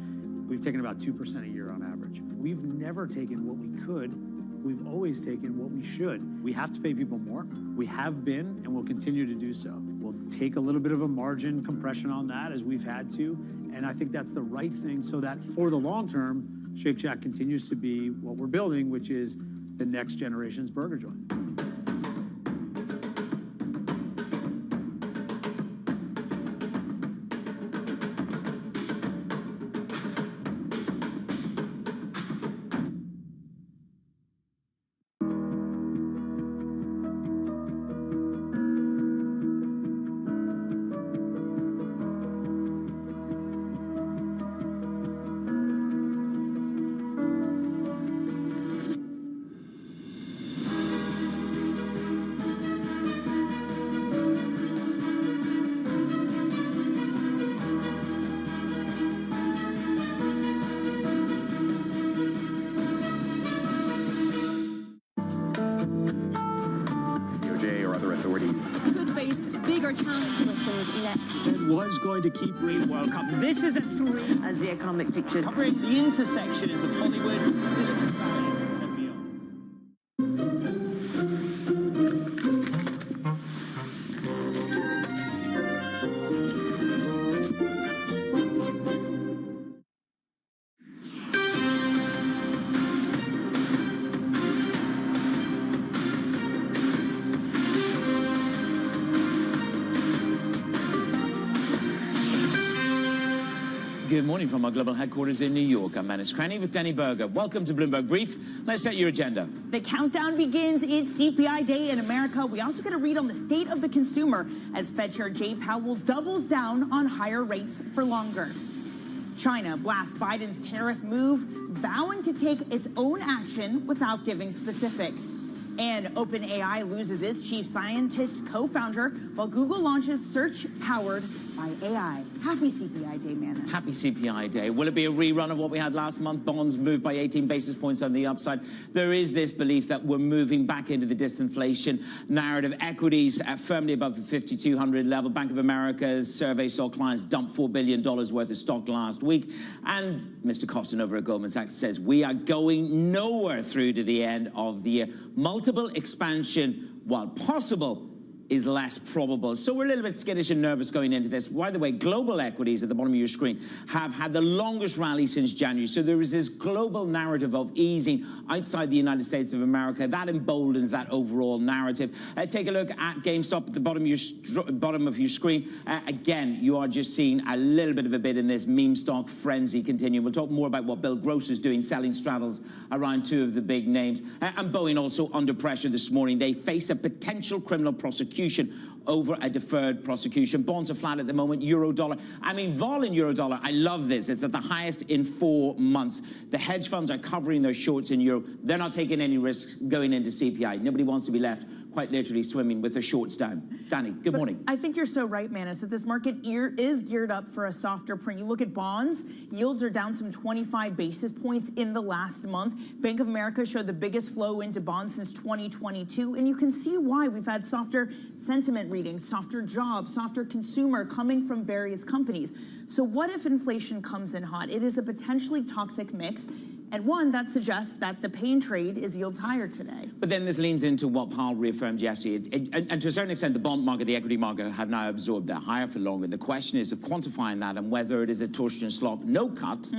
we've taken about 2% a year on average. We've never taken what we could. We've always taken what we should. We have to pay people more. We have been, and we'll continue to do so. We'll take a little bit of a margin compression on that as we've had to, and I think that's the right thing so that for the long term, Shake Shack continues to be what we're building, which is the next generation's burger joint. Could face bigger challenges next. It was going to keep rating World Cup. This is a 3. As the economic picture. Covering the intersections of Hollywood, Silicon Valley, and beyond. Good morning from our global headquarters in New York. I'm Manus Cranny with Danny Berger. Welcome to Bloomberg Brief. Let's set your agenda. The countdown begins. It's CPI day in America. We also get a read on the state of the consumer as Fed Chair Jay Powell doubles down on higher rates for longer. China blasts Biden's tariff move, vowing to take its own action without giving specifics. And OpenAI loses its chief scientist co-founder while Google launches search powered by AI. Happy CPI Day, Manus. Happy CPI Day. Will it be a rerun of what we had last month? Bonds moved by 18 basis points on the upside. There is this belief that we're moving back into the disinflation narrative. Equities firmly above the 5,200 level. Bank of America's survey saw clients dump $4 billion worth of stock last week. And Mr. Costin over at Goldman Sachs says we are going nowhere through to the end of the year. Multiple expansion, while possible, is less probable. So we're a little bit skittish and nervous going into this. By the way, global equities at the bottom of your screen have had the longest rally since January. So there is this global narrative of easing outside the United States of America. That emboldens that overall narrative. Take a look at GameStop at the bottom of your screen. Again, you are just seeing a little bit of a bid in this meme stock frenzy continue. We'll talk more about what Bill Gross is doing, selling straddles around two of the big names. And Boeing also under pressure this morning. They face a potential criminal prosecution over a deferred prosecution. Bonds are flat at the moment. Euro dollar. I mean, vol in euro dollar. I love this. It's at the highest in 4 months. The hedge funds are covering their shorts in euro. They're not taking any risks going into CPI. Nobody wants to be left quite literally swimming with their shorts down. Danny, good morning. I think you're so right, Manus, that this market is geared up for a softer print. You look at bonds, yields are down some 25 basis points in the last month. Bank of America showed the biggest flow into bonds since 2022, and you can see why. We've had softer sentiment readings, softer jobs, softer consumer coming from various companies. So what if inflation comes in hot? It is a potentially toxic mix, and one that suggests that the pain trade is yields higher today. But then this leans into what Powell reaffirmed yesterday. And to a certain extent, the bond market, the equity market have now absorbed that higher for longer. The question is of quantifying that and whether it is a Torsten Slok no cut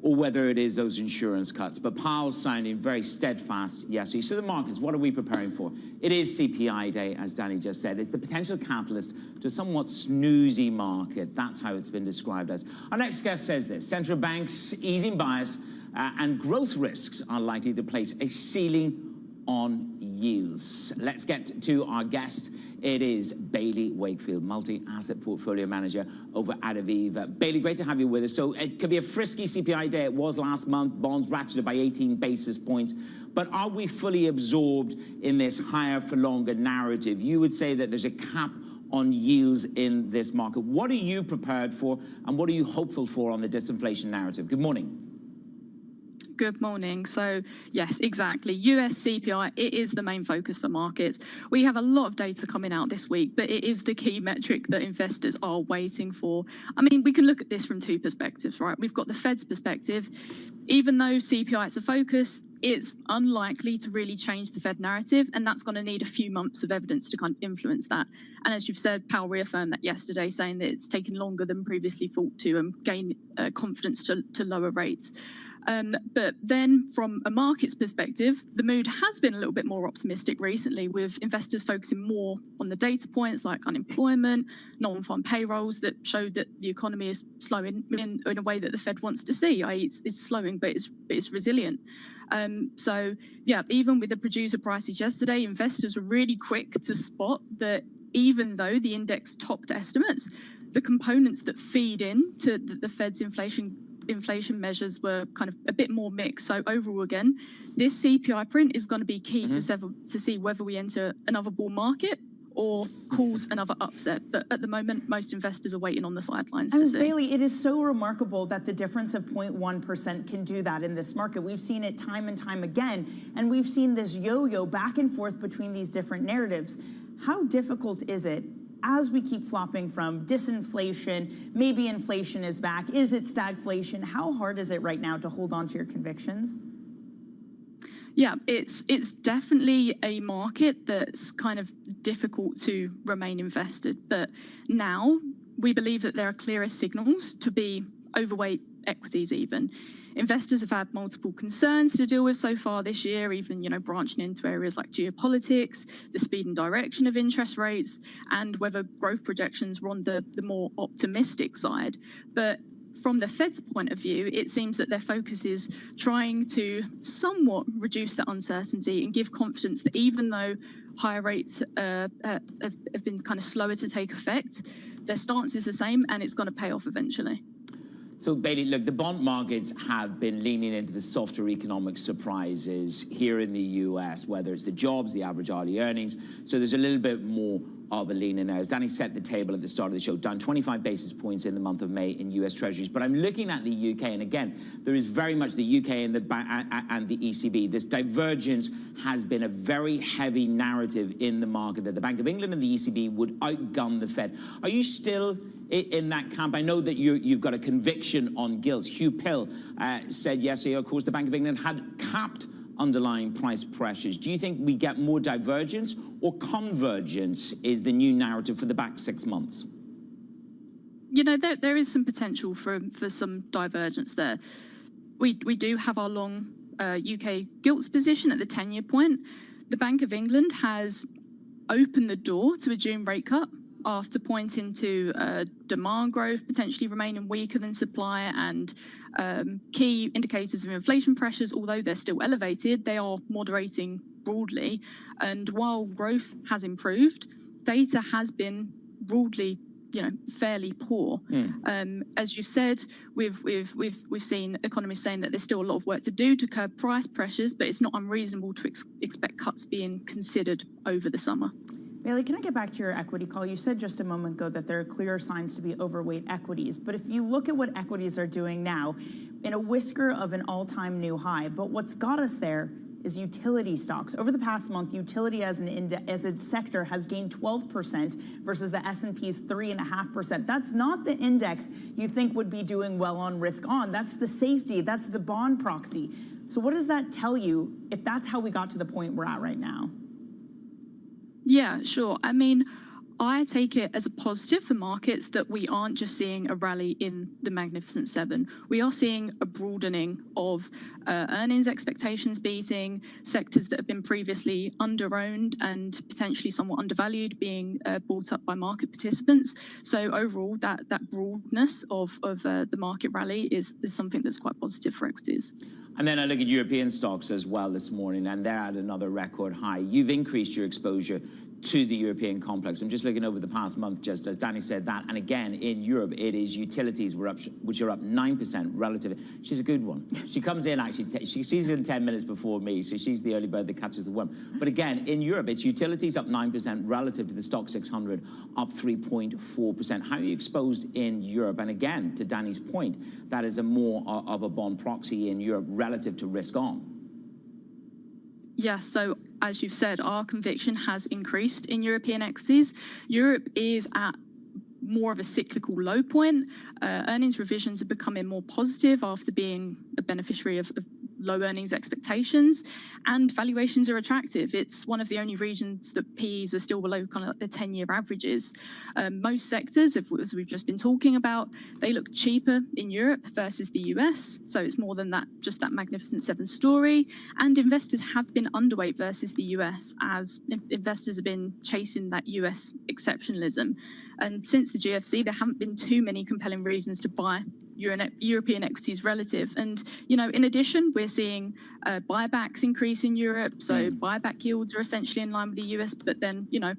or whether it is those insurance cuts. But Powell's sounding very steadfast yesterday. So the markets, what are we preparing for? It is CPI day, as Danny just said. It's the potential catalyst to a somewhat snoozy market. That's how it's been described as. Our next guest says this: central banks easing bias and growth risks are likely to place a ceiling on yields. Let's get to our guest. It is Bailey Wakefield, multi-asset portfolio manager over at Aviva. Bailey, great to have you with us. So it could be a frisky CPI day. It was last month. Bonds ratcheted by 18 basis points. But are we fully absorbed in this higher for longer narrative? You would say that there's a cap on yields in this market. What are you prepared for, and what are you hopeful for on the disinflation narrative? Good morning. Good morning. So yes, exactly. US CPI, it is the main focus for markets. We have a lot of data coming out this week, but it is the key metric that investors are waiting for. I mean, we can look at this from two perspectives, right? We've got the Fed's perspective. Even though CPI is a focus, it's unlikely to really change the Fed narrative, and that's going to need a few months of evidence to kind of influence that. And as you've said, Powell reaffirmed that yesterday, saying that it's taken longer than previously thought to gain confidence to lower rates. But then from a market's perspective, the mood has been a little bit more optimistic recently, with investors focusing more on the data points like unemployment, non-farm payrolls that showed that the economy is slowing in a way that the Fed wants to see, i.e. it's slowing, but it's resilient. So yeah, even with the producer prices yesterday, investors were really quick to spot that even though the index topped estimates, the components that feed into the Fed's inflation measures were kind of a bit more mixed. So overall, again, this CPI print is going to be key to see whether we enter another bull market or cause another upset. But at the moment, most investors are waiting on the sidelines to see. Bailey, it is so remarkable that the difference of 0.1% can do that in this market. We've seen it time and time again, and we've seen this yo-yo back and forth between these different narratives. How difficult is it, as we keep flopping from disinflation, maybe inflation is back, is it stagflation? How hard is it right now to hold on to your convictions? Yeah, it's definitely a market that's kind of difficult to remain invested. But now we believe that there are clearer signals to be overweight equities even. Investors have had multiple concerns to deal with so far this year, even, branching into areas like geopolitics, the speed and direction of interest rates, and whether growth projections were on the more optimistic side. But from the Fed's point of view, it seems that their focus is trying to somewhat reduce the uncertainty and give confidence that even though higher rates have been kind of slower to take effect, their stance is the same and it's going to pay off eventually. So, Bailey, look, the bond markets have been leaning into the softer economic surprises here in the US, whether it's the jobs, the average hourly earnings. So there's a little bit more of a lean in there. As Danny set the table at the start of the show, down 25 basis points in the month of May in US Treasuries. But I'm looking at the UK, and again, there is very much the UK and the ECB. This divergence has been a very heavy narrative in the market that the Bank of England and the ECB would outgun the Fed. Are you still in that camp? I know that you've got a conviction on gilts. Hugh Pill said yesterday, of course, the Bank of England had capped underlying price pressures. Do you think we get more divergence or convergence is the new narrative for the back 6 months? There is some potential for some divergence there. We do have our long UK gilts position at the 10-year point. The Bank of England has opened the door to a June rate cut after pointing to demand growth potentially remaining weaker than supply, and key indicators of inflation pressures, although they're still elevated, they are moderating broadly. And while growth has improved, data has been broadly, fairly poor. As you've said, we've seen economists saying that there's still a lot of work to do to curb price pressures, but it's not unreasonable to expect cuts being considered over the summer. Bailey, can I get back to your equity call? You said just a moment ago that there are clear signs to be overweight equities. But if you look at what equities are doing now, in a whisker of an all-time new high, but what's got us there is utility stocks. Over the past month, utility as a sector has gained 12% versus the S&P's 3.5%. That's not the index you think would be doing well on risk on. That's the safety. That's the bond proxy. So what does that tell you if that's how we got to the point we're at right now? Yeah, sure. I mean, I take it as a positive for markets that we aren't just seeing a rally in the Magnificent Seven. We are seeing a broadening of earnings expectations beating, sectors that have been previously under-owned and potentially somewhat undervalued being bought up by market participants. So overall, that broadness of the market rally is something that's quite positive for equities. And then I look at European stocks as well this morning, and they're at another record high. You've increased your exposure to the European complex. I'm just looking over the past month, just as Danny said that. And again, in Europe, it is utilities which are up 9% relative. She's a good one. She comes in, actually, she's in 10 minutes before me, so she's the early bird that catches the worm. But again, in Europe, it's utilities up 9% relative to the stock 600, up 3.4%. How are you exposed in Europe? And again, to Danny's point, that is a more of a bond proxy in Europe relative to risk on. Yeah, so as you've said, our conviction has increased in European equities. Europe is at more of a cyclical low point. Earnings revisions are becoming more positive after being a beneficiary of low earnings expectations, and valuations are attractive. It's one of the only regions that PEs are still below kind of the 10-year averages. Most sectors, as we've just been talking about, they look cheaper in Europe versus the US. So it's more than that, just that Magnificent Seven story. And investors have been underweight versus the US as investors have been chasing that US exceptionalism. And since the GFC, there haven't been too many compelling reasons to buy European equities relative. And, you know, in addition, we're seeing buybacks increase in Europe. So buyback yields are essentially in line with the US. But then, you know,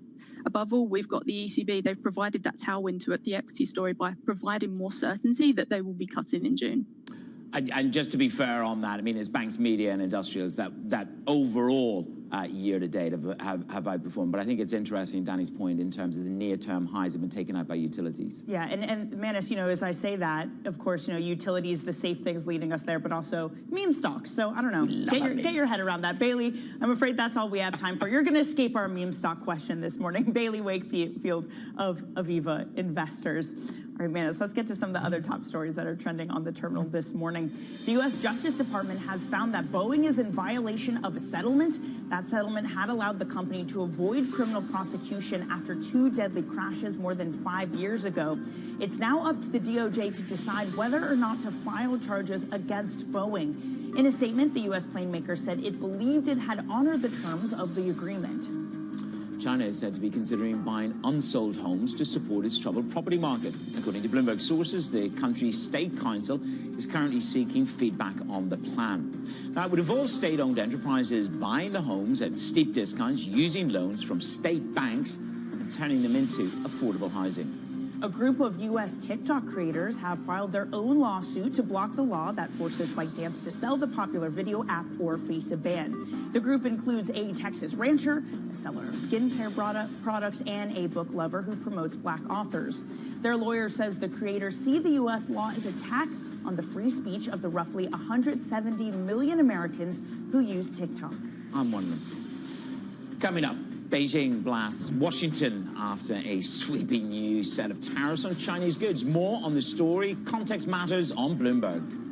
above all, we've got the ECB. They've provided that tailwind to the equity story by providing more certainty that they will be cutting in June. And just to be fair on that, I mean, it's banks, media, and industrials that overall year to date have outperformed. But I think it's interesting, Danny's point, in terms of the near-term highs have been taken out by utilities. Yeah, and Manus, you know, as I say that, of course, you know, utilities, the safe things leading us there, but also meme stocks. So I don't know, get your head around that. Bailey, I'm afraid that's all we have time for. You're going to escape our meme stock question this morning. Bailey Wakefield of Aviva Investors. All right, Manus, let's get to some of the other top stories that are trending on the terminal this morning. The U.S. Justice Department has found that Boeing is in violation of a settlement. That settlement had allowed the company to avoid criminal prosecution after 2 deadly crashes more than 5 years ago. It's now up to the DOJ to decide whether or not to file charges against Boeing. In a statement, the U.S. plane maker said it believed it had honored the terms of the agreement. China is said to be considering buying unsold homes to support its troubled property market. According to Bloomberg sources, the country's state council is currently seeking feedback on the plan. Now, it would involve state-owned enterprises buying the homes at steep discounts, using loans from state banks, and turning them into affordable housing. A group of U.S. TikTok creators have filed their own lawsuit to block the law that forces ByteDance to sell the popular video app or face a ban. The group includes a Texas rancher, a seller of skincare products, and a book lover who promotes Black authors. Their lawyer says the creators see the U.S. law as an attack on the free speech of the roughly 170 million Americans who use TikTok. I'm one of them. Coming up, Beijing blasts Washington after a sweeping new set of tariffs on Chinese goods. More on the story. Context matters on Bloomberg.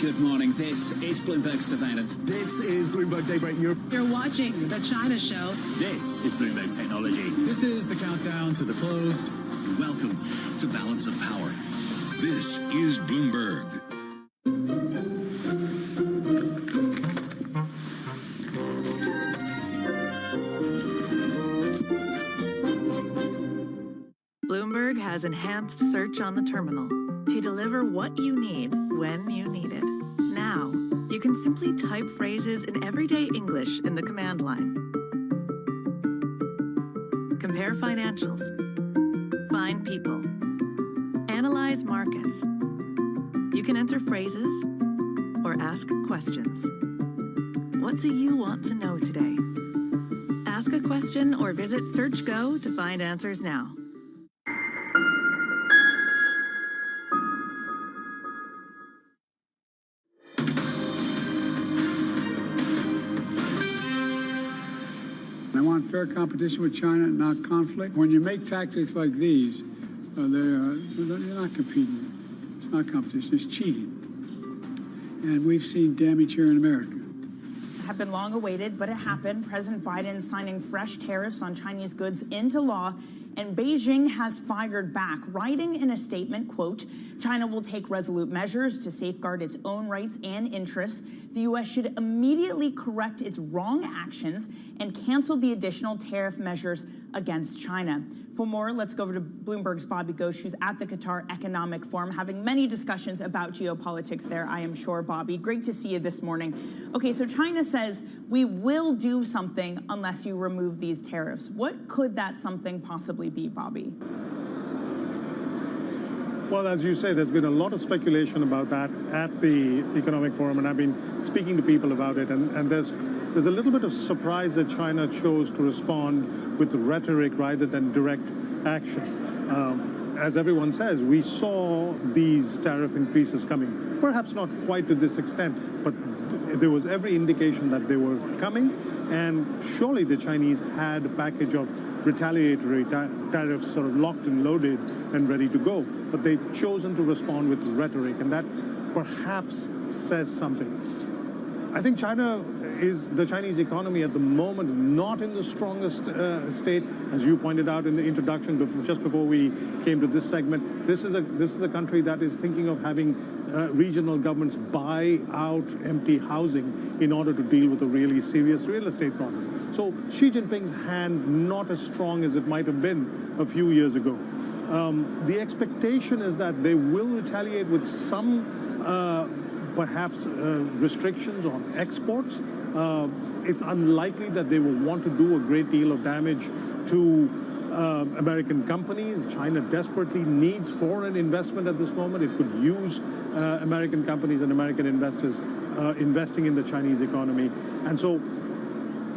Good morning. This is Bloomberg Surveillance. This is Bloomberg Daybreak Europe. You're watching The China Show. This is Bloomberg Technology. This is the countdown to the close. Welcome to Balance of Power. This is Bloomberg. Bloomberg has enhanced search on the terminal to deliver what you need when you need it. Now, you can simply type phrases in everyday English in the command line. Compare financials. Find people. Analyze markets. You can enter phrases or ask questions. What do you want to know today? Ask a question or visit SearchGo to find answers now. I want fair competition with China, not conflict. When you make tactics like these, you're not competing. It's not competition, it's cheating. And we've seen damage here in America. Have been long awaited, but it happened. President Biden signing fresh tariffs on Chinese goods into law, and Beijing has fired back, writing in a statement, quote, China will take resolute measures to safeguard its own rights and interests. The U.S. should immediately correct its wrong actions and cancel the additional tariff measures against China. For more, let's go over to Bloomberg's Bobby Ghosh, who's at the Qatar Economic Forum, having many discussions about geopolitics there, I am sure, Bobby. Great to see you this morning. Okay, so China says we will do something unless you remove these tariffs. What could that something possibly be, Bobby? Well, as you say, there's been a lot of speculation about that at the Economic Forum, and I've been speaking to people about it, and there's a little bit of surprise that China chose to respond with rhetoric rather than direct action. As everyone says, we saw these tariff increases coming, perhaps not quite to this extent, but there was every indication that they were coming, and surely the Chinese had a package of retaliatory tariffs sort of locked and loaded and ready to go. But they've chosen to respond with rhetoric, and that perhaps says something. I think the Chinese economy at the moment not in the strongest state, as you pointed out in the introduction just before we came to this segment. This is a country that is thinking of having regional governments buy out empty housing in order to deal with a really serious real estate problem. So Xi Jinping's hand not as strong as it might have been a few years ago. The expectation is that they will retaliate with some perhaps restrictions on exports. It's unlikely that they will want to do a great deal of damage to American companies. China desperately needs foreign investment at this moment. It could use American companies and American investors investing in the Chinese economy. And so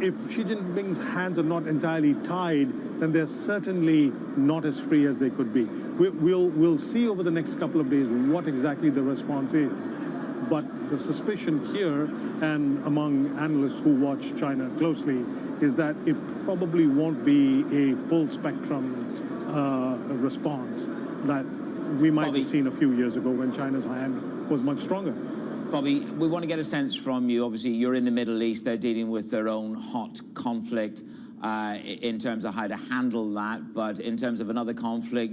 if Xi Jinping's hands are not entirely tied, then they're certainly not as free as they could be. We'll see over the next couple of days what exactly the response is. But the suspicion here, and among analysts who watch China closely, is that it probably won't be a full spectrum response that we might have seen a few years ago when China's hand was much stronger. Bobby, we want to get a sense from you. Obviously, you're in the Middle East. They're dealing with their own hot conflict in terms of how to handle that. But in terms of another conflict,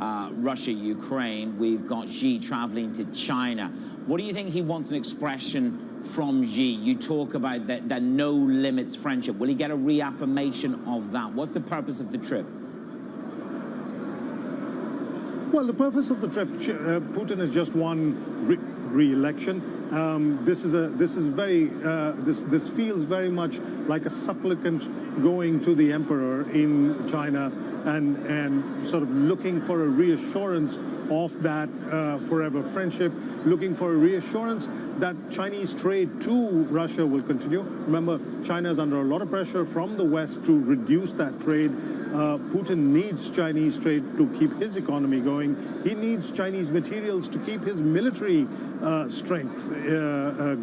Russia-Ukraine, we've got Xi traveling to China. What do you think he wants an expression from Xi? You talk about that no limits friendship. Will he get a reaffirmation of that? What's the purpose of the trip? Well, the purpose of the trip, Putin has just won re-election. This feels very much like a supplicant going to the emperor in China and sort of looking for a reassurance of that forever friendship, looking for a reassurance that Chinese trade to Russia will continue. Remember, China is under a lot of pressure from the West to reduce that trade. Putin needs Chinese trade to keep his economy going. He needs Chinese materials to keep his military strength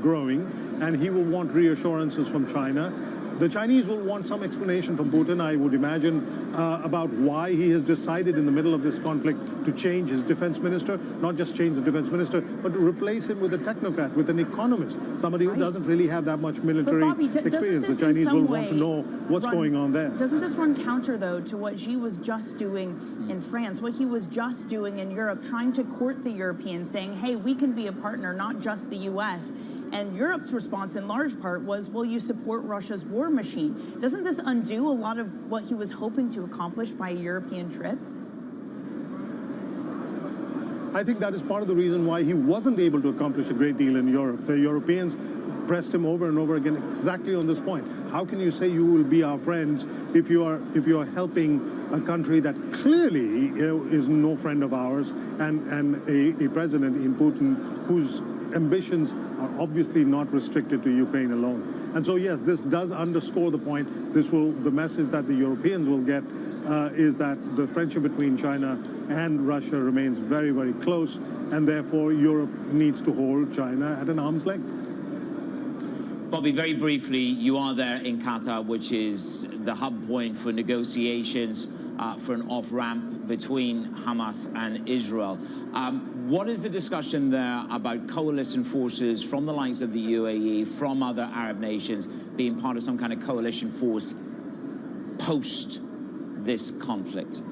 growing, and he will want reassurances from China. The Chinese will want some explanation from Putin, I would imagine, about why he has decided in the middle of this conflict to change his defense minister, not just change the defense minister, but to replace him with a technocrat, with an economist, somebody who doesn't really have that much military experience. The Chinese will want to know what's going on there. Doesn't this run counter, though, to what Xi was just doing in France, what he was just doing in Europe, trying to court the Europeans, saying, hey, we can be a partner, not just the U.S., and Europe's response in large part was, well, you support Russia's war machine. Doesn't this undo a lot of what he was hoping to accomplish by a European trip? I think that is part of the reason why he wasn't able to accomplish a great deal in Europe. The Europeans pressed him over and over again exactly on this point. How can you say you will be our friends if you are helping a country that clearly is no friend of ours, and a president in Putin whose ambitions are obviously not restricted to Ukraine alone. And so yes, this does underscore the point. The message that the Europeans will get is that the friendship between China and Russia remains very, very close, and therefore Europe needs to hold China at an arm's length. Bobby, very briefly, you are there in Qatar, which is the hub point for negotiations for an off-ramp between Hamas and Israel. What is the discussion there about coalition forces from the likes of the UAE, from other Arab nations, being part of some kind of coalition force post this conflict?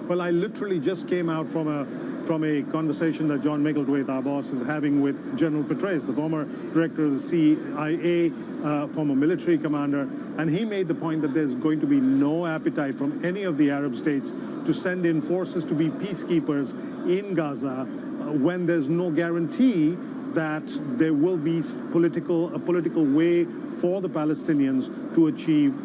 Well, I literally just came out from a conversation that John Micklethwaite, our boss, is having with General Petraeus, the former director of the CIA, former military commander, and he made the point that there's going to be no appetite from any of the Arab states to send in forces to be peacekeepers in Gaza when there's no guarantee that there will be a political way for the Palestinians to achieve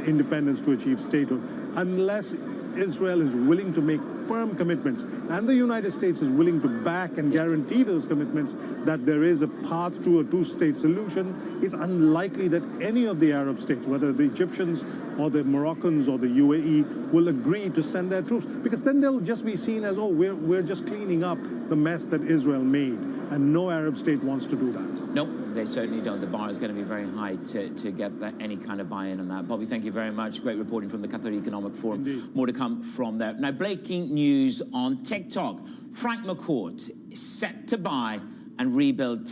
independence, to achieve statehood, unless Israel is willing to make firm commitments, and the United States is willing to back and guarantee those commitments, that there is a path to a two-state solution. It's unlikely that any of the Arab states, whether the Egyptians or the Moroccans or the UAE, will agree to send their troops, because then they'll just be seen as, oh, we're just cleaning up the mess that Israel made, and no Arab state wants to do that. Nope, they certainly don't. The bar is going to be very high to get any kind of buy-in on that. Bobby, thank you very much. Great reporting from the Qatar Economic Forum. Indeed. More to come from there. Now, breaking news on TikTok. Frank McCourt is set to buy and rebuild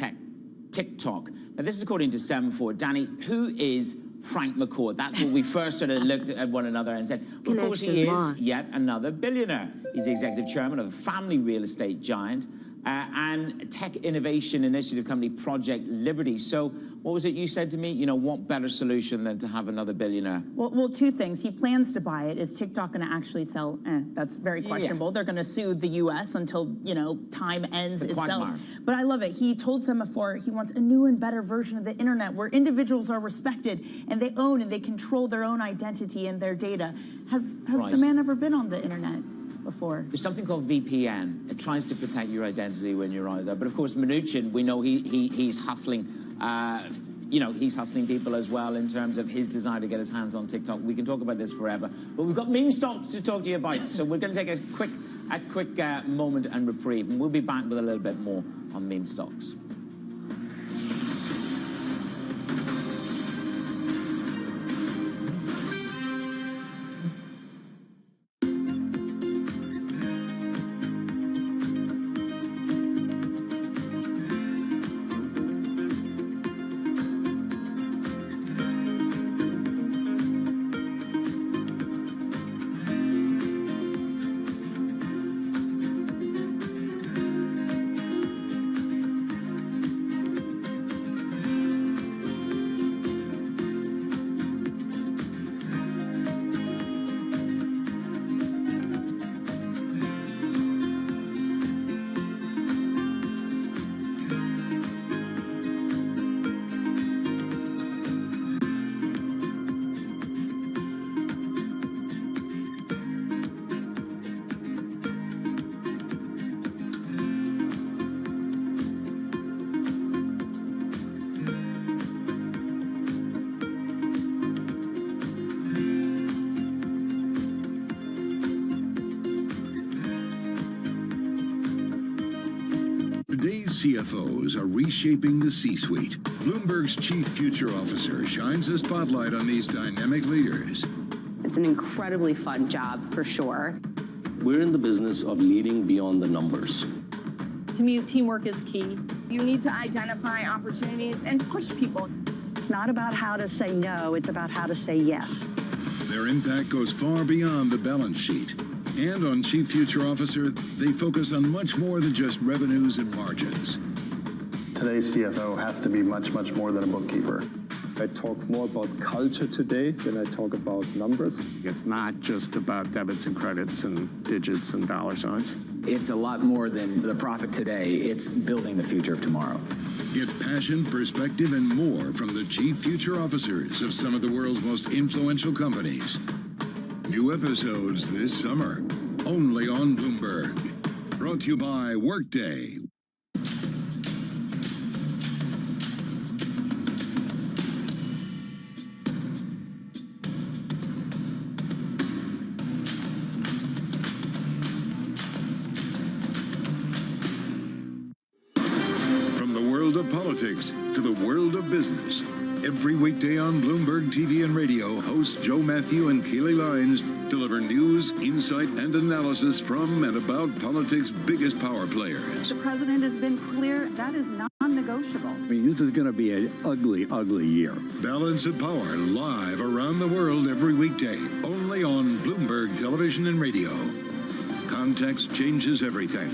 TikTok. Now, this is according to 7-4. Danny, who is Frank McCourt? That's what we first sort of looked at one another and said, well, of course he is yet another billionaire. He's the executive chairman of a family real estate giant and tech innovation initiative company Project Liberty. So what was it you said to me? You know, what better solution than to have another billionaire? Well, two things. He plans to buy it. Is TikTok going to actually sell? That's very questionable. Yeah. They're going to sue the U.S. until, you know, time ends itself. But I love it. He told Semaphore he wants a new and better version of the internet where individuals are respected and they own and they control their own identity and their data. Has the man ever been on the internet before? There's something called VPN. It tries to protect your identity when you're out there. But of course, Mnuchin, we know he's hustling, you know, he's hustling people as well in terms of his desire to get his hands on TikTok. We can talk about this forever. But we've got meme stocks to talk to you about. So we're going to take a quick moment and reprieve. And we'll be back with a little bit more on meme stocks. Today's CFOs are reshaping the C-suite, Bloomberg's chief future officer shines a spotlight on these dynamic leaders. It's an incredibly fun job, for sure. We're in the business of leading beyond the numbers. To me, teamwork is key. You need to identify opportunities and push people. It's not about how to say no, it's about how to say yes. Their impact goes far beyond the balance sheet. And on Chief Future Officer, they focus on much more than just revenues and margins. Today's CFO has to be much, much more than a bookkeeper. I talk more about culture today than I talk about numbers. It's not just about debits and credits and digits and dollar signs. It's a lot more than the profit today. It's building the future of tomorrow. Get passion, perspective, and more from the Chief Future Officers of some of the world's most influential companies. New episodes this summer, only on Bloomberg. Brought to you by Workday. From the world of politics to the world of business. Every weekday on Bloomberg TV and radio, hosts Joe Matthew and Keely Lines deliver news, insight, and analysis from and about politics' biggest power players. The president has been clear that is non-negotiable. I mean, this is going to be an ugly, ugly year. Balance of Power, live around the world every weekday, only on Bloomberg Television and Radio. Context changes everything.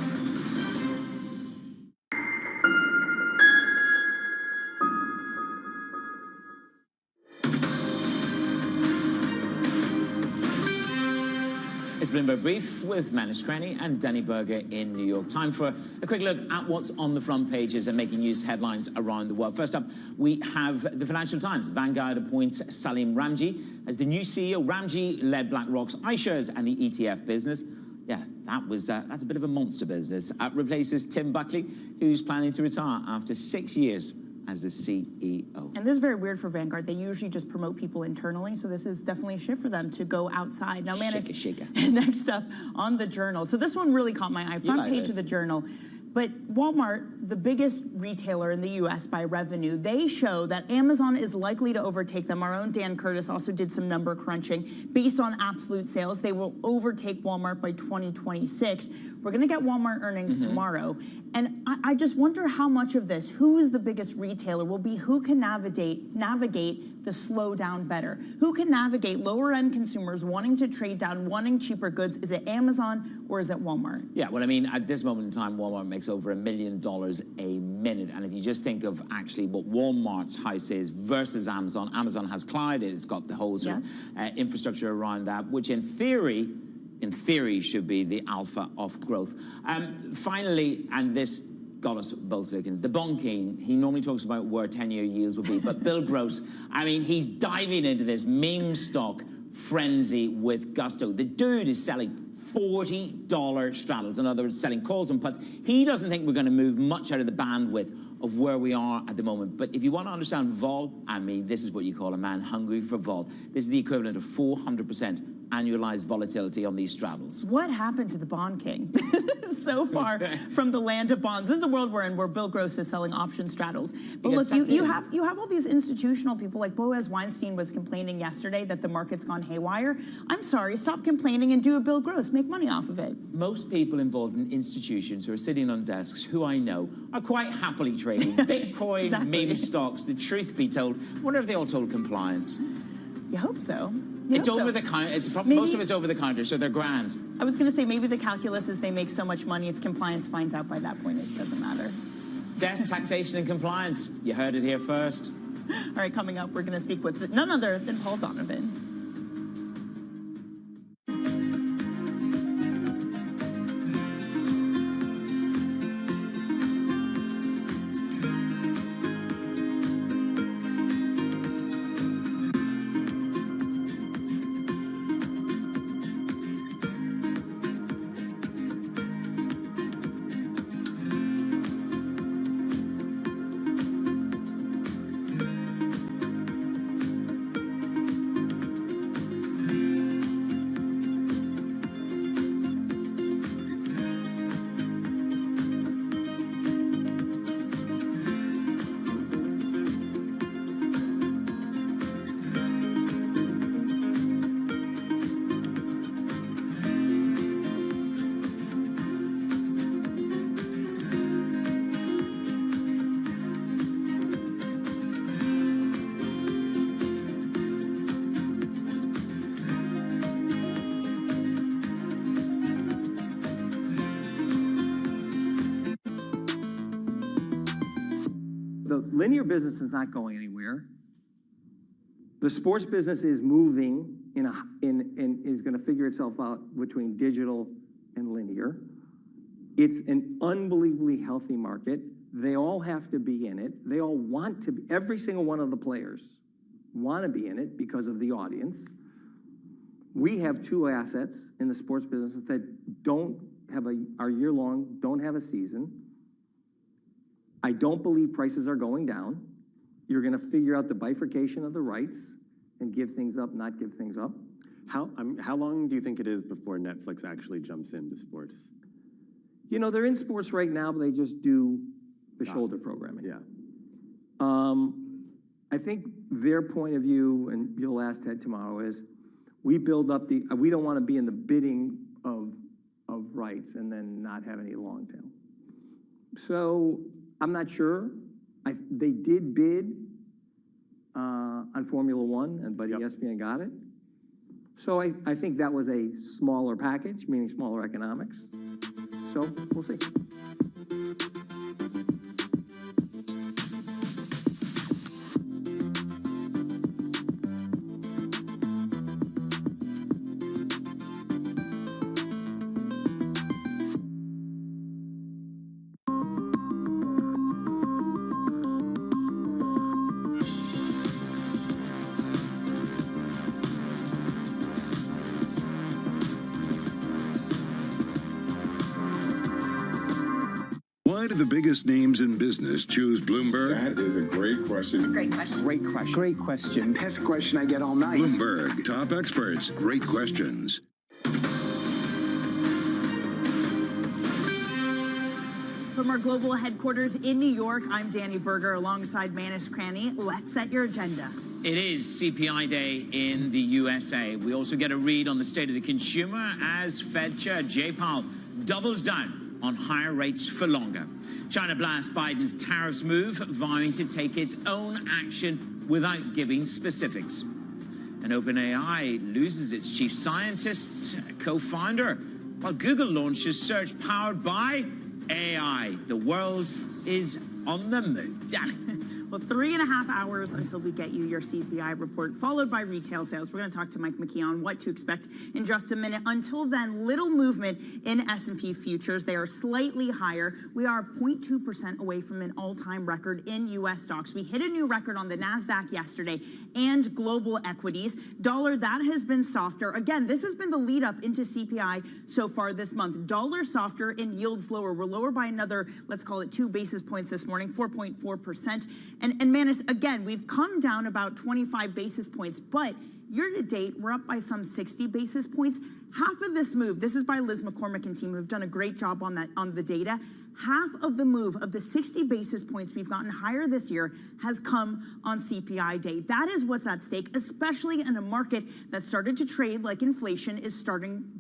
It's Bloomberg Brief with Manish Kreni and Danny Berger in New York. Time for a quick look at what's on the front pages and making news headlines around the world. First up, we have the Financial Times. Vanguard appoints Salim Ramji as the new CEO. Ramji led BlackRock's iShares and the ETF business. Yeah, that's a bit of a monster business. Replaces Tim Buckley, who's planning to retire after 6 years as the CEO. And this is very weird for Vanguard. They usually just promote people internally, so this is definitely a shift for them to go outside. Now, Shake it. Next up on the Journal. So this one really caught my eye. Front page of the Journal. But Walmart, the biggest retailer in the U.S. by revenue, they show that Amazon is likely to overtake them. Our own Dan Curtis also did some number crunching. Based on absolute sales, they will overtake Walmart by 2026. We're going to get Walmart earnings tomorrow. And I just wonder how much of this, who's the biggest retailer, will be who can navigate the slowdown better. Who can navigate lower-end consumers wanting to trade down, wanting cheaper goods? Is it Amazon or is it Walmart? Yeah, well, I mean, at this moment in time, Walmart makes over $1 million a minute. And if you just think of actually what Walmart's house is versus Amazon, Amazon has cloud, it's got the whole sort of infrastructure around that, which in theory should be the alpha of growth. Finally, and this got us both looking, the bond king, he normally talks about where 10-year yields will be, but Bill Gross, I mean, he's diving into this meme stock frenzy with gusto. The dude is selling $40 straddles, in other words, selling calls and puts. He doesn't think we're going to move much out of the bandwidth of where we are at the moment. But if you want to understand vol, I mean, this is what you call a man hungry for vol. This is the equivalent of 400% annualized volatility on these straddles. What happened to the bond king? So far from the land of bonds. This is the world we're in, where Bill Gross is selling option straddles. But look, you have all these institutional people, like Boaz Weinstein was complaining yesterday that the market's gone haywire. I'm sorry, stop complaining and do a Bill Gross. Make money off of it. Most people involved in institutions who are sitting on desks, who I know, are quite happily trading Bitcoin, meme stocks. The truth be told, what have they all told compliance? You hope so. It's over the counter. Most of it's over the counter, so they're grand. I was going to say, maybe the calculus is they make so much money, if compliance finds out by that point, it doesn't matter. Death, taxation, and compliance. You heard it here first. All right, coming up, we're going to speak with none other than Paul Donovan. the linear business is not going anywhere. The sports business is moving is going to figure itself out between digital and linear. It's an unbelievably healthy market. They all have to be in it. They all want to be, every single one of the players want to be in it because of the audience. We have two assets in the sports business that are year-long, don't have a season. I don't believe prices are going down. You're going to figure out the bifurcation of the rights and give things up, not give things up. How long do you think it is before Netflix actually jumps into sports? You know, they're in sports right now, but they just do the shoulder programming. Yeah. I think their point of view, and you'll ask Ted tomorrow, is we build up we don't want to be in the bidding of rights and then not have any long tail. So I'm not sure. They did bid on Formula One, but ESPN got it. So I think that was a smaller package, meaning smaller economics. So we'll see. Why do the biggest names in business choose Bloomberg? That is a great question. It's a great question. Great question. Great question. Best question I get all night. Bloomberg, top experts, great questions. From our global headquarters in New York, I'm Danny Berger alongside Manish Cranny. Let's set your agenda. It is CPI day in the USA. We also get a read on the state of the consumer as Fed Chair Jay Powell doubles down on higher rates for longer. China blasts Biden's tariffs move, vowing to take its own action without giving specifics. And OpenAI loses its chief scientist, co-founder, while Google launches search powered by AI. The world is on the move. Danny. Well, 3.5 hours until we get you your CPI report, followed by retail sales. We're going to talk to Mike McKee on what to expect in just a minute. Until then, little movement in S&P futures. They are slightly higher. We are 0.2% away from an all-time record in U.S. stocks. We hit a new record on the NASDAQ yesterday and global equities. Dollar, that has been softer. Again, this has been the lead up into CPI so far this month. Dollar softer and yields lower. We're lower by another, let's call it 2 basis points this morning, 4.4%. And Manis, again, we've come down about 25 basis points, but year to date, we're up by some 60 basis points. Half of this move, this is by Liz McCormick and team, who've done a great job on that, on the data. Half of the move of the 60 basis points we've gotten higher this year has come on CPI day. That is what's at stake, especially in a market that started to trade like inflation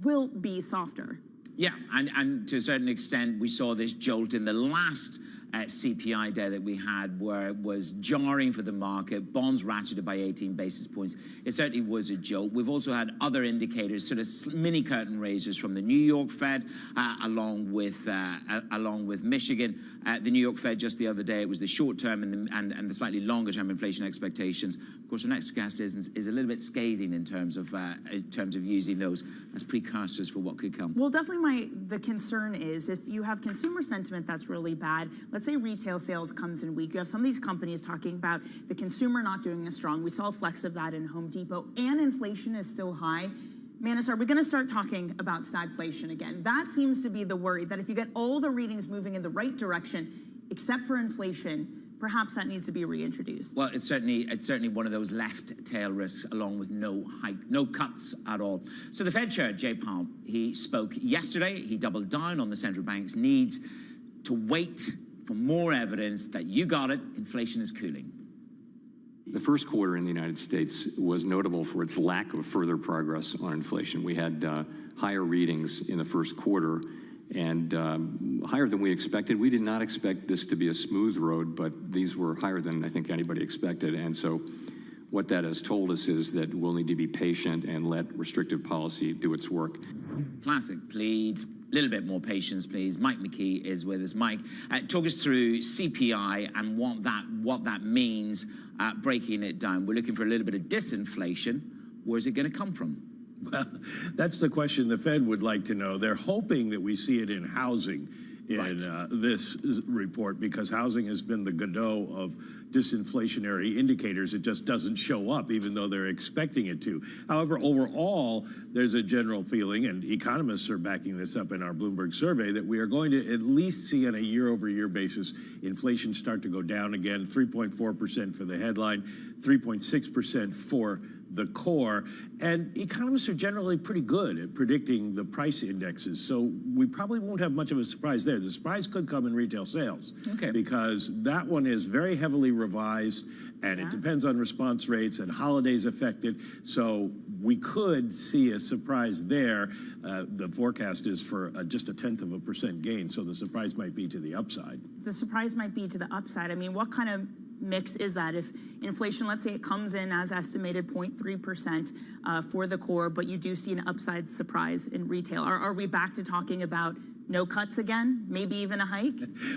will be softer. Yeah, and to a certain extent, we saw this jolt in the last CPI day that we had, where it was jarring for the market. Bonds ratcheted by 18 basis points. It certainly was a jolt. We've also had other indicators, sort of mini curtain raisers from the New York Fed, along with Michigan. The New York Fed just the other day, it was the short-term and the slightly longer-term inflation expectations. Of course, our next guest is a little bit scathing in terms of using those as precursors for what could come. Well, definitely the concern is if you have consumer sentiment that's really bad. Let's say retail sales comes in weak. You have some of these companies talking about the consumer not doing as strong. We saw a flex of that in Home Depot, and inflation is still high. Manis, are we going to start talking about stagflation again? That seems to be the worry, that if you get all the readings moving in the right direction, except for inflation, perhaps that needs to be reintroduced. Well, it's certainly one of those left tail risks, along with no hike, no cuts at all. So the Fed Chair, Jay Powell, he spoke yesterday. He doubled down on the central bank's needs to wait for more evidence that, you got it, inflation is cooling. The first quarter in the United States was notable for its lack of further progress on inflation. We had higher readings in the first quarter, and higher than we expected. We did not expect this to be a smooth road, but these were higher than I think anybody expected. And so what that has told us is that we'll need to be patient and let restrictive policy do its work. Classic plead. little bit more patience, please. Mike McKee is with us. Mike, talk us through CPI and what that means, breaking it down. We're looking for a little bit of disinflation. Where's it going to come from? Well, that's the question the Fed would like to know. They're hoping that we see it in housing in this report, because housing has been the Godot of disinflationary indicators. It just doesn't show up, even though they're expecting it to. However, overall, there's a general feeling, and economists are backing this up in our Bloomberg survey, that we are going to at least see on a year-over-year basis inflation start to go down again, 3.4% for the headline, 3.6% for the core. And economists are generally pretty good at predicting the price indexes, so we probably won't have much of a surprise there. The surprise could come in retail sales, because that one is very heavily revised, and it depends on response rates and holidays affected, so we could see a surprise there. The forecast is for just 0.1% gain, so the surprise might be to the upside. The surprise might be to the upside. I mean, what kind of mix is that? If inflation, let's say it comes in as estimated 0.3% for the core, but you do see an upside surprise in retail, are we back to talking about no cuts again, maybe even a hike?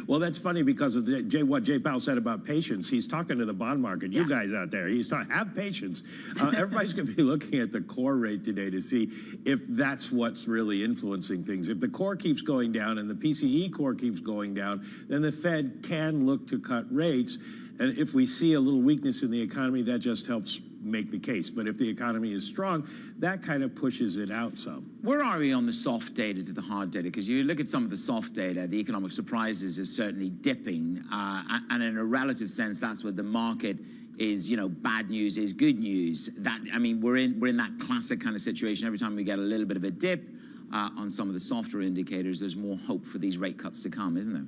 Well, that's funny because of what Jay Powell said about patience. He's talking to the bond market. You guys out there, he's talking, have patience. Everybody's going to be looking at the core rate today to see if that's what's really influencing things. If the core keeps going down and the PCE core keeps going down, then the Fed can look to cut rates. And if we see a little weakness in the economy, that just helps make the case. But if the economy is strong, that kind of pushes it out some. Where are we on the soft data to the hard data? Because you look at some of the soft data, the economic surprises is certainly dipping. And in a relative sense, that's where the market is, bad news is good news. That, I mean, we're in that classic kind of situation. Every time we get a little bit of a dip on some of the softer indicators, there's more hope for these rate cuts to come, isn't there?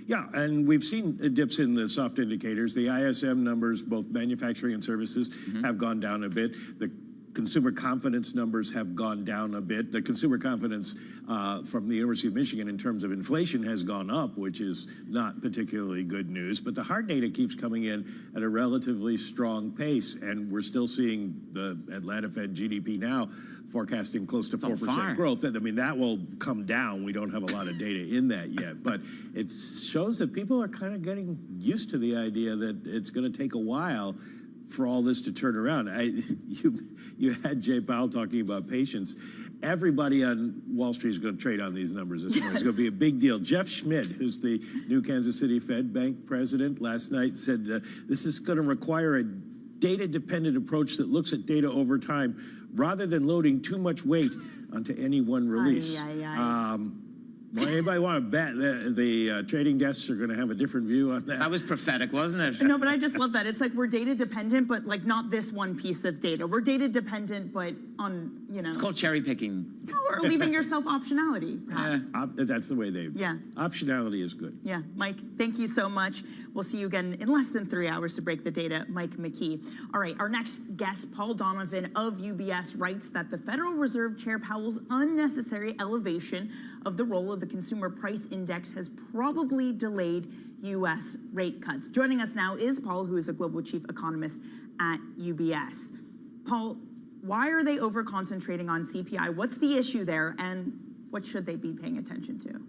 Yeah, and we've seen dips in the soft indicators. The ISM numbers, both manufacturing and services, have gone down a bit. The consumer confidence numbers have gone down a bit. The consumer confidence from the University of Michigan in terms of inflation has gone up, which is not particularly good news. But the hard data keeps coming in at a relatively strong pace, and we're still seeing the Atlanta Fed GDP now forecasting close to 4% growth. I mean, that will come down. We don't have a lot of data in that yet, but it shows that people are kind of getting used to the idea that it's going to take a while for all this to turn around. You had Jay Powell talking about patience. Everybody on Wall Street is going to trade on these numbers this morning. It's going to be a big deal. Jeff Schmidt, who's the new Kansas City Fed Bank president, last night said this is going to require a data-dependent approach that looks at data over time rather than loading too much weight onto any one release. Well, anybody want to bet that the trading desks are going to have a different view on that? That was prophetic, wasn't it? No, but I just love that. It's like we're data dependent, but like not this one piece of data. We're data dependent, but on, It's called cherry picking. Or leaving yourself optionality, perhaps. That's the way they... Optionality is good. Yeah, Mike, thank you so much. We'll see you again in less than 3 hours to break the data. Mike McKee. All right, our next guest, Paul Donovan of UBS, writes that the Federal Reserve Chair Powell's unnecessary elevation of the role of the Consumer Price Index has probably delayed U.S. rate cuts. Joining us now is Paul, who is a global chief economist at UBS. Paul, why are they over-concentrating on CPI? What's the issue there, and what should they be paying attention to?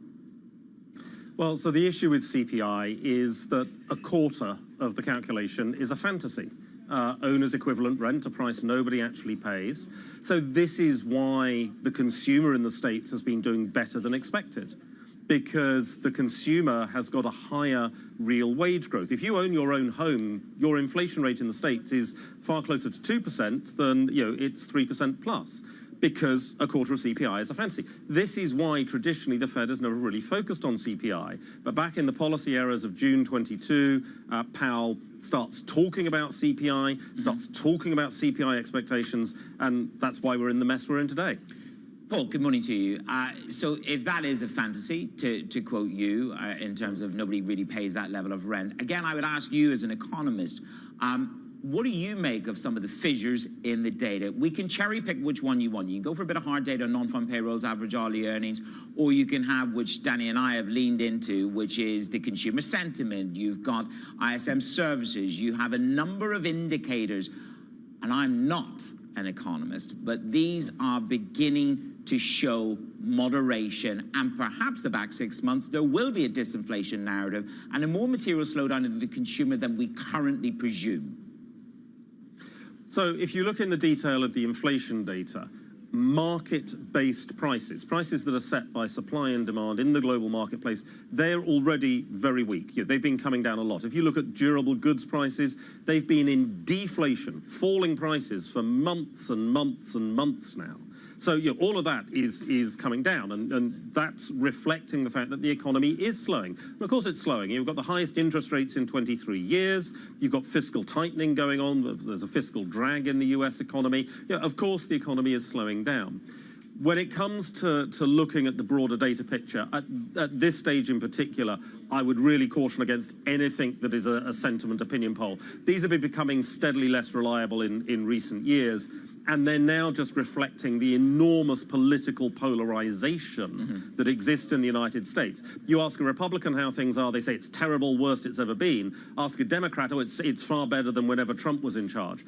Well, so the issue with CPI is that a quarter of the calculation is a fantasy. Owner's equivalent rent, a price nobody actually pays. So this is why the consumer in the States has been doing better than expected, because the consumer has got a higher real wage growth. If you own your own home, your inflation rate in the States is far closer to 2% than, it's 3% plus, because a quarter of CPI is a fantasy. This is why traditionally the Fed has never really focused on CPI. But back in the policy eras of June 22, Powell starts talking about CPI, starts talking about CPI expectations, and that's why we're in the mess we're in today. Paul, good morning to you. So if that is a fantasy, to quote you, in terms of nobody really pays that level of rent, again, I would ask you as an economist, what do you make of some of the fissures in the data? We can cherry pick which one you want. You can go for a bit of hard data, non-farm payrolls, average hourly earnings, or you can have, which Danny and I have leaned into, which is the consumer sentiment. You've got ISM services. You have a number of indicators, and I'm not an economist, but these are beginning to show moderation, and perhaps the back 6 months there will be a disinflation narrative and a more material slowdown in the consumer than we currently presume. So if you look in the detail of the inflation data, market-based prices that are set by supply and demand in the global marketplace, they're already very weak. They've been coming down a lot. If you look at durable goods prices, they've been in deflation, falling prices for months and months and months now. So all of that is coming down, and that's reflecting the fact that the economy is slowing. And of course it's slowing. You've got the highest interest rates in 23 years. You've got fiscal tightening going on. There's a fiscal drag in the US economy. Of course the economy is slowing down. When it comes to looking at the broader data picture, at this stage in particular, I would really caution against anything that is a sentiment opinion poll. These have been becoming steadily less reliable in recent years, and they're now just reflecting the enormous political polarization that exists in the United States. You ask a Republican how things are, they say it's terrible, worst it's ever been. Ask a Democrat, oh, it's far better than whenever Trump was in charge.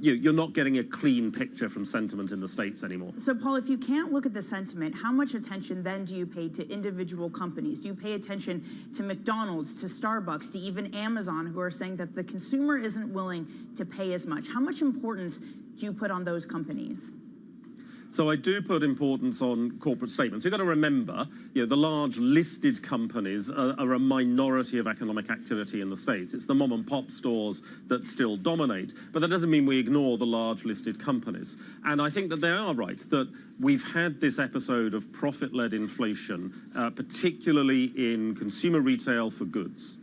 You're not getting a clean picture from sentiment in the States anymore. So, Paul, if you can't look at the sentiment, how much attention then do you pay to individual companies? Do you pay attention to McDonald's, to Starbucks, to even Amazon, who are saying that the consumer isn't willing to pay as much? How much importance do you put on those companies? So I do put importance on corporate statements. You've got to remember, the large listed companies are a minority of economic activity in the States. It's the mom and pop stores that still dominate. But that doesn't mean we ignore the large listed companies. And I think that they are right, that we've had this episode of profit-led inflation, particularly in consumer retail for goods.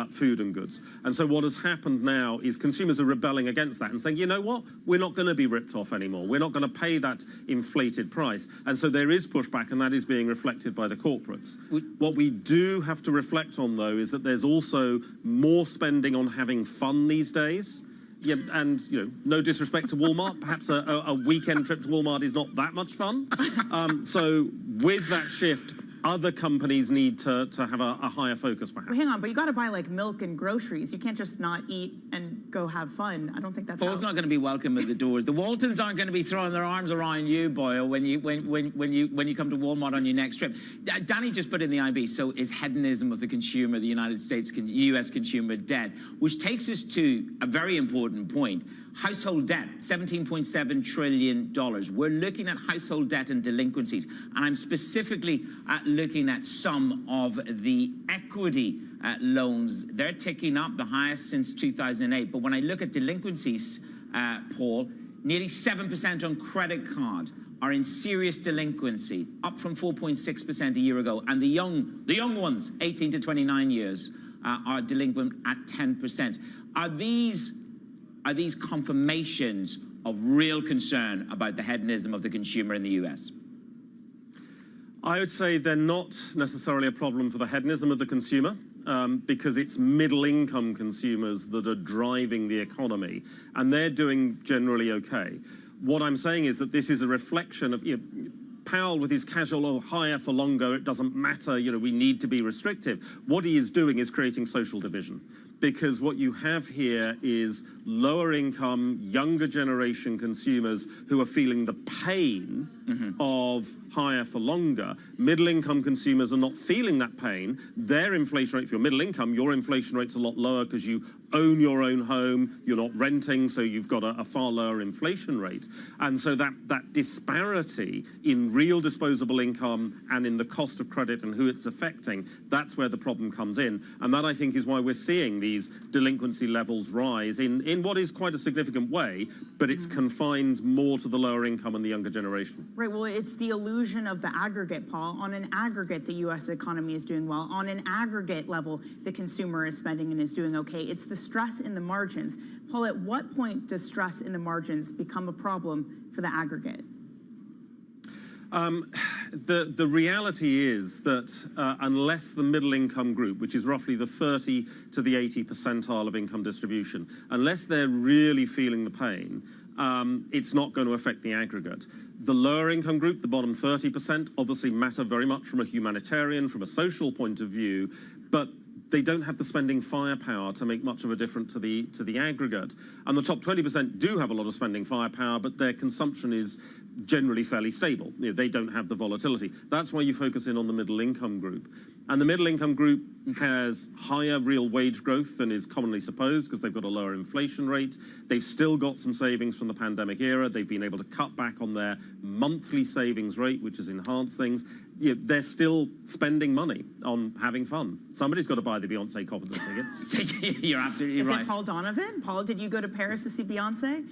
Food and goods. And so what has happened now is consumers are rebelling against that and saying, you know what, we're not going to be ripped off anymore. We're not going to pay that inflated price. And so there is pushback, and that is being reflected by the corporates. What we do have to reflect on, though, is that there's also more spending on having fun these days. Yeah, and no disrespect to Walmart, perhaps a weekend trip to Walmart is not that much fun. So with that shift, other companies need to have a higher focus, perhaps. Well, hang on, but you got to buy like milk and groceries. You can't just not eat and go have fun. I don't think that's. Paul's not going to be welcome at the doors. The Waltons aren't going to be throwing their arms around you, Boyle, when you come to Walmart on your next trip. Danny just put in the IB. So is hedonism of the consumer, the U.S. consumer dead, which takes us to a very important point. Household debt, $17.7 trillion. We're looking at household debt and delinquencies, and I'm specifically looking at some of the equity loans. They're ticking up, the highest since 2008. But when I look at delinquencies, Paul, nearly 7% on credit card are in serious delinquency, up from 4.6% a year ago. And the young ones, 18 to 29 years, are delinquent at 10%. Are these confirmations of real concern about the hedonism of the consumer in the US? I would say they're not necessarily a problem for the hedonism of the consumer, because it's middle-income consumers that are driving the economy, and they're doing generally okay. What I'm saying is that this is a reflection of Powell with his casual, oh, higher for longer, it doesn't matter, we need to be restrictive. What he is doing is creating social division. Because what you have here is lower income, younger generation consumers who are feeling the pain of higher for longer. Middle income consumers are not feeling that pain. Their inflation rate, if you're middle income, your inflation rate's a lot lower because you own your own home, you're not renting, so you've got a far lower inflation rate. And so that disparity in real disposable income and in the cost of credit and who it's affecting, that's where the problem comes in. And that, I think, is why we're seeing these delinquency levels rise in what is quite a significant way, but it's confined more to the lower income and the younger generation. Right, well, it's the illusion of the aggregate, Paul. On an aggregate, the U.S. economy is doing well. On an aggregate level, the consumer is spending and is doing okay. It's the stress in the margins. Paul, at what point does stress in the margins become a problem for the aggregate? The reality is that unless the middle income group, which is roughly the 30 to the 80 percentile of income distribution, unless they're really feeling the pain, it's not going to affect the aggregate. The lower income group, the bottom 30%, obviously matter very much from a humanitarian, from a social point of view, but they don't have the spending firepower to make much of a difference to the aggregate. And the top 20% do have a lot of spending firepower, but their consumption is generally fairly stable. They don't have the volatility. That's why you focus in on the middle income group. And the middle income group has higher real wage growth than is commonly supposed because they've got a lower inflation rate. They've still got some savings from the pandemic era. They've been able to cut back on their monthly savings rate, which has enhanced things. They're still spending money on having fun. Somebody's got to buy the Beyonce concert tickets. You're absolutely right. Is it Paul Donovan? Paul, did you go to Paris to see Beyonce?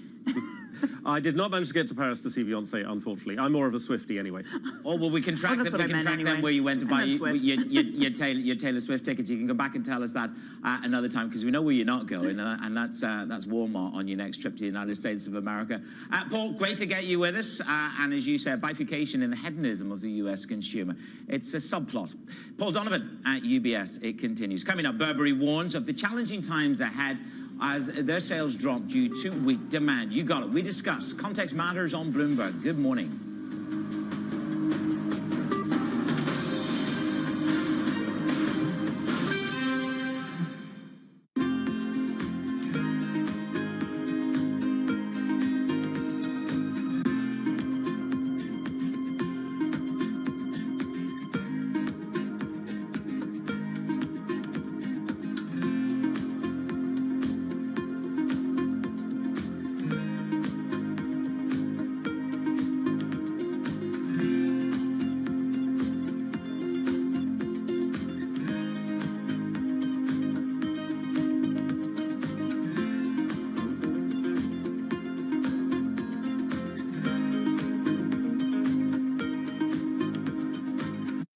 I did not manage to get to Paris to see Beyonce, unfortunately. I'm more of a Swiftie anyway. Oh, well, we can track them where you went to buy your Taylor Swift tickets. You can go back and tell us that another time, because we know where you're not going, and that's Walmart on your next trip to the United States of America. Paul, great to get you with us. And as you said, bifurcation in the hedonism of the U.S. consumer. It's a subplot. Paul Donovan at UBS. It continues. Coming up, Burberry warns of the challenging times ahead as their sales drop due to weak demand. You got it. We discuss. Context matters on Bloomberg. Good morning.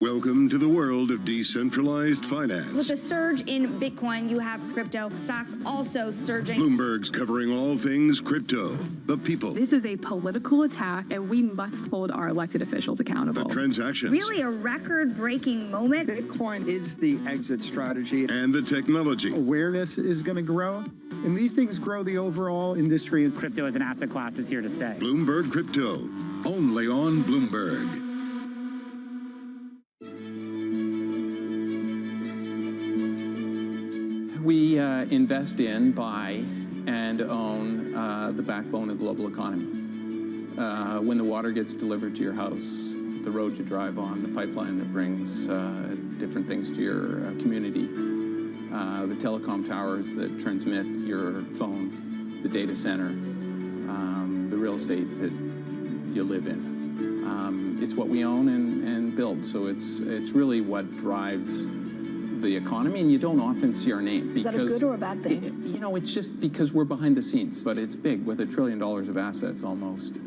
Welcome to the world of decentralized finance. With a surge in Bitcoin, you have crypto stocks also surging. Bloomberg's covering all things crypto, the people, This is a political attack, and we must hold our elected officials accountable. the transactions, Really a record-breaking moment. Bitcoin is the exit strategy. and the technology. Awareness is going to grow, and these things grow the overall industry. Crypto as an asset class is here to stay. Bloomberg Crypto, only on Bloomberg. We invest in, buy, and own the backbone of the global economy. When the water gets delivered to your house, the road you drive on, the pipeline that brings different things to your community, the telecom towers that transmit your phone, the data center, the real estate that you live in. It's what we own and build, so it's really what drives the economy, and you don't often see our name. Is that a good or a bad thing? You know, it's just because we're behind the scenes, but it's big, with $1 trillion of assets almost.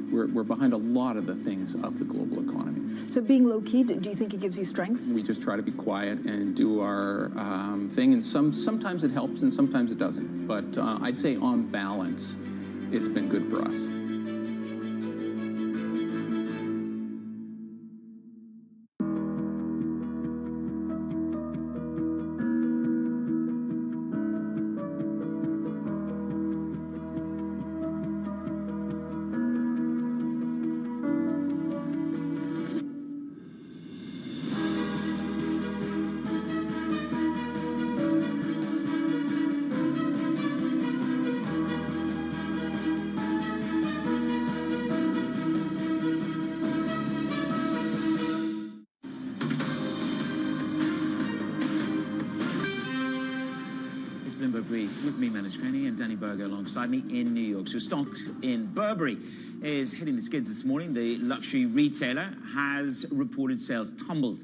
We're behind a lot of the things of the global economy. So being low-key, do you think it gives you strength? We just try to be quiet and do our thing, and sometimes it helps and sometimes it doesn't. But I'd say on balance, it's been good for us. With me, Manus Craney, and Danny Berger alongside me in New York. So stocks in Burberry is hitting the skids this morning. The luxury retailer has reported sales tumbled.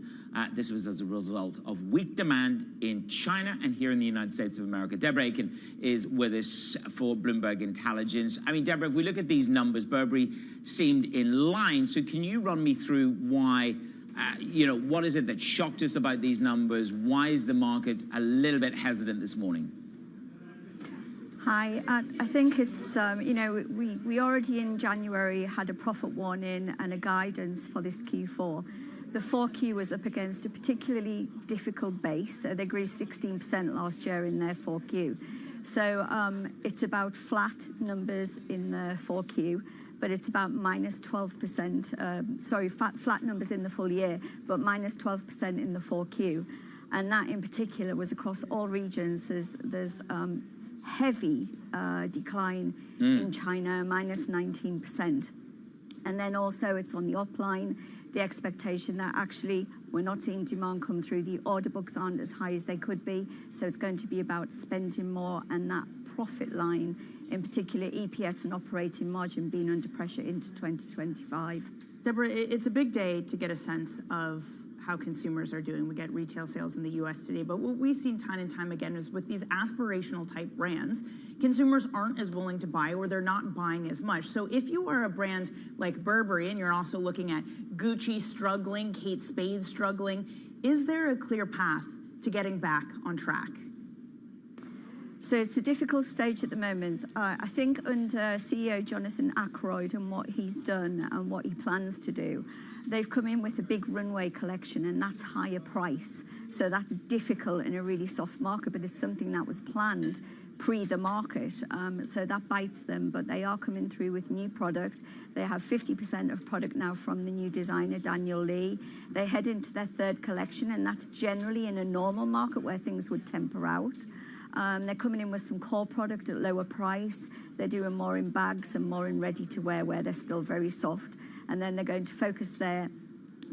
This was as a result of weak demand in China and here in the United States of America. Deborah Aiken is with us for Bloomberg Intelligence. I mean, Deborah, if we look at these numbers, Burberry seemed in line. So can you run me through why, what is it that shocked us about these numbers? Why is the market a little bit hesitant this morning? Hi, I think it's, we already in January had a profit warning and a guidance for this Q4. The 4Q was up against a particularly difficult base. They grew 16% last year in their 4Q. So it's about flat numbers in the 4Q, but it's about minus 12%, flat numbers in the full year, but minus 12% in the 4Q. And that in particular was across all regions. There's heavy decline in China, minus 19%. And then also it's on the upline, the expectation that actually we're not seeing demand come through. The order books aren't as high as they could be. So it's going to be about spending more, and that profit line, in particular EPS and operating margin, being under pressure into 2025. Deborah, it's a big day to get a sense of how consumers are doing. We get retail sales in the US today, but what we've seen time and time again is with these aspirational type brands, consumers aren't as willing to buy, or they're not buying as much. So if you are a brand like Burberry and you're also looking at Gucci struggling, Kate Spade struggling, is there a clear path to getting back on track? So it's a difficult stage at the moment. I think under CEO Jonathan Ackroyd and what he's done and what he plans to do, they've come in with a big runway collection, and that's higher price. So that's difficult in a really soft market, but it's something that was planned pre the market. So that bites them, but they are coming through with new product. They have 50% of product now from the new designer, Daniel Lee. They head into their third collection, and that's generally in a normal market where things would temper out. They're coming in with some core product at lower price. They're doing more in bags and more in ready-to-wear, where they're still very soft. And then they're going to focus their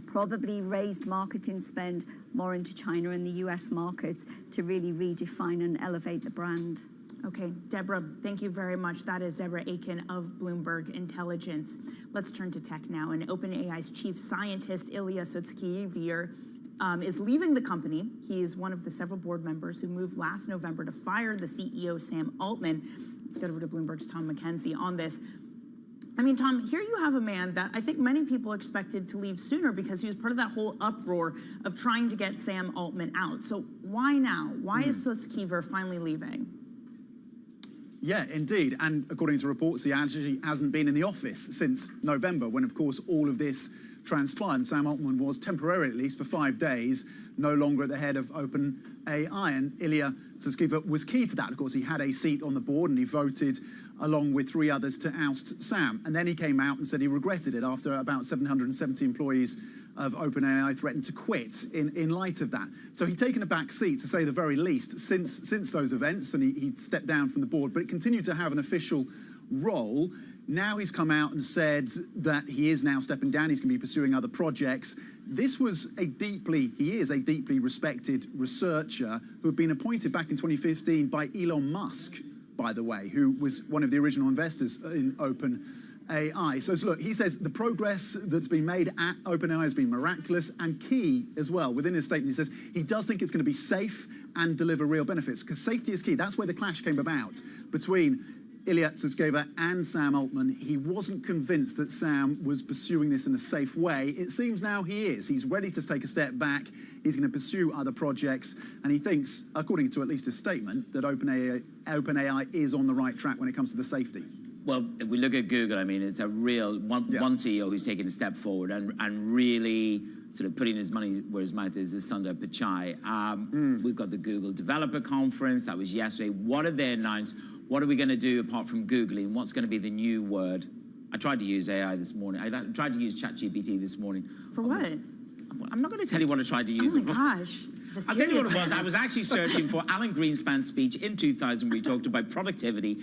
probably raised marketing spend more into China and the US markets to really redefine and elevate the brand. Okay, Deborah, thank you very much. That is Deborah Aiken of Bloomberg Intelligence. Let's turn to tech now. And OpenAI's chief scientist, Ilya Sutskever, is leaving the company. He is one of the several board members who moved last November to fire the CEO, Sam Altman. Let's get over to Bloomberg's Tom McKenzie on this. I mean, Tom, here you have a man that I think many people expected to leave sooner because he was part of that whole uproar of trying to get Sam Altman out. So why now? Why is Sutskever finally leaving? Yeah, indeed. And according to reports, he actually hasn't been in the office since November, when, of course, all of this transpired. Sam Altman was temporarily, at least for 5 days, no longer at the head of OpenAI. And Ilya Sutskever was key to that. Of course, he had a seat on the board and he voted along with 3 others to oust Sam. And then he came out and said he regretted it after about 770 employees of OpenAI threatened to quit in light of that. So he'd taken a back seat, to say the very least, since those events, and he stepped down from the board, but it continued to have an official role. Now he's come out and said that he is now stepping down. He's going to be pursuing other projects. He is a deeply respected researcher who had been appointed back in 2015 by Elon Musk, by the way, who was one of the original investors in OpenAI. So look, he says the progress that's been made at OpenAI has been miraculous and key as well. Within his statement, he says he does think it's going to be safe and deliver real benefits, because safety is key. That's where the clash came about between Ilya Sutskever and Sam Altman. He wasn't convinced that Sam was pursuing this in a safe way. It seems now he is. He's ready to take a step back. He's going to pursue other projects. And he thinks, according to at least his statement, that OpenAI is on the right track when it comes to the safety. Well, if we look at Google, I mean, it's a real one CEO who's taken a step forward and really sort of putting his money where his mouth is Sundar Pichai. We've got the Google Developer Conference. That was yesterday. What have they announced? What are we going to do apart from Googling? What's going to be the new word? I tried to use AI this morning. I tried to use ChatGPT this morning. For what? I'm not going to tell you what I tried to use. Oh my gosh. I'll tell you what it was. I was actually searching for Alan Greenspan's speech in 2000 where he talked about productivity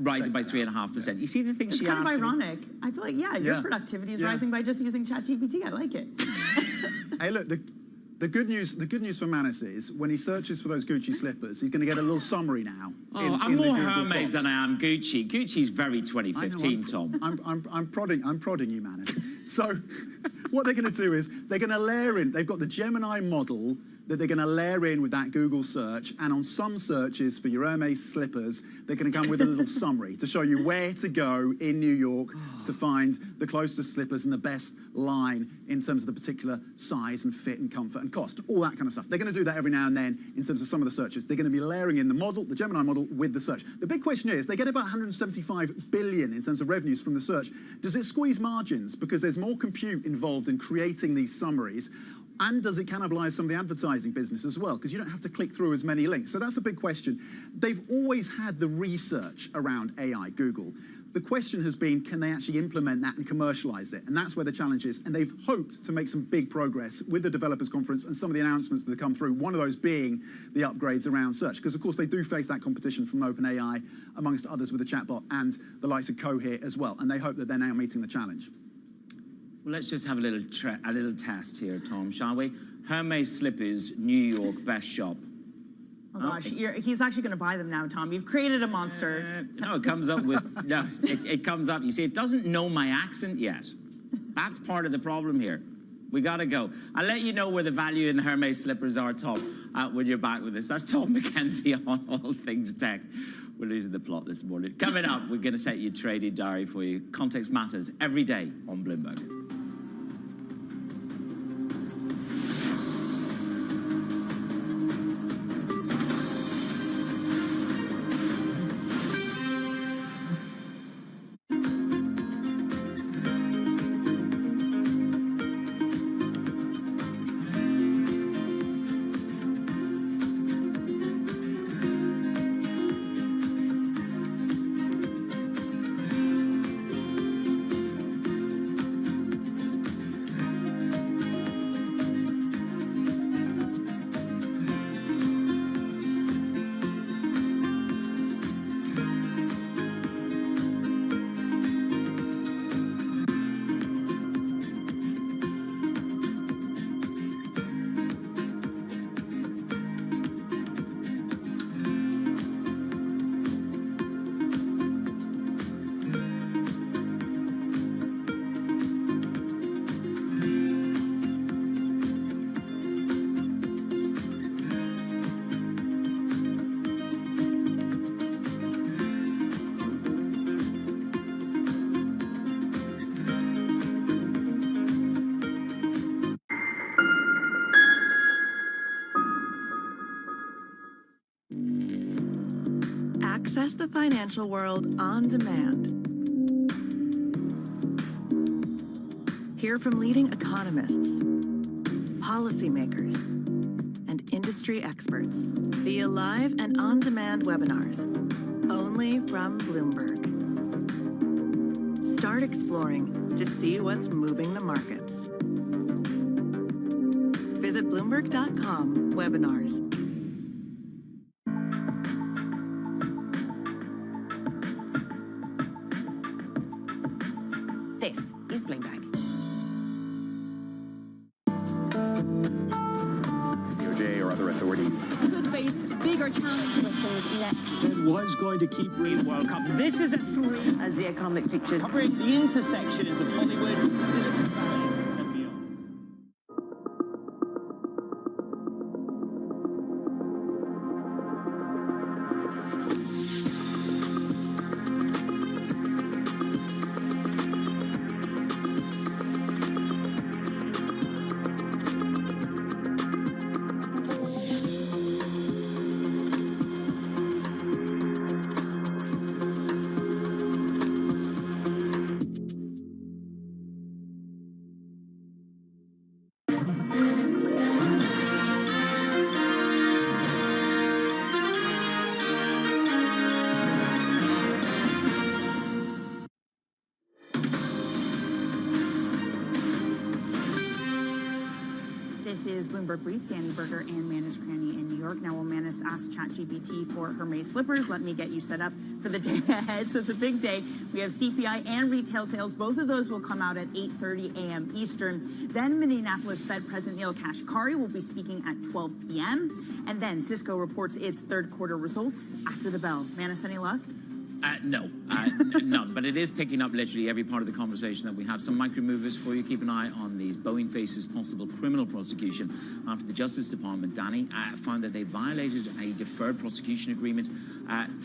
rising by 3.5%. You see the things she asked me? It's kind of ironic. I feel like, your productivity is rising by just using ChatGPT. I like it. Hey, look, the good news for Manus is when he searches for those Gucci slippers, he's going to get a little summary now. I'm more Hermes than I am Gucci. Gucci's very 2015, Tom. I'm prodding you, Manus. So what they're going to do is they're going to layer in. They've got the Gemini model that they're going to layer in with that Google search, and on some searches for your Hermes slippers, they're going to come with a little summary to show you where to go in New York to find the closest slippers and the best line in terms of the particular size and fit and comfort and cost, all that kind of stuff. They're going to do that every now and then in terms of some of the searches. They're going to be layering in the model, the Gemini model, with the search. The big question is, they get about 175 billion in terms of revenues from the search. Does it squeeze margins because there's more compute involved in creating these summaries? And does it cannibalize some of the advertising business as well? Because you don't have to click through as many links. So that's a big question. They've always had the research around AI, Google. The question has been, can they actually implement that and commercialize it? And that's where the challenge is. And they've hoped to make some big progress with the developers conference and some of the announcements that have come through, one of those being the upgrades around search. Because of course they do face that competition from OpenAI, amongst others with the chatbot and the likes of Cohere as well. And they hope that they're now meeting the challenge. Well, let's just have a little test here, Tom, shall we? Hermes slippers, New York, best shop. Oh gosh, he's actually going to buy them now, Tom. You've created a monster. No, it comes up with, no, it comes up. You see, it doesn't know my accent yet. That's part of the problem here. We got to go. I'll let you know where the value in the Hermes slippers are, Tom, when you're back with this. That's Tom McKenzie on All Things Tech. We're losing the plot this morning. Coming up, we're going to set your trading diary for you. Context matters every day on Bloomberg. Access the financial world on demand. Hear from leading economists, policymakers, and industry experts via live and on-demand webinars, only from Bloomberg. Start exploring to see what's moving the markets. Visit Bloomberg.com/webinars. This is Bloomberg. DOJ or other authorities. Could face bigger challenges next. Fed was going to keep rate World Cup. This is a 3 as the economic picture. Covering the intersections of Hollywood, Silicon Valley, and beyond. This is Bloomberg Brief. Danny Berger and Manus Cranny in New York. Now, will Manus ask ChatGPT for Hermes slippers? Let me get you set up for the day ahead. So it's a big day. We have CPI and retail sales. Both of those will come out at 8:30 a.m. Eastern. Then Minneapolis Fed President Neil Kashkari will be speaking at 12 p.m. And then Cisco reports its third quarter results after the bell. Manus, any luck? No, none. But it is picking up literally every part of the conversation that we have. Some micro movers for you. Keep an eye on these. Boeing faces possible criminal prosecution after the Justice Department, Danny, found that they violated a deferred prosecution agreement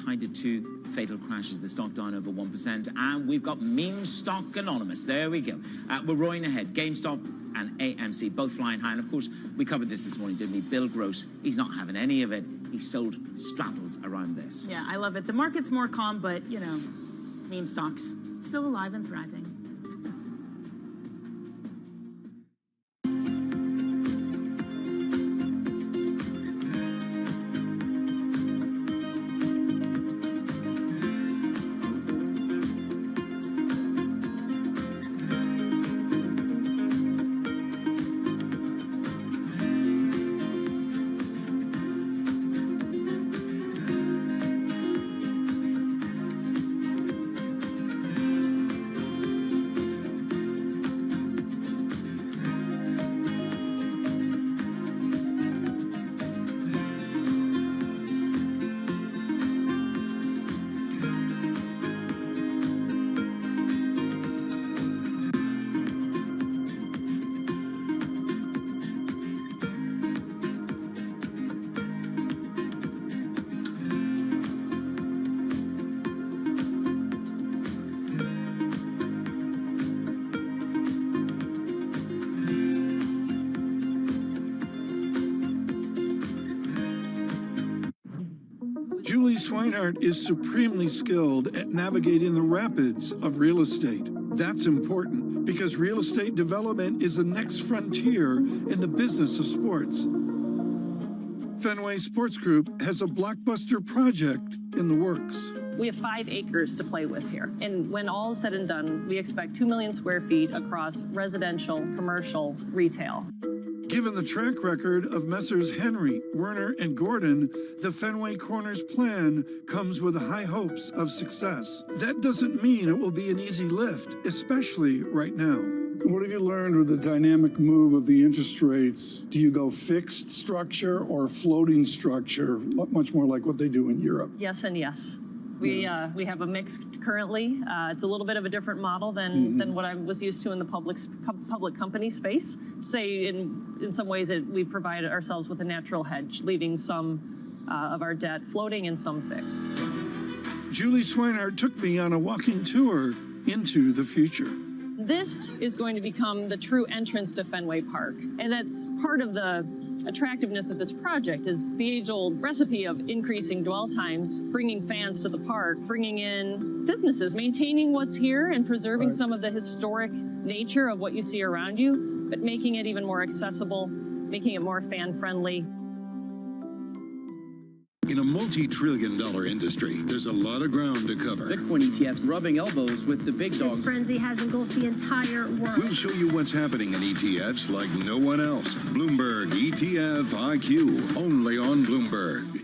tied to 2 fatal crashes. The stock down over 1%. And we've got meme stock anonymous. There we go. We're roaring ahead. GameStop and AMC both flying high. And of course, we covered this morning, didn't we? Bill Gross, he's not having any of it. He sold straddles around this. Yeah, I love it. The market's more calm, but, you know, meme stocks still alive and thriving. Swinehart is supremely skilled at navigating the rapids of real estate. That's important because real estate development is the next frontier in the business of sports. Fenway Sports Group has a blockbuster project in the works. We have 5 acres to play with here. And when all is said and done, we expect 2 million square feet across residential, commercial, retail. Given the track record of Messrs. Henry, Werner, and Gordon, the Fenway Corners plan comes with high hopes of success. That doesn't mean it will be an easy lift, especially right now. What have you learned with the dynamic move of the interest rates? Do you go fixed structure or floating structure, much more like what they do in Europe? Yes and yes. We have a mix currently. It's a little bit of a different model than what I was used to in the public company space. Say in some ways we provide ourselves with a natural hedge, leaving some of our debt floating and some fixed. Julie Swinehart took me on a walking tour into the future. This is going to become the true entrance to Fenway Park, and that's part of the attractiveness of this project is the age-old recipe of increasing dwell times, bringing fans to the park, bringing in businesses, maintaining what's here and preserving some of the historic nature of what you see around you, but making it even more accessible, making it more fan-friendly. In a multi-trillion-dollar industry, there's a lot of ground to cover. Bitcoin ETFs rubbing elbows with the big dogs. This frenzy has engulfed the entire world. We'll show you what's happening in ETFs like no one else. Bloomberg ETF IQ, only on Bloomberg.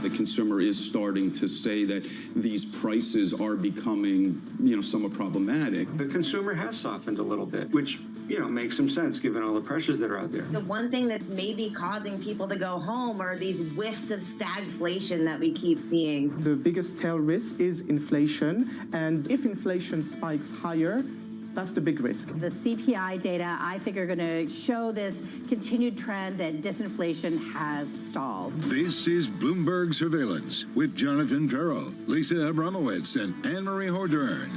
The consumer is starting to say that these prices are becoming, somewhat problematic. The consumer has softened a little bit, which, makes some sense given all the pressures that are out there. The one thing that's maybe causing people to go home are these whiffs of stagflation that we keep seeing. The biggest tail risk is inflation, and if inflation spikes higher, that's the big risk. The CPI data, I think, are going to show this continued trend that disinflation has stalled. This is Bloomberg Surveillance with Jonathan Farrell, Lisa Abramowitz, and Anne-Marie Hordern.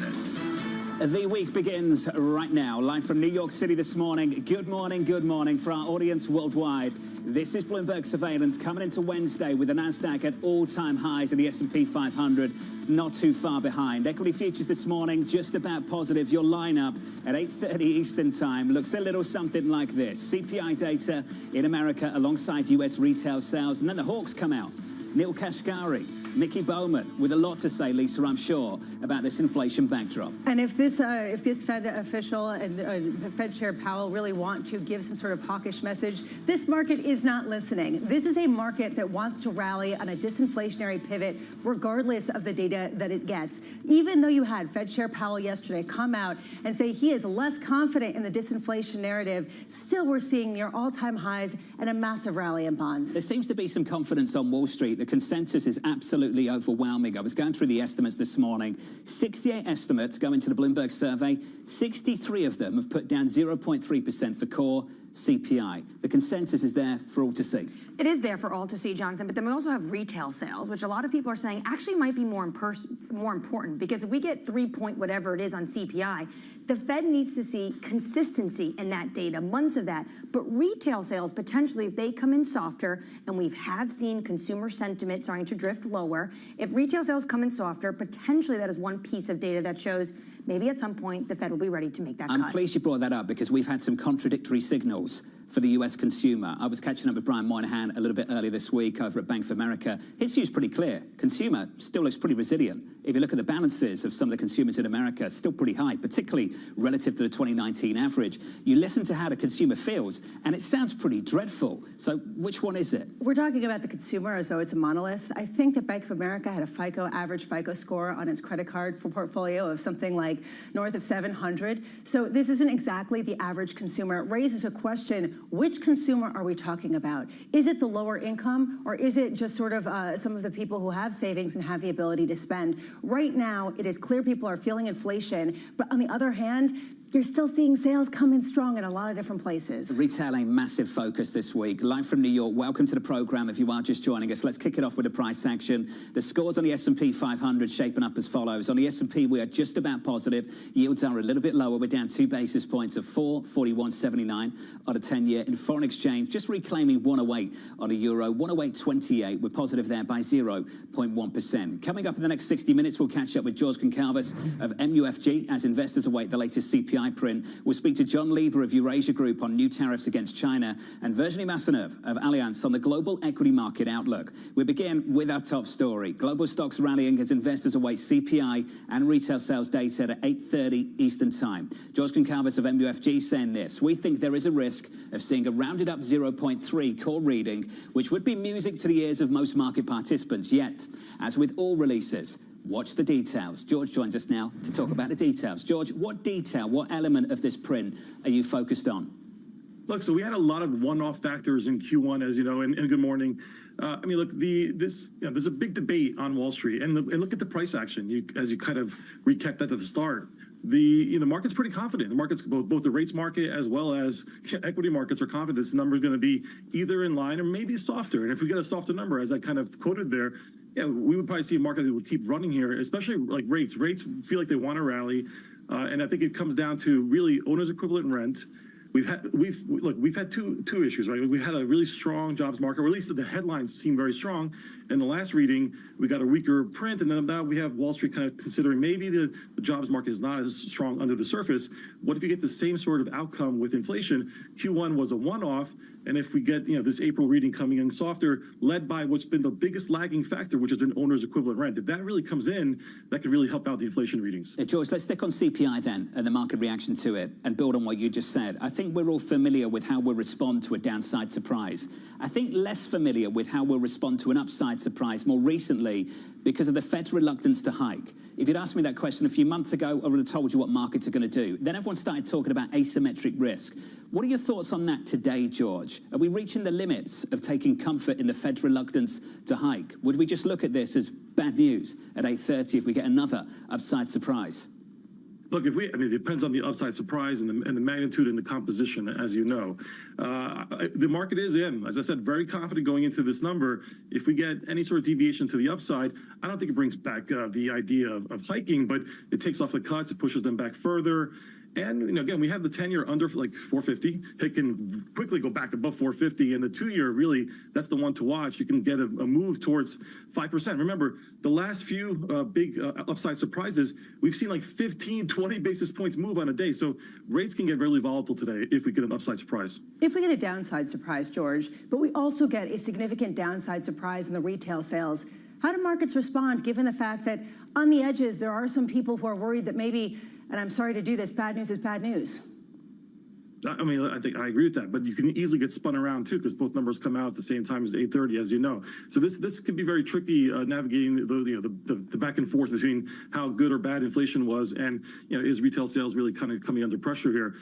The week begins right now, live from New York City this morning. Good morning for our audience worldwide. This is Bloomberg Surveillance coming into Wednesday with the Nasdaq at all-time highs and the S&P 500 not too far behind. Equity futures this morning just about positive. Your lineup at 8:30 Eastern Time looks a little something like this. CPI data in America alongside U.S. retail sales, and then the Hawks come out. Neil Kashkari, Mickey Bowman, with a lot to say, Lisa, I'm sure, about this inflation backdrop. And if this Fed official and Fed Chair Powell really want to give some sort of hawkish message, this market is not listening. This is a market that wants to rally on a disinflationary pivot, regardless of the data that it gets. Even though you had Fed Chair Powell yesterday come out and say he is less confident in the disinflation narrative, still we're seeing near all-time highs and a massive rally in bonds. There seems to be some confidence on Wall Street. The consensus is absolutely overwhelming. I was going through the estimates this morning. 68 estimates go into the Bloomberg survey. 63 of them have put down 0.3% for core CPI. The consensus is there for all to see. It is there for all to see, Jonathan, but then we also have retail sales, which a lot of people are saying actually might be more important, because if we get 3 point whatever it is on CPI, the Fed needs to see consistency in that data, months of that. But retail sales, potentially, if they come in softer, and we have seen consumer sentiment starting to drift lower, if retail sales come in softer, potentially that is one piece of data that shows maybe at some point the Fed will be ready to make that cut. I'm pleased you brought that up because we've had some contradictory signals for the US consumer. I was catching up with Brian Moynihan a little bit earlier this week over at Bank of America. His view's pretty clear. Consumer still looks pretty resilient. If you look at the balances of some of the consumers in America, still pretty high, particularly relative to the 2019 average. You listen to how the consumer feels, and it sounds pretty dreadful. So which one is it? We're talking about the consumer as though it's a monolith. I think that Bank of America had a average FICO score on its credit card portfolio of something like north of 700. So this isn't exactly the average consumer. It raises a question, which consumer are we talking about? Is it the lower income, or is it just sort of some of the people who have savings and have the ability to spend? Right now, it is clear people are feeling inflation, but on the other hand, you're still seeing sales come in strong in a lot of different places. Retail, a massive focus this week. Live from New York, welcome to the program. If you are just joining us, let's kick it off with a price action. The scores on the S&P 500 shaping up as follows. On the S&P, we are just about positive. Yields are a little bit lower. We're down 2 basis points of 4.4179 on a 10-year. In foreign exchange, just reclaiming 108 on a euro, 108.28. We're positive there by 0.1%. Coming up in the next 60 minutes, we'll catch up with George Concalves of MUFG as investors await the latest CPI print. We'll speak to John Lieber of Eurasia Group on new tariffs against China and Virginie Masseneuve of Allianz on the global equity market outlook. We begin with our top story. Global stocks rallying as investors await CPI and retail sales data at 8:30 Eastern Time. George Concalves of MUFG saying this: we think there is a risk of seeing a rounded up 0.3 core reading, which would be music to the ears of most market participants. Yet, as with all releases, watch the details. George joins us now to talk about the details. George, what detail, what element of this print are you focused on? Look, so we had a lot of one-off factors in Q1, as you know, and good morning. I mean, look, there's a big debate on Wall Street, and look at the price action. As you kind of recapped that at the start, the market's pretty confident. The market's both the rates market as well as equity markets are confident this number is going to be either in line or maybe softer. And if we get a softer number, as I kind of quoted there, yeah, we would probably see a market that would keep running here, especially like rates. Rates feel like they want to rally, and I think it comes down to really owner's equivalent rent. We've had two issues, right? We had a really strong jobs market, or at least the headlines seem very strong. In the last reading, we got a weaker print, and then now we have Wall Street kind of considering maybe the jobs market is not as strong under the surface. What if you get the same sort of outcome with inflation? Q1 was a one-off, and if we get this April reading coming in softer, led by what's been the biggest lagging factor, which has been owner's equivalent rent, if that really comes in, that could really help out the inflation readings. George, let's stick on CPI then and the market reaction to it and build on what you just said. I think we're all familiar with how we'll respond to a downside surprise. I think less familiar with how we'll respond to an upside surprise more recently because of the Fed's reluctance to hike. If you'd asked me that question a few months ago, I would have told you what markets are going to do. Then everyone started talking about asymmetric risk. What are your thoughts on that today, George? Are we reaching the limits of taking comfort in the Fed's reluctance to hike? Would we just look at this as bad news at 8:30 if we get another upside surprise? Look, it depends on the upside surprise and the magnitude and the composition, as you know. The market is in, as I said, very confident going into this number. If we get any sort of deviation to the upside, I don't think it brings back the idea of hiking, but it takes off the cuts, it pushes them back further. And again, we have the 10-year under like 450. It can quickly go back above 450, and the 2-year really, that's the one to watch. You can get a move towards 5%. Remember, the last few big upside surprises, we've seen like 15, 20 basis points move on a day. So rates can get really volatile today if we get an upside surprise. If we get a downside surprise, George, but we also get a significant downside surprise in the retail sales, how do markets respond given the fact that on the edges there are some people who are worried that maybe, and I'm sorry to do this, bad news is bad news? I mean, I think I agree with that, but you can easily get spun around too because both numbers come out at the same time as 8:30, as you know. So this could be very tricky navigating the back and forth between how good or bad inflation was and is retail sales really kind of coming under pressure here.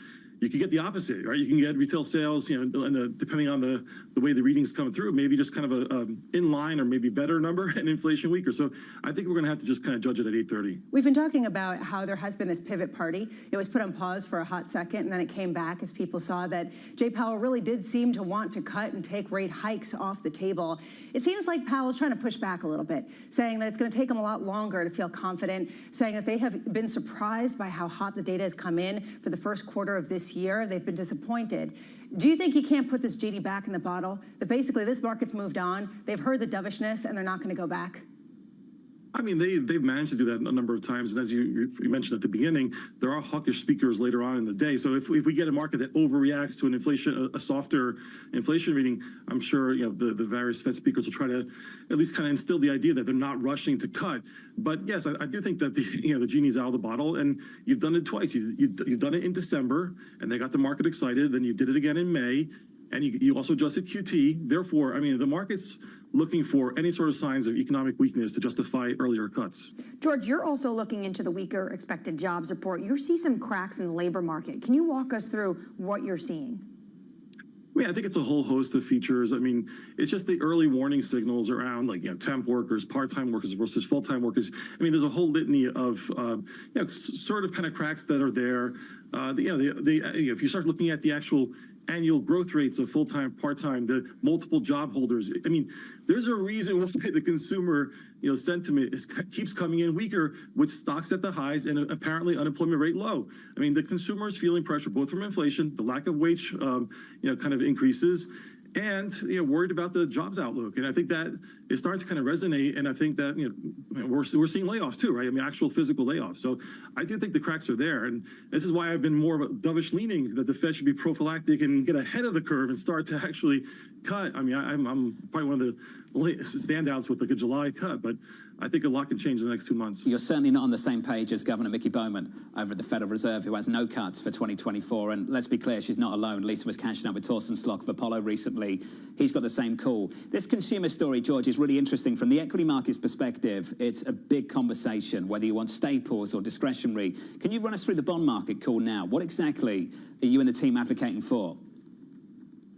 You can get the opposite, right? You can get retail sales, depending on the way the readings come through, maybe just kind of a in line or maybe better number and inflation weaker. So I think we're going to have to just kind of judge it at 8:30. We've been talking about how there has been this pivot party. It was put on pause for a hot second, and then it came back as people saw that Jay Powell really did seem to want to cut and take rate hikes off the table. It seems like Powell's trying to push back a little bit, saying that it's going to take them a lot longer to feel confident, saying that they have been surprised by how hot the data has come in for the first quarter of this year. They've been disappointed. Do you think he can't put this genie back in the bottle? That basically this market's moved on, they've heard the dovishness, and they're not going to go back? I mean, they've managed to do that a number of times, and as you mentioned at the beginning, there are hawkish speakers later on in the day. So if we get a market that overreacts to an a softer inflation reading, I'm sure the various Fed speakers will try to at least kind of instill the idea that they're not rushing to cut. But yes, I do think that the genie's out of the bottle, and you've done it twice. You've done it in December, and they got the market excited. Then you did it again in May, and you also adjusted QT. Therefore, I mean, the market's looking for any sort of signs of economic weakness to justify earlier cuts. George, you're also looking into the weaker expected jobs report. You see some cracks in the labor market. Can you walk us through what you're seeing? I mean, I think it's a whole host of features. I mean, it's just the early warning signals around like, temp workers, part-time workers versus full-time workers. I mean, there's a whole litany of, sort of kind of cracks that are there. if you start looking at the actual annual growth rates of full-time, part-time, the multiple job holders, I mean, there's a reason why the consumer, sentiment keeps coming in weaker with stocks at the highs and apparently unemployment rate low. I mean, the consumer is feeling pressure both from inflation, the lack of wage, kind of increases, and worried about the jobs outlook. And I think that is starting to kind of resonate. And I think that we're seeing layoffs too, right? I mean, actual physical layoffs. So I do think the cracks are there. And this is why I've been more of a dovish leaning that the Fed should be prophylactic and get ahead of the curve and start to actually cut. I mean, I'm probably one of the standouts with like a July cut, but I think a lot can change in the next 2 months. You're certainly not on the same page as Governor Mickey Bowman over at the Federal Reserve, who has no cuts for 2024. And let's be clear, she's not alone. Lisa was catching up with Torsten Slok of Apollo recently. He's got the same call. This consumer story, George, is really interesting. From the equity market's perspective, it's a big conversation, whether you want staples or discretionary. Can you run us through the bond market call now? What exactly are you and the team advocating for?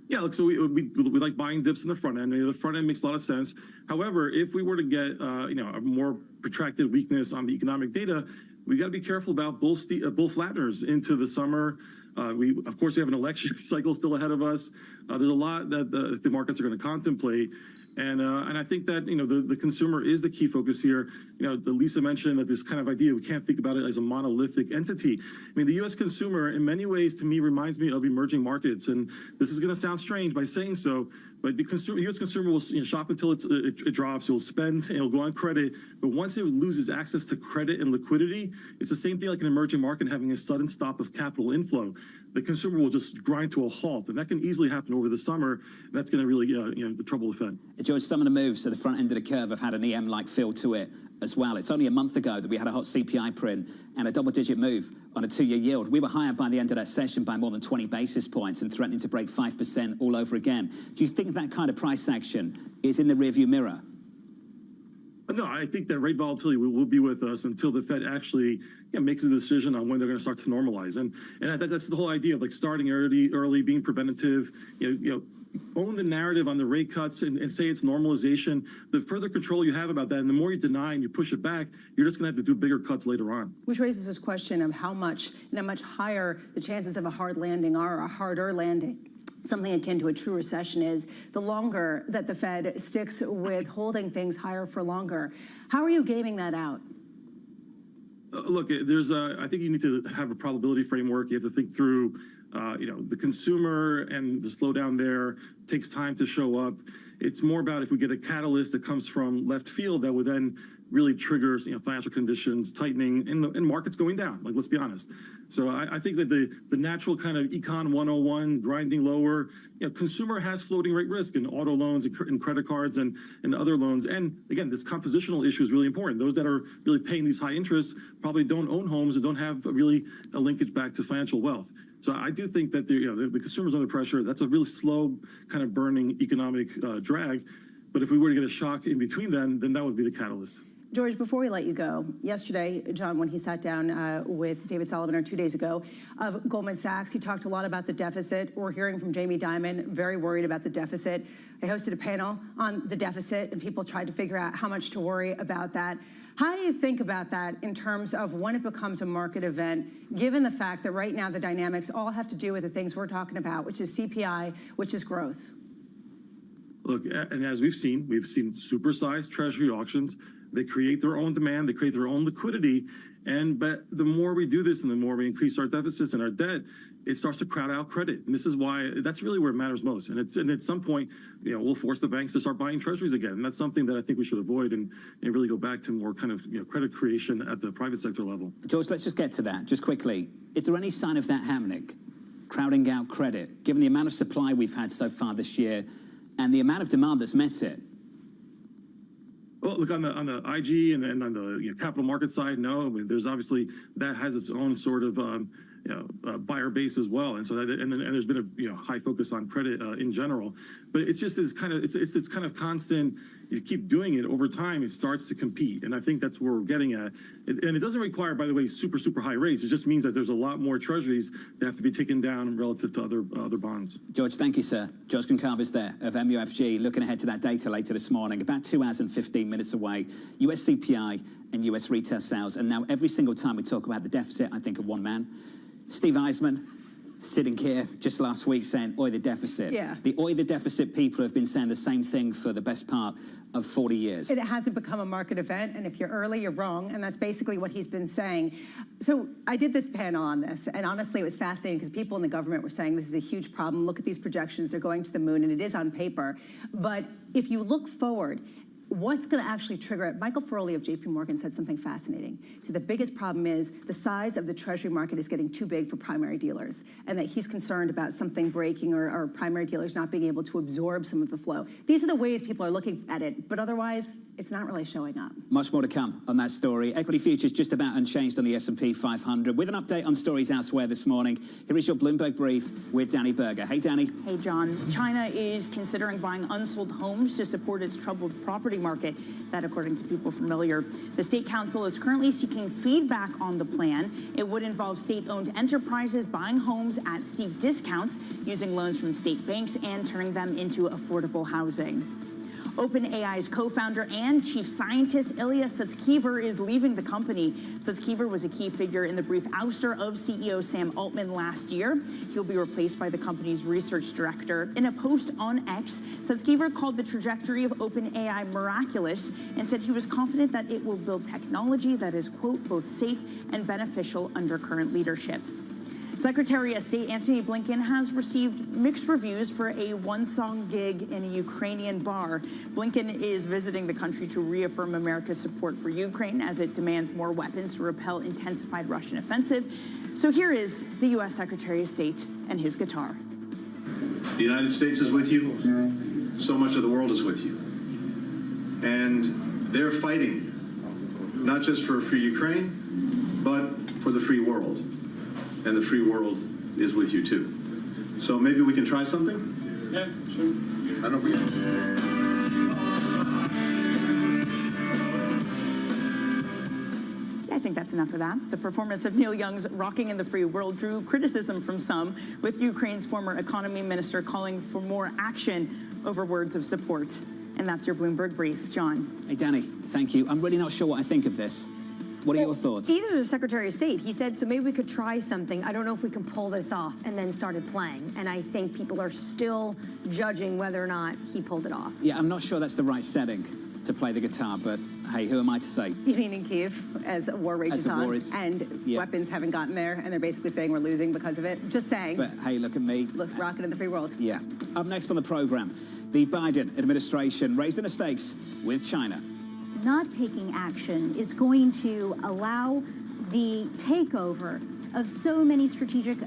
Yeah, look, so we like buying dips in the front end. The front end makes a lot of sense. However, if we were to get a more protracted weakness on the economic data, we got to be careful about bull flatteners into the summer. Of course, we have an election cycle still ahead of us. There's a lot that the markets are going to contemplate. And I think that, the consumer is the key focus here. Lisa mentioned that this kind of idea, we can't think about it as a monolithic entity. I mean, the U.S. consumer, in many ways, to me, reminds me of emerging markets. And this is going to sound strange by saying so, but the U.S. consumer will shop until it drops. It'll spend, it'll go on credit. But once it loses access to credit and liquidity, it's the same thing like an emerging market having a sudden stop of capital inflow. The consumer will just grind to a halt, and that can easily happen over the summer. That's going to really trouble the Fed. George, some of the moves at the front end of the curve have had an EM-like feel to it as well. It's only a month ago that we had a hot CPI print and a double-digit move on a 2-year yield. We were higher by the end of that session by more than 20 basis points and threatening to break 5% all over again. Do you think that kind of price action is in the rearview mirror? No, I think that rate volatility will be with us until the Fed actually makes a decision on when they're going to start to normalize. And that's the whole idea of like starting early, being preventative, own the narrative on the rate cuts and say it's normalization. The further control you have about that, and the more you deny and you push it back, you're just going to have to do bigger cuts later on. Which raises this question of how much higher the chances of a hard landing are, or a harder landing. Something akin to a true recession is the longer that the Fed sticks with holding things higher for longer. How are you gaming that out? Look, I think you need to have a probability framework. You have to think through, the consumer and the slowdown there takes time to show up. It's more about if we get a catalyst that comes from left field that would then really triggers financial conditions tightening and markets going down. Like, let's be honest. So I think that the natural kind of econ 101 grinding lower, consumer has floating rate risk in auto loans and credit cards and other loans. And again, this compositional issue is really important. Those that are really paying these high interests probably don't own homes and don't have really a linkage back to financial wealth. So I do think that the consumer's under pressure. That's a really slow kind of burning economic drag. But if we were to get a shock in between then that would be the catalyst. George, before we let you go, yesterday, John, when he sat down with David Sullivan, or 2 days ago, of Goldman Sachs, he talked a lot about the deficit. We're hearing from Jamie Dimon, very worried about the deficit. I hosted a panel on the deficit, and people tried to figure out how much to worry about that. How do you think about that in terms of when it becomes a market event, given the fact that right now the dynamics all have to do with the things we're talking about, which is CPI, which is growth? Look, and as we've seen supersized treasury auctions. They create their own demand, they create their own liquidity, but the more we do this and the more we increase our deficits and our debt, it starts to crowd out credit. And this is why that's really where it matters most. And at some point, we'll force the banks to start buying treasuries again. And that's something that I think we should avoid and really go back to more kind of credit creation at the private sector level. George, let's just get to that just quickly. Is there any sign of that happening? Crowding out credit, given the amount of supply we've had so far this year and the amount of demand that's met it? Well, look, on the IG and then on the capital market side, no. I mean, there's obviously that has its own sort of buyer base as well, and so and there's been a high focus on credit in general. But it's just this kind of constant. You keep doing it over time, it starts to compete, and I think that's where we're getting at. And it doesn't require, by the way, super high rates. It just means that there's a lot more treasuries that have to be taken down relative to other bonds. George, thank you, sir. George Goncalves there of MUFG, looking ahead to that data later this morning. About 2 hours and 15 minutes away. US CPI and US retail sales, and now every single time we talk about the deficit, I think of one man. Steve Eisman sitting here just last week saying, oi, the deficit. Yeah. The oi, the deficit people have been saying the same thing for the best part of 40 years. It hasn't become a market event, and if you're early, you're wrong, and that's basically what he's been saying. So I did this panel on this, and honestly, it was fascinating because people in the government were saying this is a huge problem. Look at these projections. They're going to the moon, and it is on paper. But if you look forward, what's going to actually trigger it? Michael Feroli of JP Morgan said something fascinating. So the biggest problem is the size of the Treasury market is getting too big for primary dealers, and that he's concerned about something breaking or primary dealers not being able to absorb some of the flow. These are the ways people are looking at it, but otherwise, it's not really showing up. Much more to come on that story. Equity futures just about unchanged on the S&P 500. With an update on stories elsewhere this morning, here is your Bloomberg Brief with Danny Berger. Hey, Danny. Hey, John. China is considering buying unsold homes to support its troubled property market. That, according to people familiar. The State Council is currently seeking feedback on the plan. It would involve state-owned enterprises buying homes at steep discounts, using loans from state banks and turning them into affordable housing. OpenAI's co-founder and chief scientist Ilya Sutskever is leaving the company. Sutskever was a key figure in the brief ouster of CEO Sam Altman last year. He'll be replaced by the company's research director. In a post on X, Sutskever called the trajectory of OpenAI miraculous and said he was confident that it will build technology that is, quote, both safe and beneficial under current leadership. Secretary of State Antony Blinken has received mixed reviews for a one-song gig in a Ukrainian bar. Blinken is visiting the country to reaffirm America's support for Ukraine as it demands more weapons to repel intensified Russian offensive. So here is the U.S. Secretary of State and his guitar. The United States is with you. So much of the world is with you. And they're fighting, not just for free Ukraine, but for the free world. And the free world is with you too. So maybe we can try something? Yeah, sure. I don't know if we I think that's enough of that. The performance of Neil Young's Rocking in the Free World drew criticism from some, with Ukraine's former economy minister calling for more action over words of support. And that's your Bloomberg Brief. John. Hey, Danny, thank you. I'm really not sure what I think of this. What are your thoughts? Either the Secretary of State, he said, so maybe we could try something. I don't know if we can pull this off, and then started playing. And I think people are still judging whether or not he pulled it off. Yeah, I'm not sure that's the right setting to play the guitar, but hey, who am I to say? You mean in Kyiv, as war rages on, and weapons haven't gotten there, and they're basically saying we're losing because of it? Just saying. But hey, look at me. Look, rocking in the free world. Yeah. Up next on the program, the Biden administration raising the stakes with China. Not taking action is going to allow the takeover of so many strategic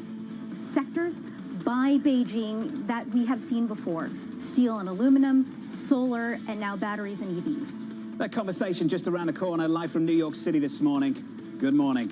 sectors by Beijing that we have seen before. Steel and aluminum, solar, and now batteries and EVs. That conversation just around the corner, live from New York City this morning. Good morning.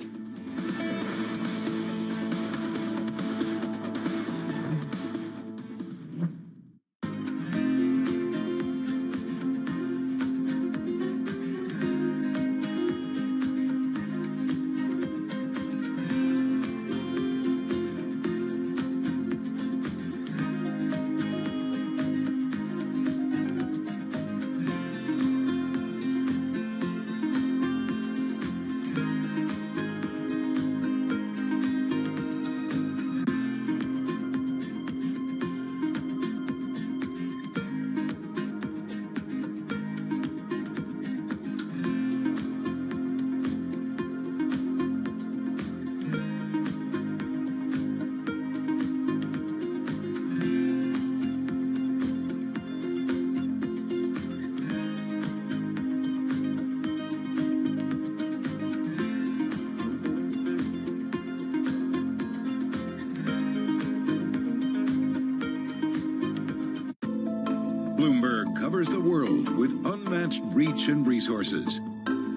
Bloomberg covers the world with unmatched reach and resources.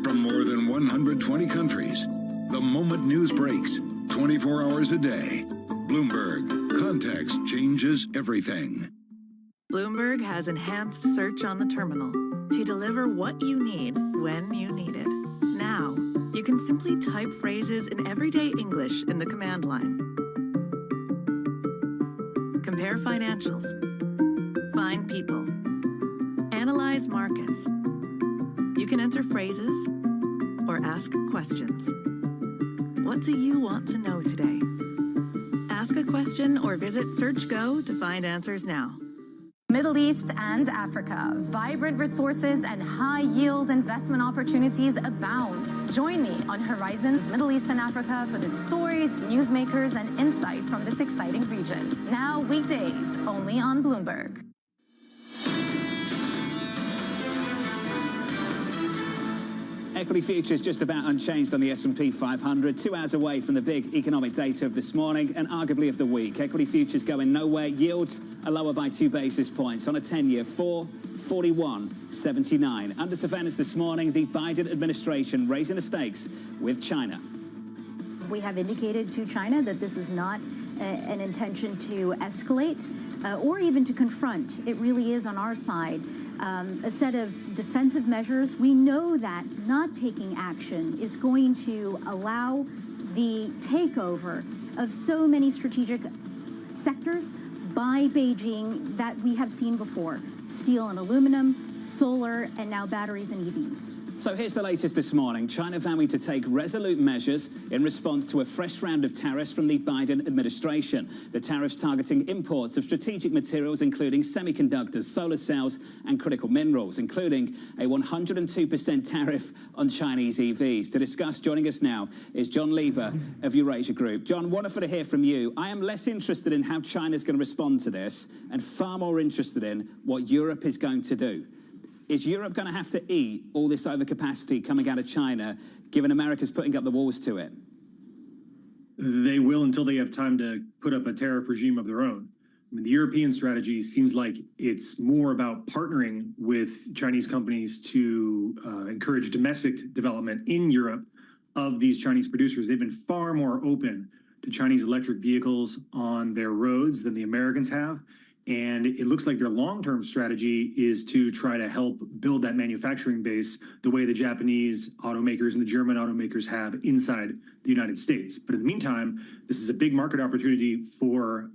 From more than 120 countries, the moment news breaks, 24 hours a day. Bloomberg, context changes everything. Bloomberg has enhanced search on the terminal to deliver what you need when you need it. Now, you can simply type phrases in everyday English in the command line. Compare financials. Find people. Analyze markets. You can enter phrases or ask questions. What do you want to know today? Ask a question or visit SearchGo to find answers now. Middle East and Africa. Vibrant resources and high-yield investment opportunities abound. Join me on Horizons Middle East and Africa for the stories, newsmakers, and insight from this exciting region. Now weekdays, only on Bloomberg. Equity futures just about unchanged on the S&P 500, 2 hours away from the big economic data of this morning and arguably of the week. Equity futures going nowhere. Yields are lower by 2 basis points on a 10-year, 4.4179. Under surveillance this morning, the Biden administration raising the stakes with China. We have indicated to China that this is not an intention to escalate or even to confront. It really is on our side a set of defensive measures. We know that not taking action is going to allow the takeover of so many strategic sectors by Beijing that we have seen before: steel and aluminum, solar, and now batteries and EVs. So here's the latest this morning. China vowing to take resolute measures in response to a fresh round of tariffs from the Biden administration. The tariffs targeting imports of strategic materials, including semiconductors, solar cells, and critical minerals, including a 102% tariff on Chinese EVs. To discuss, joining us now is John Lieber of Eurasia Group. John, wonderful to hear from you. I am less interested in how China's going to respond to this and far more interested in what Europe is going to do. Is Europe going to have to eat all this overcapacity coming out of China, given America's putting up the walls to it? They will until they have time to put up a tariff regime of their own. I mean, the European strategy seems like it's more about partnering with Chinese companies to encourage domestic development in Europe of these Chinese producers. They've been far more open to Chinese electric vehicles on their roads than the Americans have. And it looks like their long-term strategy is to try to help build that manufacturing base the way the Japanese automakers and the German automakers have inside the United States. But in the meantime, this is a big market opportunity for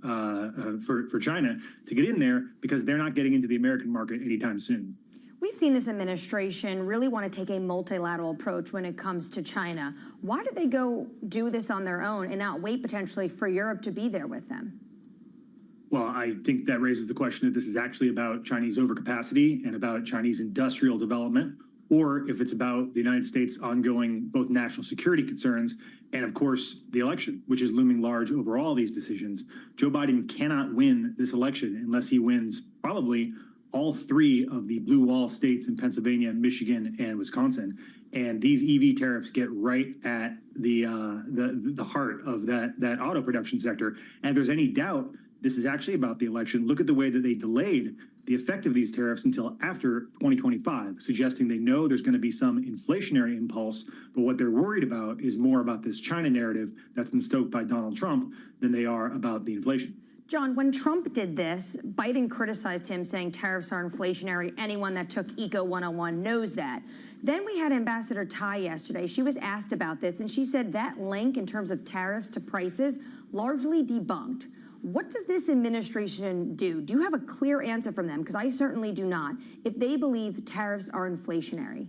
China to get in there because they're not getting into the American market anytime soon. We've seen this administration really want to take a multilateral approach when it comes to China. Why did they go do this on their own and not wait potentially for Europe to be there with them? Well, I think that raises the question if this is actually about Chinese overcapacity and about Chinese industrial development, or if it's about the United States' ongoing both national security concerns and, of course, the election, which is looming large over all these decisions. Joe Biden cannot win this election unless he wins probably all 3 of the blue wall states in Pennsylvania, Michigan, and Wisconsin. And these EV tariffs get right at the heart of that auto production sector. And if there's any doubt this is actually about the election, look at the way that they delayed the effect of these tariffs until after 2025, suggesting they know there's going to be some inflationary impulse, but what they're worried about is more about this China narrative that's been stoked by Donald Trump than they are about the inflation. John, when Trump did this, Biden criticized him, saying tariffs are inflationary. Anyone that took Eco 101 knows that. Then we had Ambassador Tai yesterday. She was asked about this, and she said that link in terms of tariffs to prices largely debunked. What does this administration do? Do you have a clear answer from them? Because I certainly do not, if they believe tariffs are inflationary.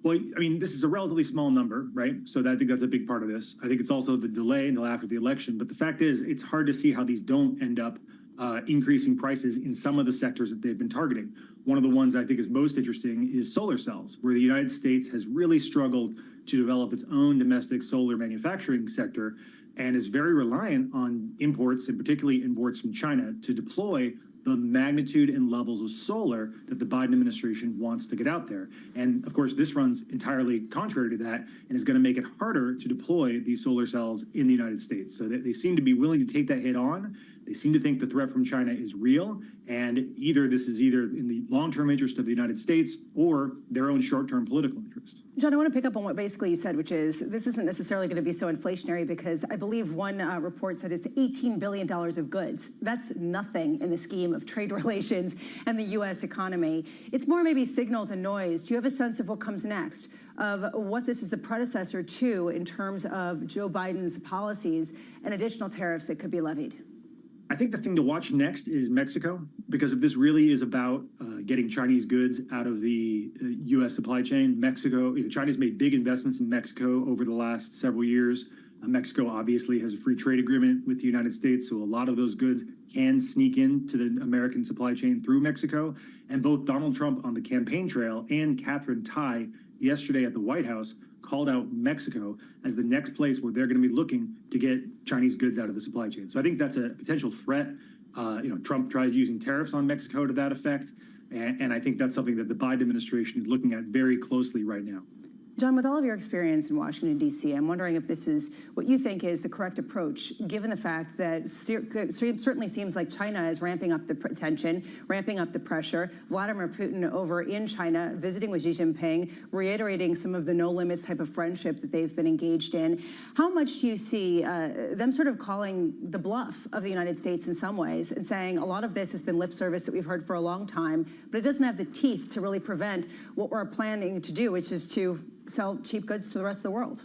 Well, I mean, this is a relatively small number, right? So I think that's a big part of this. I think it's also the delay until after the election. But the fact is, it's hard to see how these don't end up increasing prices in some of the sectors that they've been targeting. One of the ones I think is most interesting is solar cells, where the United States has really struggled to develop its own domestic solar manufacturing sector and is very reliant on imports, and particularly imports from China, to deploy the magnitude and levels of solar that the Biden administration wants to get out there. And of course, this runs entirely contrary to that and is going to make it harder to deploy these solar cells in the United States. So they seem to be willing to take that hit on. They seem to think the threat from China is real, and this is either in the long-term interest of the United States or their own short-term political interest. John, I want to pick up on what basically you said, which is this isn't necessarily going to be so inflationary because I believe one report said it's $18 billion of goods. That's nothing in the scheme of trade relations and the U.S. economy. It's more maybe signal than noise. Do you have a sense of what comes next, of what this is a predecessor to in terms of Joe Biden's policies and additional tariffs that could be levied? I think the thing to watch next is Mexico, because if this really is about getting Chinese goods out of the U.S. supply chain, China's made big investments in Mexico over the last several years. Mexico obviously has a free trade agreement with the United States, so a lot of those goods can sneak into the American supply chain through Mexico. And both Donald Trump on the campaign trail and Catherine Tai yesterday at the White House called out Mexico as the next place where they're going to be looking to get Chinese goods out of the supply chain. So I think that's a potential threat. Trump tried using tariffs on Mexico to that effect. And I think that's something that the Biden administration is looking at very closely right now. John, with all of your experience in Washington, D.C., I'm wondering if this is what you think is the correct approach, given the fact that it certainly seems like China is ramping up the tension, ramping up the pressure. Vladimir Putin over in China, visiting with Xi Jinping, reiterating some of the no-limits type of friendship that they've been engaged in. How much do you see them sort of calling the bluff of the United States in some ways and saying a lot of this has been lip service that we've heard for a long time, but it doesn't have the teeth to really prevent what we're planning to do, which is to sell cheap goods to the rest of the world?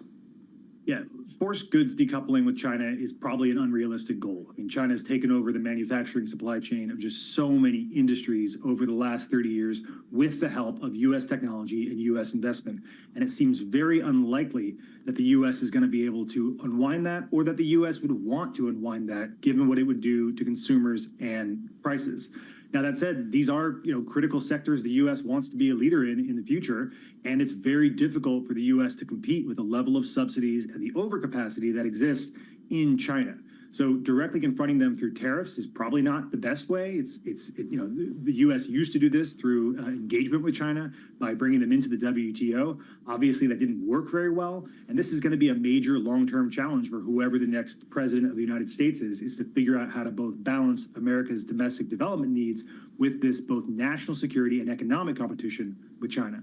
Yeah, forced goods decoupling with China is probably an unrealistic goal. I mean, China has taken over the manufacturing supply chain of just so many industries over the last 30 years with the help of U.S. technology and U.S. investment. And it seems very unlikely that the U.S. is going to be able to unwind that, or that the U.S. would want to unwind that, given what it would do to consumers and prices. Now, that said, these are critical sectors the U.S. wants to be a leader in the future, and it's very difficult for the U.S. to compete with the level of subsidies and the overcapacity that exists in China. So directly confronting them through tariffs is probably not the best way. The U.S. used to do this through engagement with China by bringing them into the WTO. Obviously, that didn't work very well, and this is going to be a major long-term challenge for whoever the next president of the United States is to figure out how to both balance America's domestic development needs with this both national security and economic competition with China.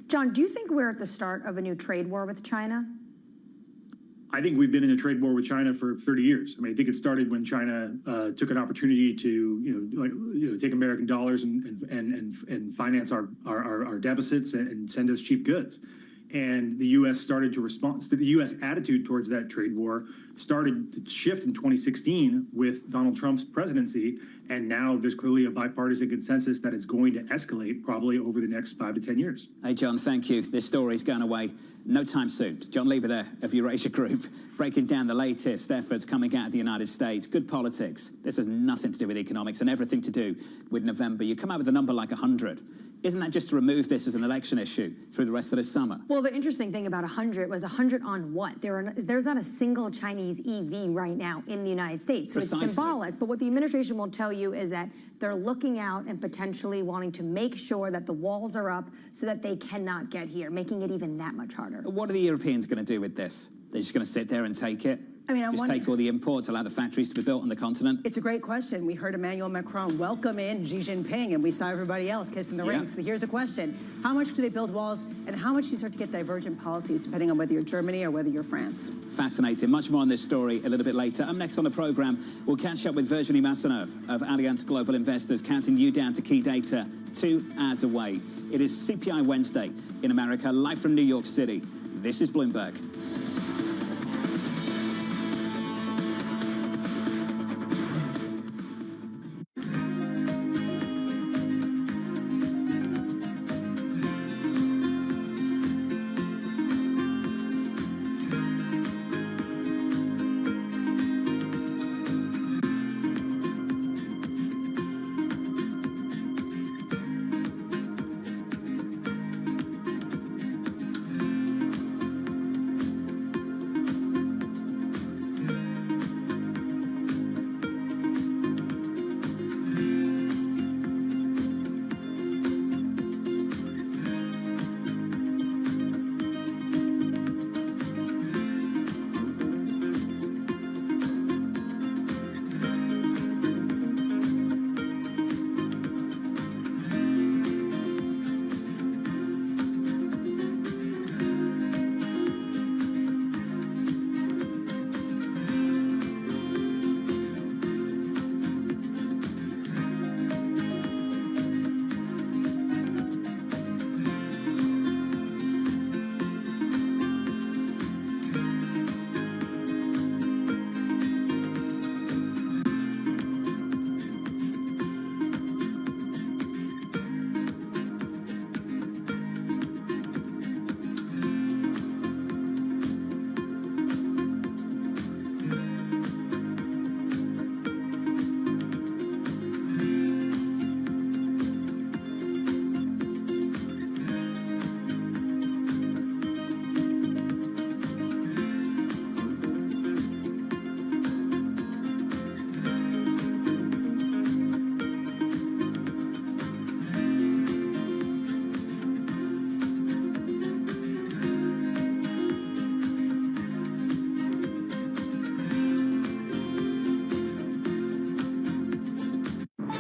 John, do you think we're at the start of a new trade war with China? I think we've been in a trade war with China for 30 years. I mean, I think it started when China took an opportunity to take American dollars and finance our deficits and send us cheap goods. And the U.S. started to respond. The U.S. attitude towards that trade war started to shift in 2016 with Donald Trump's presidency. And now there's clearly a bipartisan consensus that it's going to escalate probably over the next 5 to 10 years. Hey, John, thank you. This story's going away no time soon. John Lieber there of Eurasia Group, breaking down the latest efforts coming out of the United States. Good politics. This has nothing to do with economics and everything to do with November. You come out with a number like 100. Isn't that just to remove this as an election issue through the rest of the summer? Well, the interesting thing about 100 was 100 on what? There's not a single Chinese EV right now in the United States. So Precisely. It's symbolic. But what the administration will tell you is that they're looking out and potentially wanting to make sure that the walls are up so that they cannot get here, making it even that much harder. What are the Europeans going to do with this? They're just going to sit there and take it? I mean, just take all the imports, allow the factories to be built on the continent? It's a great question. We heard Emmanuel Macron welcome in Xi Jinping, and we saw everybody else kissing the ring. So here's a question. How much do they build walls, and how much do you start to get divergent policies, depending on whether you're Germany or whether you're France? Fascinating. Much more on this story a little bit later. Up next on the programme, we'll catch up with Virginie Masseneuve of Allianz Global Investors, counting you down to key data 2 hours away. It is CPI Wednesday in America, live from New York City. This is Bloomberg.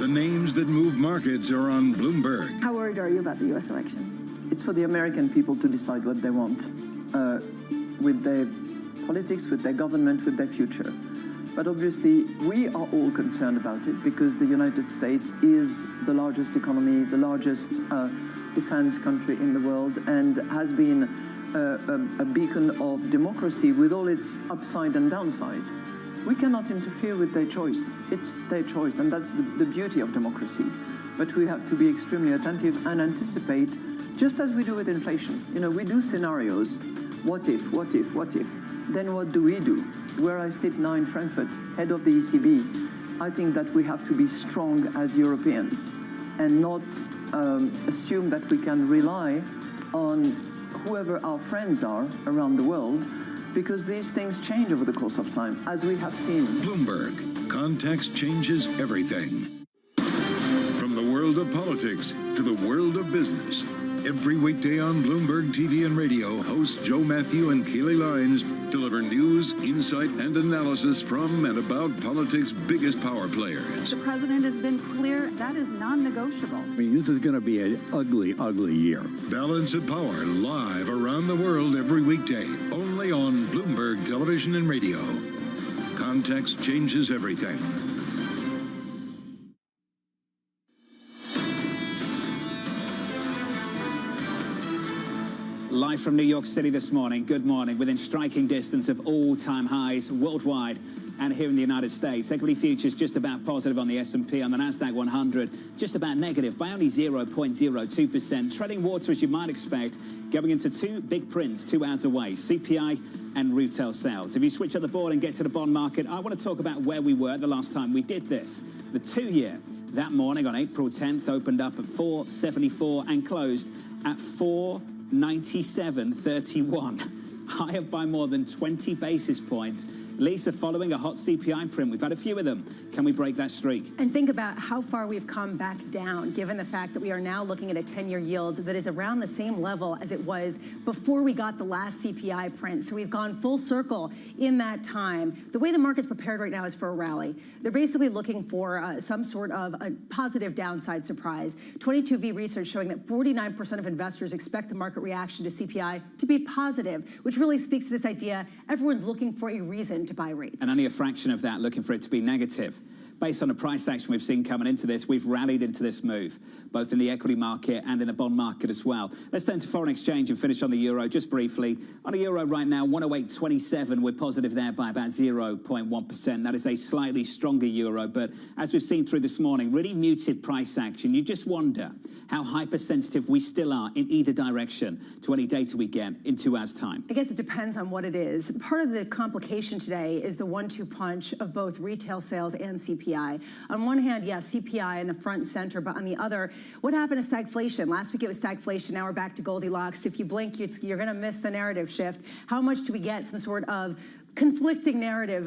The names that move markets are on Bloomberg. How worried are you about the U.S. election? It's for the American people to decide what they want with their politics, with their government, with their future. But obviously, we are all concerned about it because the United States is the largest economy, the largest defense country in the world, and has been a beacon of democracy with all its upside and downside. We cannot interfere with their choice. It's their choice, and that's the beauty of democracy. But we have to be extremely attentive and anticipate, just as we do with inflation. You know, we do scenarios. What if, what if, what if? Then what do we do? Where I sit now in Frankfurt, head of the ECB, I think that we have to be strong as Europeans and not assume that we can rely on whoever our friends are around the world, because these things change over the course of time, as we have seen. Bloomberg. Context changes everything. From the world of politics to the world of business. Every weekday on Bloomberg TV and radio, hosts Joe Matthew and Keely Lines deliver news, insight, and analysis from and about politics' biggest power players. The president has been clear that is non-negotiable. I mean, this is going to be an ugly, ugly year. Balance of Power, live around the world every weekday, only on Bloomberg Television and Radio. Context changes everything. Live from New York City this morning, good morning, within striking distance of all-time highs worldwide and here in the United States. Equity futures just about positive on the S&P, on the NASDAQ 100, just about negative by only 0.02%. Treading water, as you might expect, going into two big prints 2 hours away, CPI and retail sales. If you switch up the board and get to the bond market, I want to talk about where we were the last time we did this. The 2-year that morning on April 10th opened up at 474 and closed at 497.31. Higher by more than 20 basis points. Lisa, following a hot CPI print, we've had a few of them. Can we break that streak? And think about how far we've come back down, given the fact that we are now looking at a 10-year yield that is around the same level as it was before we got the last CPI print. So we've gone full circle in that time. The way the market's prepared right now is for a rally. They're basically looking for some sort of a positive downside surprise. 22V research showing that 49% of investors expect the market reaction to CPI to be positive, which really speaks to this idea everyone's looking for a reason to buy rates. And only a fraction of that looking for it to be negative. Based on the price action we've seen coming into this, we've rallied into this move, both in the equity market and in the bond market as well. Let's turn to foreign exchange and finish on the euro just briefly. On a euro right now, 108.27, we're positive there by about 0.1%. That is a slightly stronger euro, but as we've seen through this morning, really muted price action. You just wonder how hypersensitive we still are in either direction to any data we get in 2 hours' time. I guess it depends on what it is. Part of the complication today is the 1-2 punch of both retail sales and CPI. On one hand, yes, CPI in the front and center, but on the other, what happened to stagflation? Last week it was stagflation, now we're back to Goldilocks. If you blink, you're going to miss the narrative shift. How much do we get some sort of conflicting narrative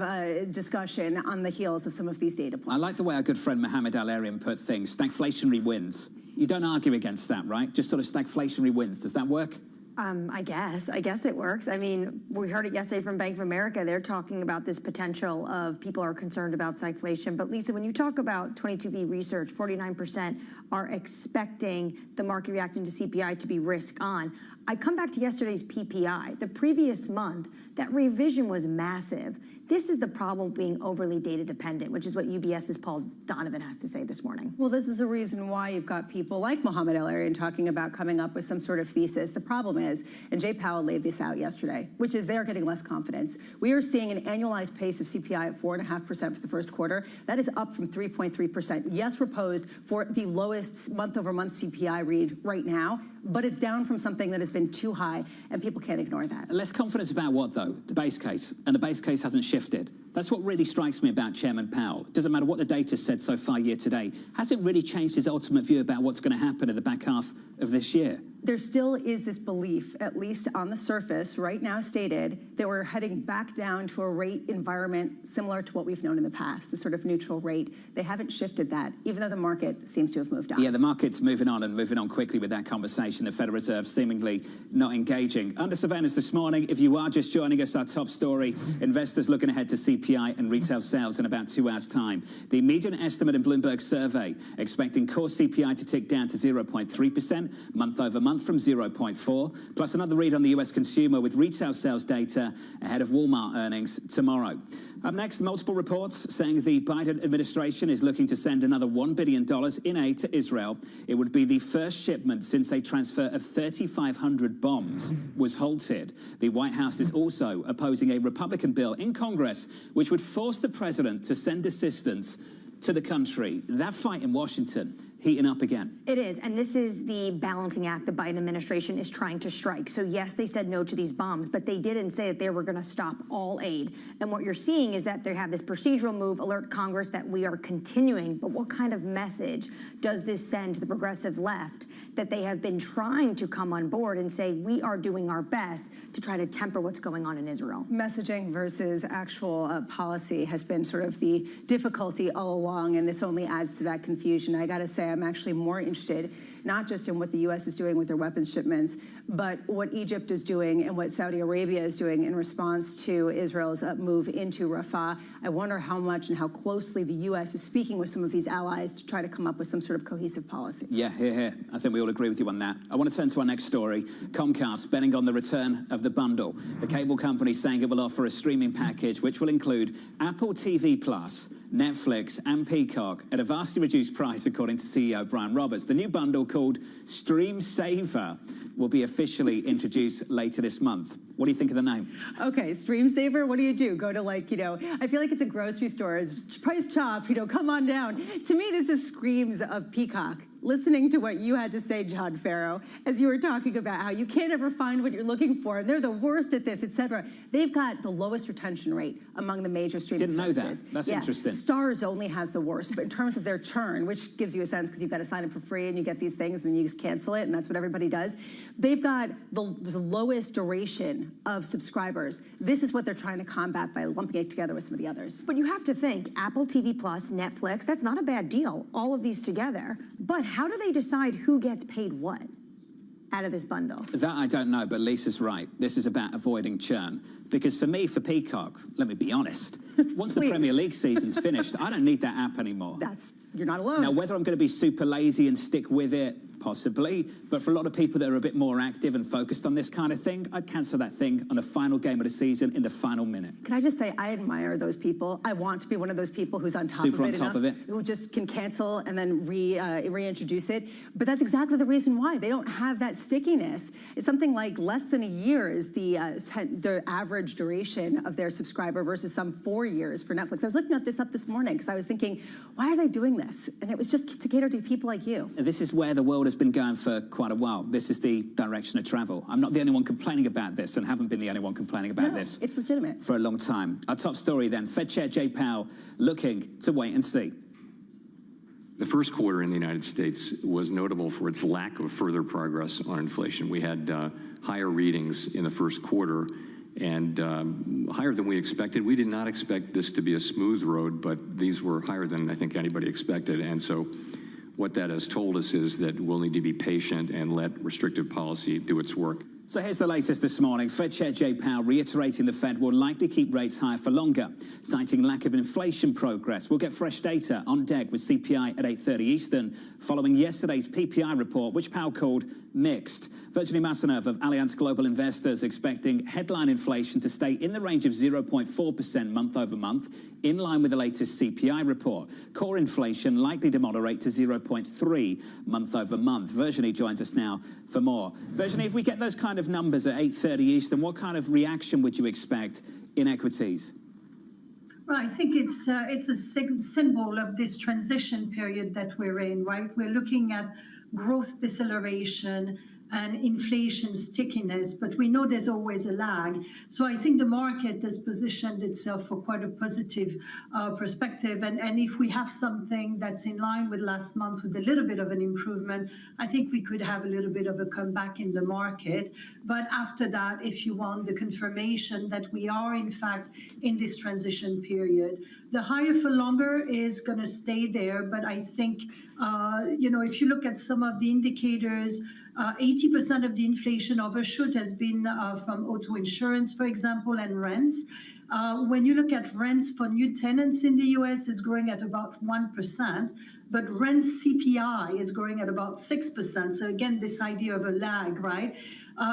discussion on the heels of some of these data points? I like the way our good friend Mohammed Al-Arian put things. Stagflationary wins. You don't argue against that, right? Just sort of stagflationary wins. Does that work? I guess it works. I mean, we heard it yesterday from Bank of America. They're talking about this potential of people are concerned about stagflation. But Lisa, when you talk about 22V research, 49% are expecting the market reacting to CPI to be risk on. I come back to yesterday's PPI. The previous month, that revision was massive. This is the problem being overly data dependent, which is what UBS's Paul Donovan has to say this morning. Well, this is a reason why you've got people like Mohammed Al-Arian talking about coming up with some sort of thesis. The problem is, and Jay Powell laid this out yesterday, which is they're getting less confidence. We are seeing an annualized pace of CPI at 4.5% for the first quarter. That is up from 3.3%. Yes, we're posed for the lowest month-over-month CPI read right now, but it's down from something that has been too high, and people can't ignore that. Less confidence about what, though? The base case. And the base case hasn't shifted. That's what really strikes me about Chairman Powell. It doesn't matter what the data said so far year to date. Hasn't really changed his ultimate view about what's going to happen in the back half of this year. there still is this belief, at least on the surface, right now stated, that we're heading back down to a rate environment similar to what we've known in the past, a sort of neutral rate. They haven't shifted that, even though the market seems to have moved on. Yeah, the market's moving on and moving on quickly with that conversation. The Federal Reserve seemingly not engaging. Under surveillance this morning, if you are just joining us, our top story, investors looking ahead to CPI and retail sales in about 2 hours' time. The median estimate in Bloomberg's survey expecting core CPI to tick down to 0.3% month over month from 0.4, plus another read on the US consumer with retail sales data ahead of Walmart earnings tomorrow. Up next, multiple reports saying the Biden administration is looking to send another $1 billion in aid to Israel. It would be the first shipment since a transfer of 3,500 bombs was halted. The White House is also opposing a Republican bill in Congress which would force the president to send assistance to the country. That fight in Washington heating up again. It is, and this is the balancing act the Biden administration is trying to strike. So yes, they said no to these bombs, but they didn't say that they were going to stop all aid. And what you're seeing is that they have this procedural move, alert Congress that we are continuing. But what kind of message does this send to the progressive left that they have been trying to come on board and say we are doing our best to try to temper what's going on in Israel? Messaging versus actual policy has been sort of the difficulty all along, and this only adds to that confusion. I got to say, I'm actually more interested not just in what the U.S. is doing with their weapons shipments, but what Egypt is doing and what Saudi Arabia is doing in response to Israel's move into Rafah. I wonder how much and how closely the U.S. is speaking with some of these allies to try to come up with some sort of cohesive policy. Yeah, here. I think we all agree with you on that. I want to turn to our next story. Comcast betting on the return of the bundle. The cable company saying it will offer a streaming package which will include Apple TV+, Netflix and Peacock at a vastly reduced price, according to CEO Brian Roberts. The new bundle, called Stream Saver, will be officially introduced later this month. What do you think of the name? Okay, Stream Saver, what do? Go to, like, I feel like it's a grocery store. It's price chop, come on down. To me, this is screams of Peacock. Listening to what you had to say, John Farrow, as you were talking about how you can't ever find what you're looking for, and they're the worst at this, etc. They've got the lowest retention rate among the major streaming services. Didn't know that. That's interesting. Stars only has the worst, but in terms of their churn, which gives you a sense because you've got to sign up for free and you get these things and you just cancel it, and that's what everybody does. They've got the lowest duration of subscribers. This is what they're trying to combat by lumping it together with some of the others. But you have to think, Apple TV+, Netflix, that's not a bad deal, all of these together. But how do they decide who gets paid what out of this bundle? That I don't know, but Lisa's right. This is about avoiding churn. Because for me, for Peacock, let me be honest, once the Premier League season's finished, I don't need that app anymore. You're not alone. Now, whether I'm going to be super lazy and stick with it, possibly, but for a lot of people that are a bit more active and focused on this kind of thing, I'd cancel that thing on the final game of the season in the final minute. Can I just say, I admire those people. I want to be one of those people who's on top of it, who just can cancel and then reintroduce it. But that's exactly the reason why. They don't have that stickiness. It's something like less than a year is the average duration of their subscriber versus some 4 years for Netflix. I was looking at this up this morning because I was thinking, why are they doing this? And it was just to cater to people like you. This is where the world has been going for quite a while. This is the direction of travel. I'm not the only one complaining about this and haven't been the only one complaining about this. It's legitimate. For a long time. Our top story then, Fed Chair Jay Powell looking to wait and see. The first quarter in the United States was notable for its lack of further progress on inflation. We had higher readings in the first quarter and higher than we expected. We did not expect this to be a smooth road, but these were higher than I think anybody expected. And so what that has told us is that we'll need to be patient and let restrictive policy do its work. So here's the latest this morning. Fed Chair Jay Powell reiterating the Fed will likely keep rates higher for longer, citing lack of inflation progress. We'll get fresh data on deck with CPI at 8:30 Eastern, following yesterday's PPI report, which Powell called mixed. Virginie Massenov of Allianz Global Investors expecting headline inflation to stay in the range of 0.4% month over month, in line with the latest CPI report. Core inflation likely to moderate to 0.3 month over month. Virginie joins us now for more. Virginie, if we get those kind of numbers at 8:30 Eastern, what kind of reaction would you expect in equities? Well, I think it's a symbol of this transition period that we're in, right? We're looking at growth deceleration, and inflation stickiness, but we know there's always a lag. So I think the market has positioned itself for quite a positive perspective. And if we have something that's in line with last month with a little bit of an improvement, I think we could have a little bit of a comeback in the market. But after that, if you want the confirmation that we are in fact in this transition period, the higher for longer is going to stay there. But I think, if you look at some of the indicators, 80% of the inflation overshoot has been from auto insurance, for example, and rents. When you look at rents for new tenants in the US, it's growing at about 1%, but rent CPI is growing at about 6%. So again, this idea of a lag, right?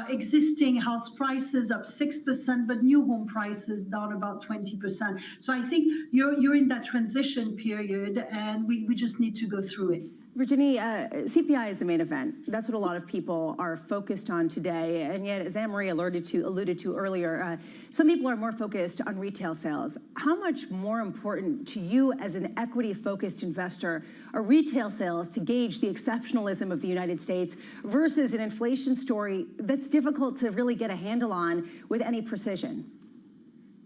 Existing house prices up 6%, but new home prices down about 20%. So I think you're in that transition period, and we just need to go through it. Virginie, CPI is the main event. That's what a lot of people are focused on today. And yet, as Anne-Marie alluded to earlier, some people are more focused on retail sales. How much more important to you as an equity-focused investor are retail sales to gauge the exceptionalism of the United States versus an inflation story that's difficult to really get a handle on with any precision?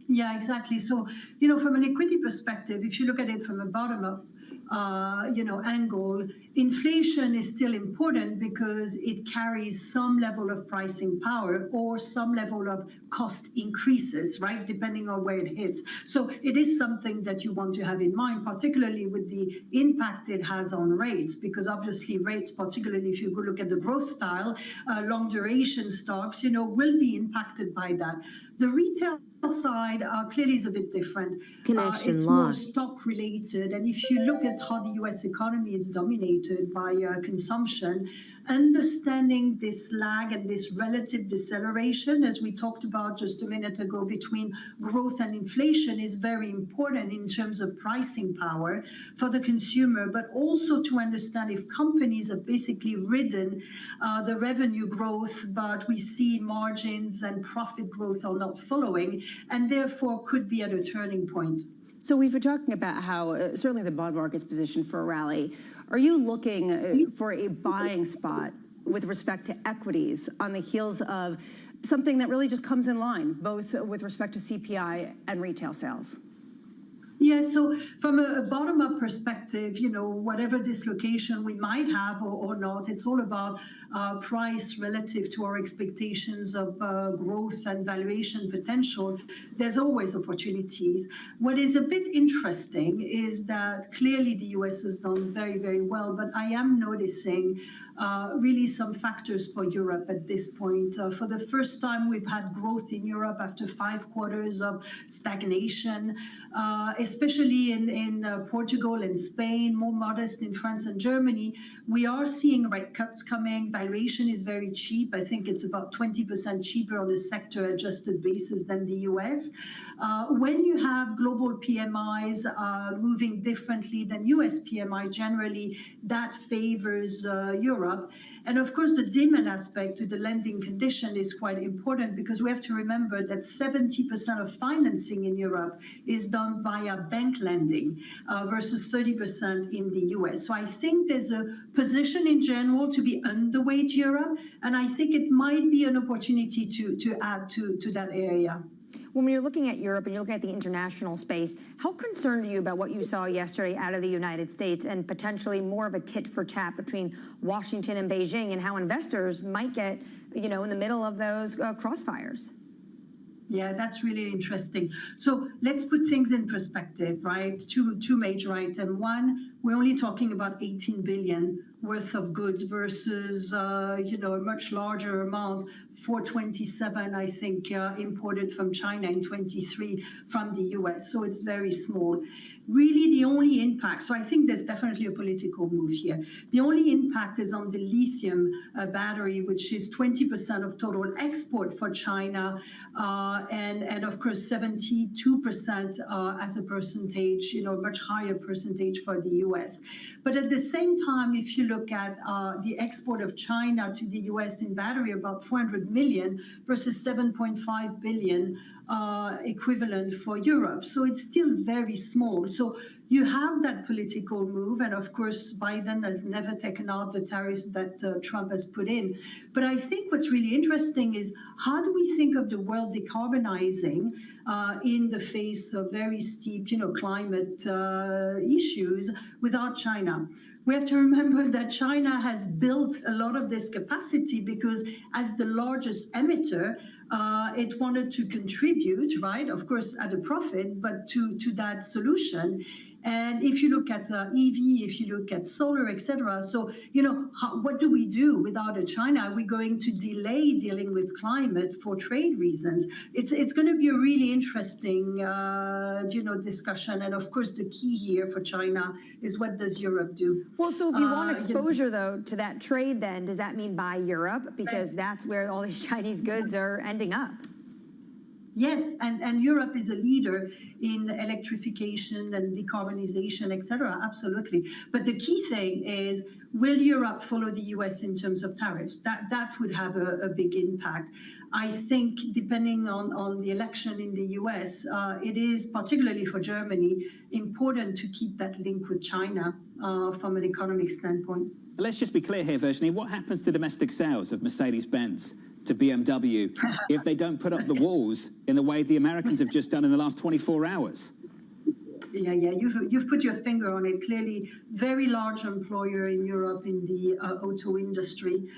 Yeah, exactly. So, from an equity perspective, if you look at it from a bottom-up angle, inflation is still important because it carries some level of pricing power or some level of cost increases, right, depending on where it hits. So it is something that you want to have in mind, particularly with the impact it has on rates, because obviously rates, particularly if you go look at the growth style, long duration stocks, will be impacted by that. The retail side clearly is a bit different. It's more stock related. And if you look at how the US economy is dominated by consumption, understanding this lag and this relative deceleration, as we talked about just a minute ago, between growth and inflation is very important in terms of pricing power for the consumer, but also to understand if companies have basically ridden the revenue growth, but we see margins and profit growth are not following, and therefore could be at a turning point. So we've been talking about how certainly the bond market's positioned for a rally. Are you looking for a buying spot with respect to equities on the heels of something that really just comes in line, both with respect to CPI and retail sales? Yeah, so from a bottom-up perspective, whatever dislocation we might have or not, it's all about price relative to our expectations of growth and valuation potential. There's always opportunities. What is a bit interesting is that clearly the US has done very, very well, but I am noticing really some factors for Europe at this point. For the first time, we've had growth in Europe after 5 quarters of stagnation, especially in Portugal and Spain, more modest in France and Germany. We are seeing rate cuts coming. Valuation is very cheap. I think it's about 20% cheaper on a sector-adjusted basis than the US. When you have global PMIs moving differently than US PMI generally, that favors Europe. And of course, the demand aspect to the lending condition is quite important, because we have to remember that 70% of financing in Europe is done via bank lending versus 30% in the US. So I think there's a position in general to be underweight Europe, and I think it might be an opportunity to add to that area. When you're looking at Europe and you're looking at the international space, how concerned are you about what you saw yesterday out of the United States and potentially more of a tit for tat between Washington and Beijing, and how investors might get, in the middle of those crossfires? Yeah, that's really interesting. So let's put things in perspective, right? Two major items. One, we're only talking about 18 billion worth of goods versus, a much larger amount, 427, I think, imported from China in 23 from the US. So it's very small. Really, the only impact, so I think there's definitely a political move here. The only impact is on the lithium battery, which is 20% of total export for China, and of course 72% as a percentage, much higher percentage for the US. But at the same time, if you look at the export of China to the US in battery, about 400 million versus 7.5 billion equivalent for Europe. So it's still very small. So you have that political move, and of course, Biden has never taken out the tariffs that Trump has put in. But I think what's really interesting is how do we think of the world decarbonizing in the face of very steep, climate issues without China? We have to remember that China has built a lot of this capacity because as the largest emitter, it wanted to contribute, right, of course, at a profit, but to that solution. And if you look at the EV, if you look at solar, etc., so, what do we do without a China? Are we going to delay dealing with climate for trade reasons? It's going to be a really interesting, discussion. And of course, the key here for China is what does Europe do? Well, so if you want exposure, though, to that trade, then does that mean buy Europe? Because that's where all these Chinese goods are ending up. Yes, and Europe is a leader in electrification and decarbonization, et cetera, absolutely. But the key thing is, will Europe follow the US in terms of tariffs? That would have a big impact. I think depending on the election in the US, it is, particularly for Germany, important to keep that link with China from an economic standpoint. Let's just be clear here, Virginie. What happens to domestic sales of Mercedes-Benz to BMW if they don't put up the walls in the way the Americans have just done in the last 24 hours? Yeah, you've put your finger on it. Clearly, very large employer in Europe in the auto industry.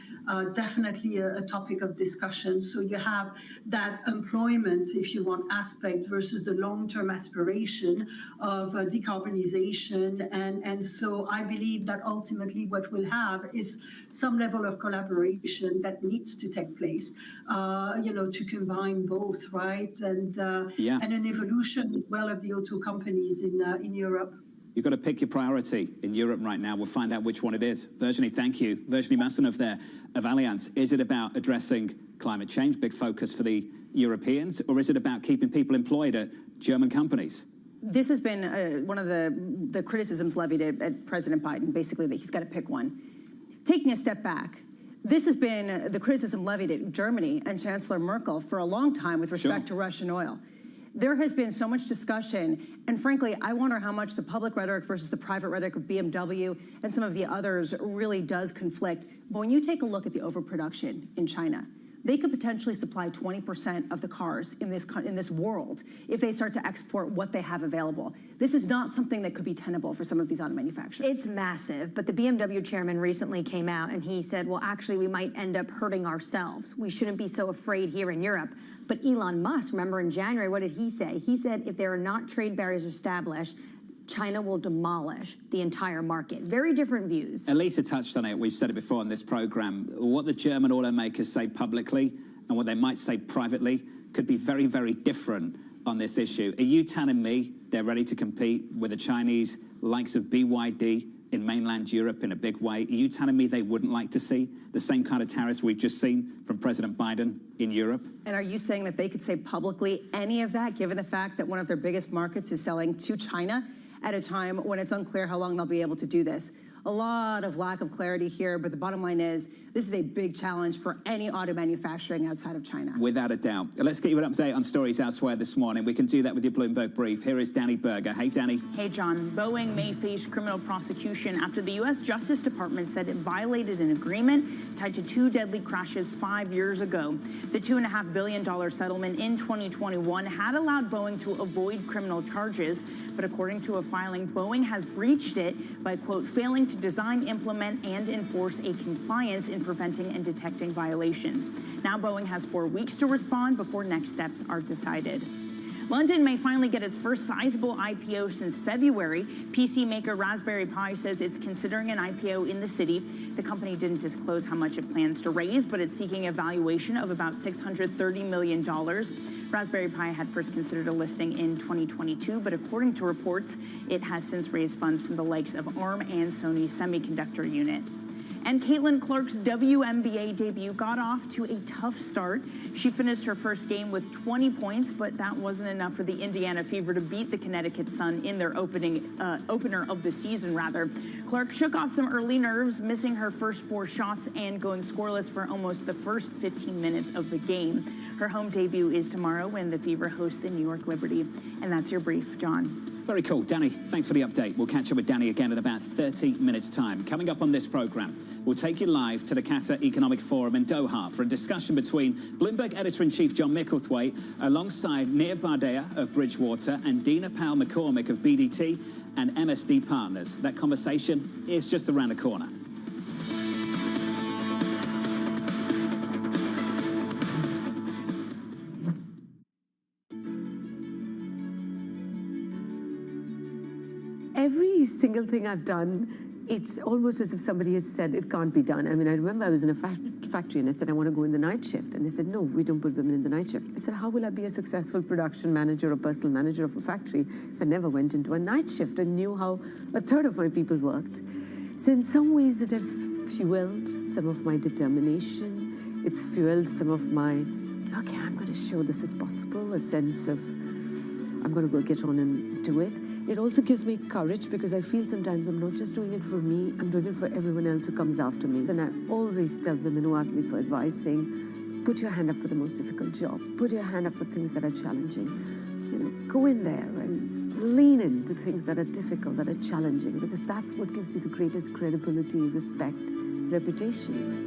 Definitely a topic of discussion. So you have that employment, if you want, aspect versus the long-term aspiration of decarbonization. And so I believe that ultimately what we'll have is some level of collaboration that needs to take place, to combine both, right? And an evolution as well of the auto companies in Europe. You've got to pick your priority in Europe right now. We'll find out which one it is. Virginie, thank you. Virginie Massenov there of Allianz. Is it about addressing climate change, big focus for the Europeans, or is it about keeping people employed at German companies? This has been one of the criticisms levied at President Biden, basically that he's got to pick one. Taking a step back, this has been the criticism levied at Germany and Chancellor Merkel for a long time with respect to Russian oil. There has been so much discussion, and frankly, I wonder how much the public rhetoric versus the private rhetoric of BMW and some of the others really does conflict. But when you take a look at the overproduction in China, they could potentially supply 20% of the cars in this world if they start to export what they have available. This is not something that could be tenable for some of these auto manufacturers. It's massive, but the BMW chairman recently came out and he said, well, actually, we might end up hurting ourselves. We shouldn't be so afraid here in Europe. But Elon Musk, remember in January, what did he say? He said if there are not trade barriers established, China will demolish the entire market. Very different views. Elisa touched on it. We've said it before on this program. What the German automakers say publicly and what they might say privately could be very, very different on this issue. Are you telling me they're ready to compete with the Chinese likes of BYD in mainland Europe in a big way? Are you telling me they wouldn't like to see the same kind of tariffs we've just seen from President Biden in Europe? And are you saying that they could say publicly any of that, given the fact that one of their biggest markets is selling to China at a time when it's unclear how long they'll be able to do this? A lot of lack of clarity here, but the bottom line is this is a big challenge for any auto manufacturing outside of China. Without a doubt. Let's get you an update on stories elsewhere this morning. We can do that with your Bloomberg Brief. Here is Danny Berger. Hey, Danny. Hey, John. Boeing may face criminal prosecution after the U.S. Justice Department said it violated an agreement tied to 2 deadly crashes 5 years ago. The $2.5 billion settlement in 2021 had allowed Boeing to avoid criminal charges, but according to a filing, Boeing has breached it by, quote, failing to design, implement, and enforce a compliance in preventing and detecting violations. Now Boeing has 4 weeks to respond before next steps are decided. London may finally get its first sizable IPO since February. PC maker Raspberry Pi says it's considering an IPO in the city. The company didn't disclose how much it plans to raise, but it's seeking a valuation of about $630 million. Raspberry Pi had first considered a listing in 2022, but according to reports, it has since raised funds from the likes of ARM and Sony's semiconductor unit. And Caitlin Clark's WNBA debut got off to a tough start. She finished her first game with 20 points, but that wasn't enough for the Indiana Fever to beat the Connecticut Sun in their opener of the season, rather. Clark shook off some early nerves, missing her first 4 shots and going scoreless for almost the first 15 minutes of the game. Her home debut is tomorrow when the Fever host the New York Liberty. And that's your brief, John. Very cool. Danny, thanks for the update. We'll catch up with Danny again in about 30 minutes' time. Coming up on this programme, we'll take you live to the Qatar Economic Forum in Doha for a discussion between Bloomberg Editor-in-Chief John Micklethwaite alongside Nir Bardea of Bridgewater and Dina Powell-McCormick of BDT and MSD Partners. That conversation is just around the corner. Every single thing I've done, it's almost as if somebody has said it can't be done. I mean, I remember I was in a factory and I said, I want to go in the night shift. And they said, no, we don't put women in the night shift. I said, how will I be a successful production manager or personal manager of a factory if I never went into a night shift and knew how a third of my people worked? So in some ways it has fueled some of my determination. It's fueled some of my, okay, I'm going to show this is possible, a sense of, I'm going to go get on and do it. It also gives me courage because I feel sometimes I'm not just doing it for me, I'm doing it for everyone else who comes after me. And I always tell women who ask me for advice saying, put your hand up for the most difficult job. Put your hand up for things that are challenging. You know, go in there and lean into things that are difficult, that are challenging, because that's what gives you the greatest credibility, respect, reputation.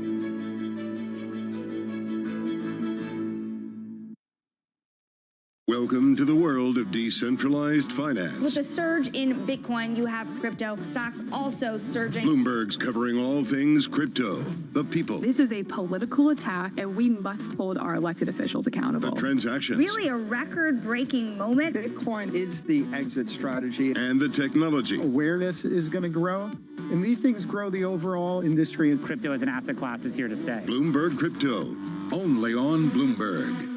Welcome to the world of decentralized finance. With the surge in Bitcoin, you have crypto stocks also surging. Bloomberg's covering all things crypto, the people, This is a political attack, and we must hold our elected officials accountable. the transactions, Really a record-breaking moment. Bitcoin is the exit strategy. and the technology. Awareness is going to grow, and these things grow the overall industry. Crypto as an asset class is here to stay. Bloomberg Crypto, only on Bloomberg.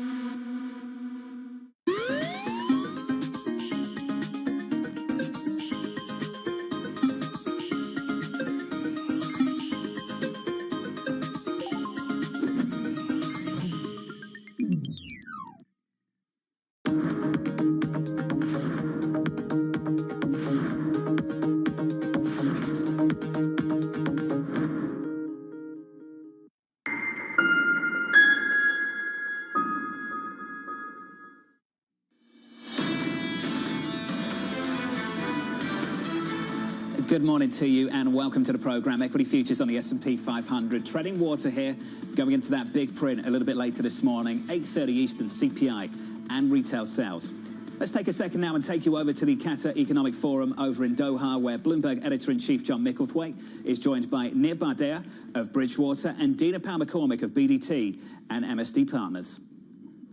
Good morning to you and welcome to the program. Equity futures on the S&P 500. Treading water here, going into that big print a little bit later this morning, 8:30 Eastern, CPI and retail sales. Let's take a second now and take you over to the Qatar Economic Forum over in Doha, where Bloomberg Editor-in-Chief John Micklethwaite is joined by Nir Bardea of Bridgewater and Dina Powell-McCormick of BDT and MSD Partners.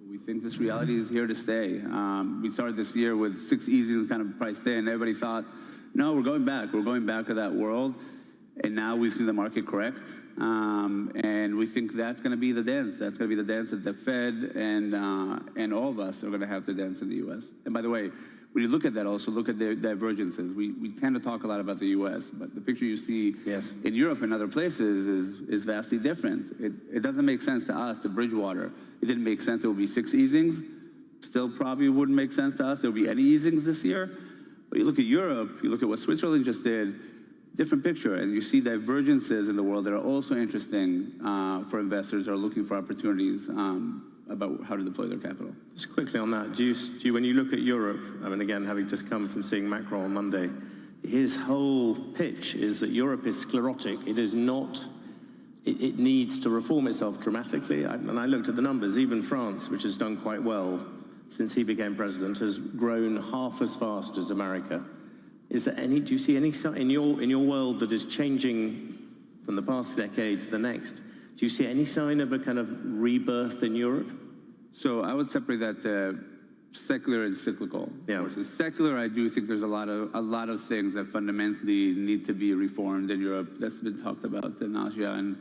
We think this reality is here to stay. We started this year with 6 easy kind of priced in. Everybody thought, no, we're going back. We're going back to that world. And now we've seen the market correct. And we think that's going to be the dance. That's going to be the dance that the Fed and all of us are going to have to dance in the U.S. And by the way, when you look at that, also look at the divergences. We tend to talk a lot about the U.S., but the picture you see in Europe and other places is vastly different. It doesn't make sense to us, to Bridgewater. It didn't make sense there would be 6 easings. Still probably wouldn't make sense to us there would be any easings this year. But you look at Europe, you look at what Switzerland just did, different picture, and you see divergences in the world that are also interesting for investors who are looking for opportunities about how to deploy their capital. Just quickly on that, do you, when you look at Europe, I mean, again, having just come from seeing Macron on Monday, his whole pitch is that Europe is sclerotic. It is not, it needs to reform itself dramatically. And I looked at the numbers, even France, which has done quite well since he became president, has grown half as fast as America. Is there any, do you see any sign in your world that is changing from the past decade to the next? Do you see any sign of a kind of rebirth in Europe? So I would separate that secular and cyclical. Yeah. So secular, I do think there's a lot of things that fundamentally need to be reformed in Europe. That's been talked about in Asia.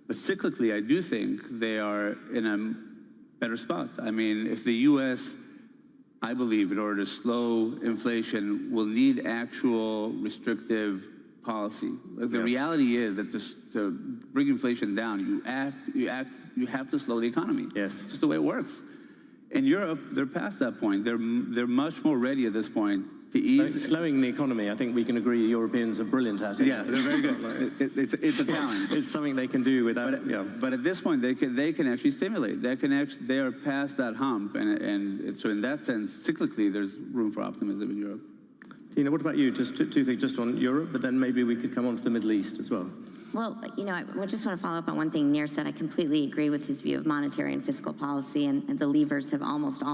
But cyclically, I do think they are in a better spot. I mean, if the U.S., I believe, in order to slow inflation, will need actual restrictive policy. Like, the reality is that to bring inflation down, you have to slow the economy. Yes. It's just the way it works. In Europe, they're past that point. They're much more ready at this point to ease. Slowing the economy, I think we can agree Europeans are brilliant at it. Yeah, they're very good. It's a talent. It's something they can do without. But at this point, they can actually stimulate. They are past that hump, and so in that sense, cyclically, there's room for optimism in Europe. Tina, what about you? Just two things, just on Europe, but then maybe we could come on to the Middle East as well. Well, I just want to follow up on one thing Nir said. I completely agree with his view of monetary and fiscal policy, and the levers have almost all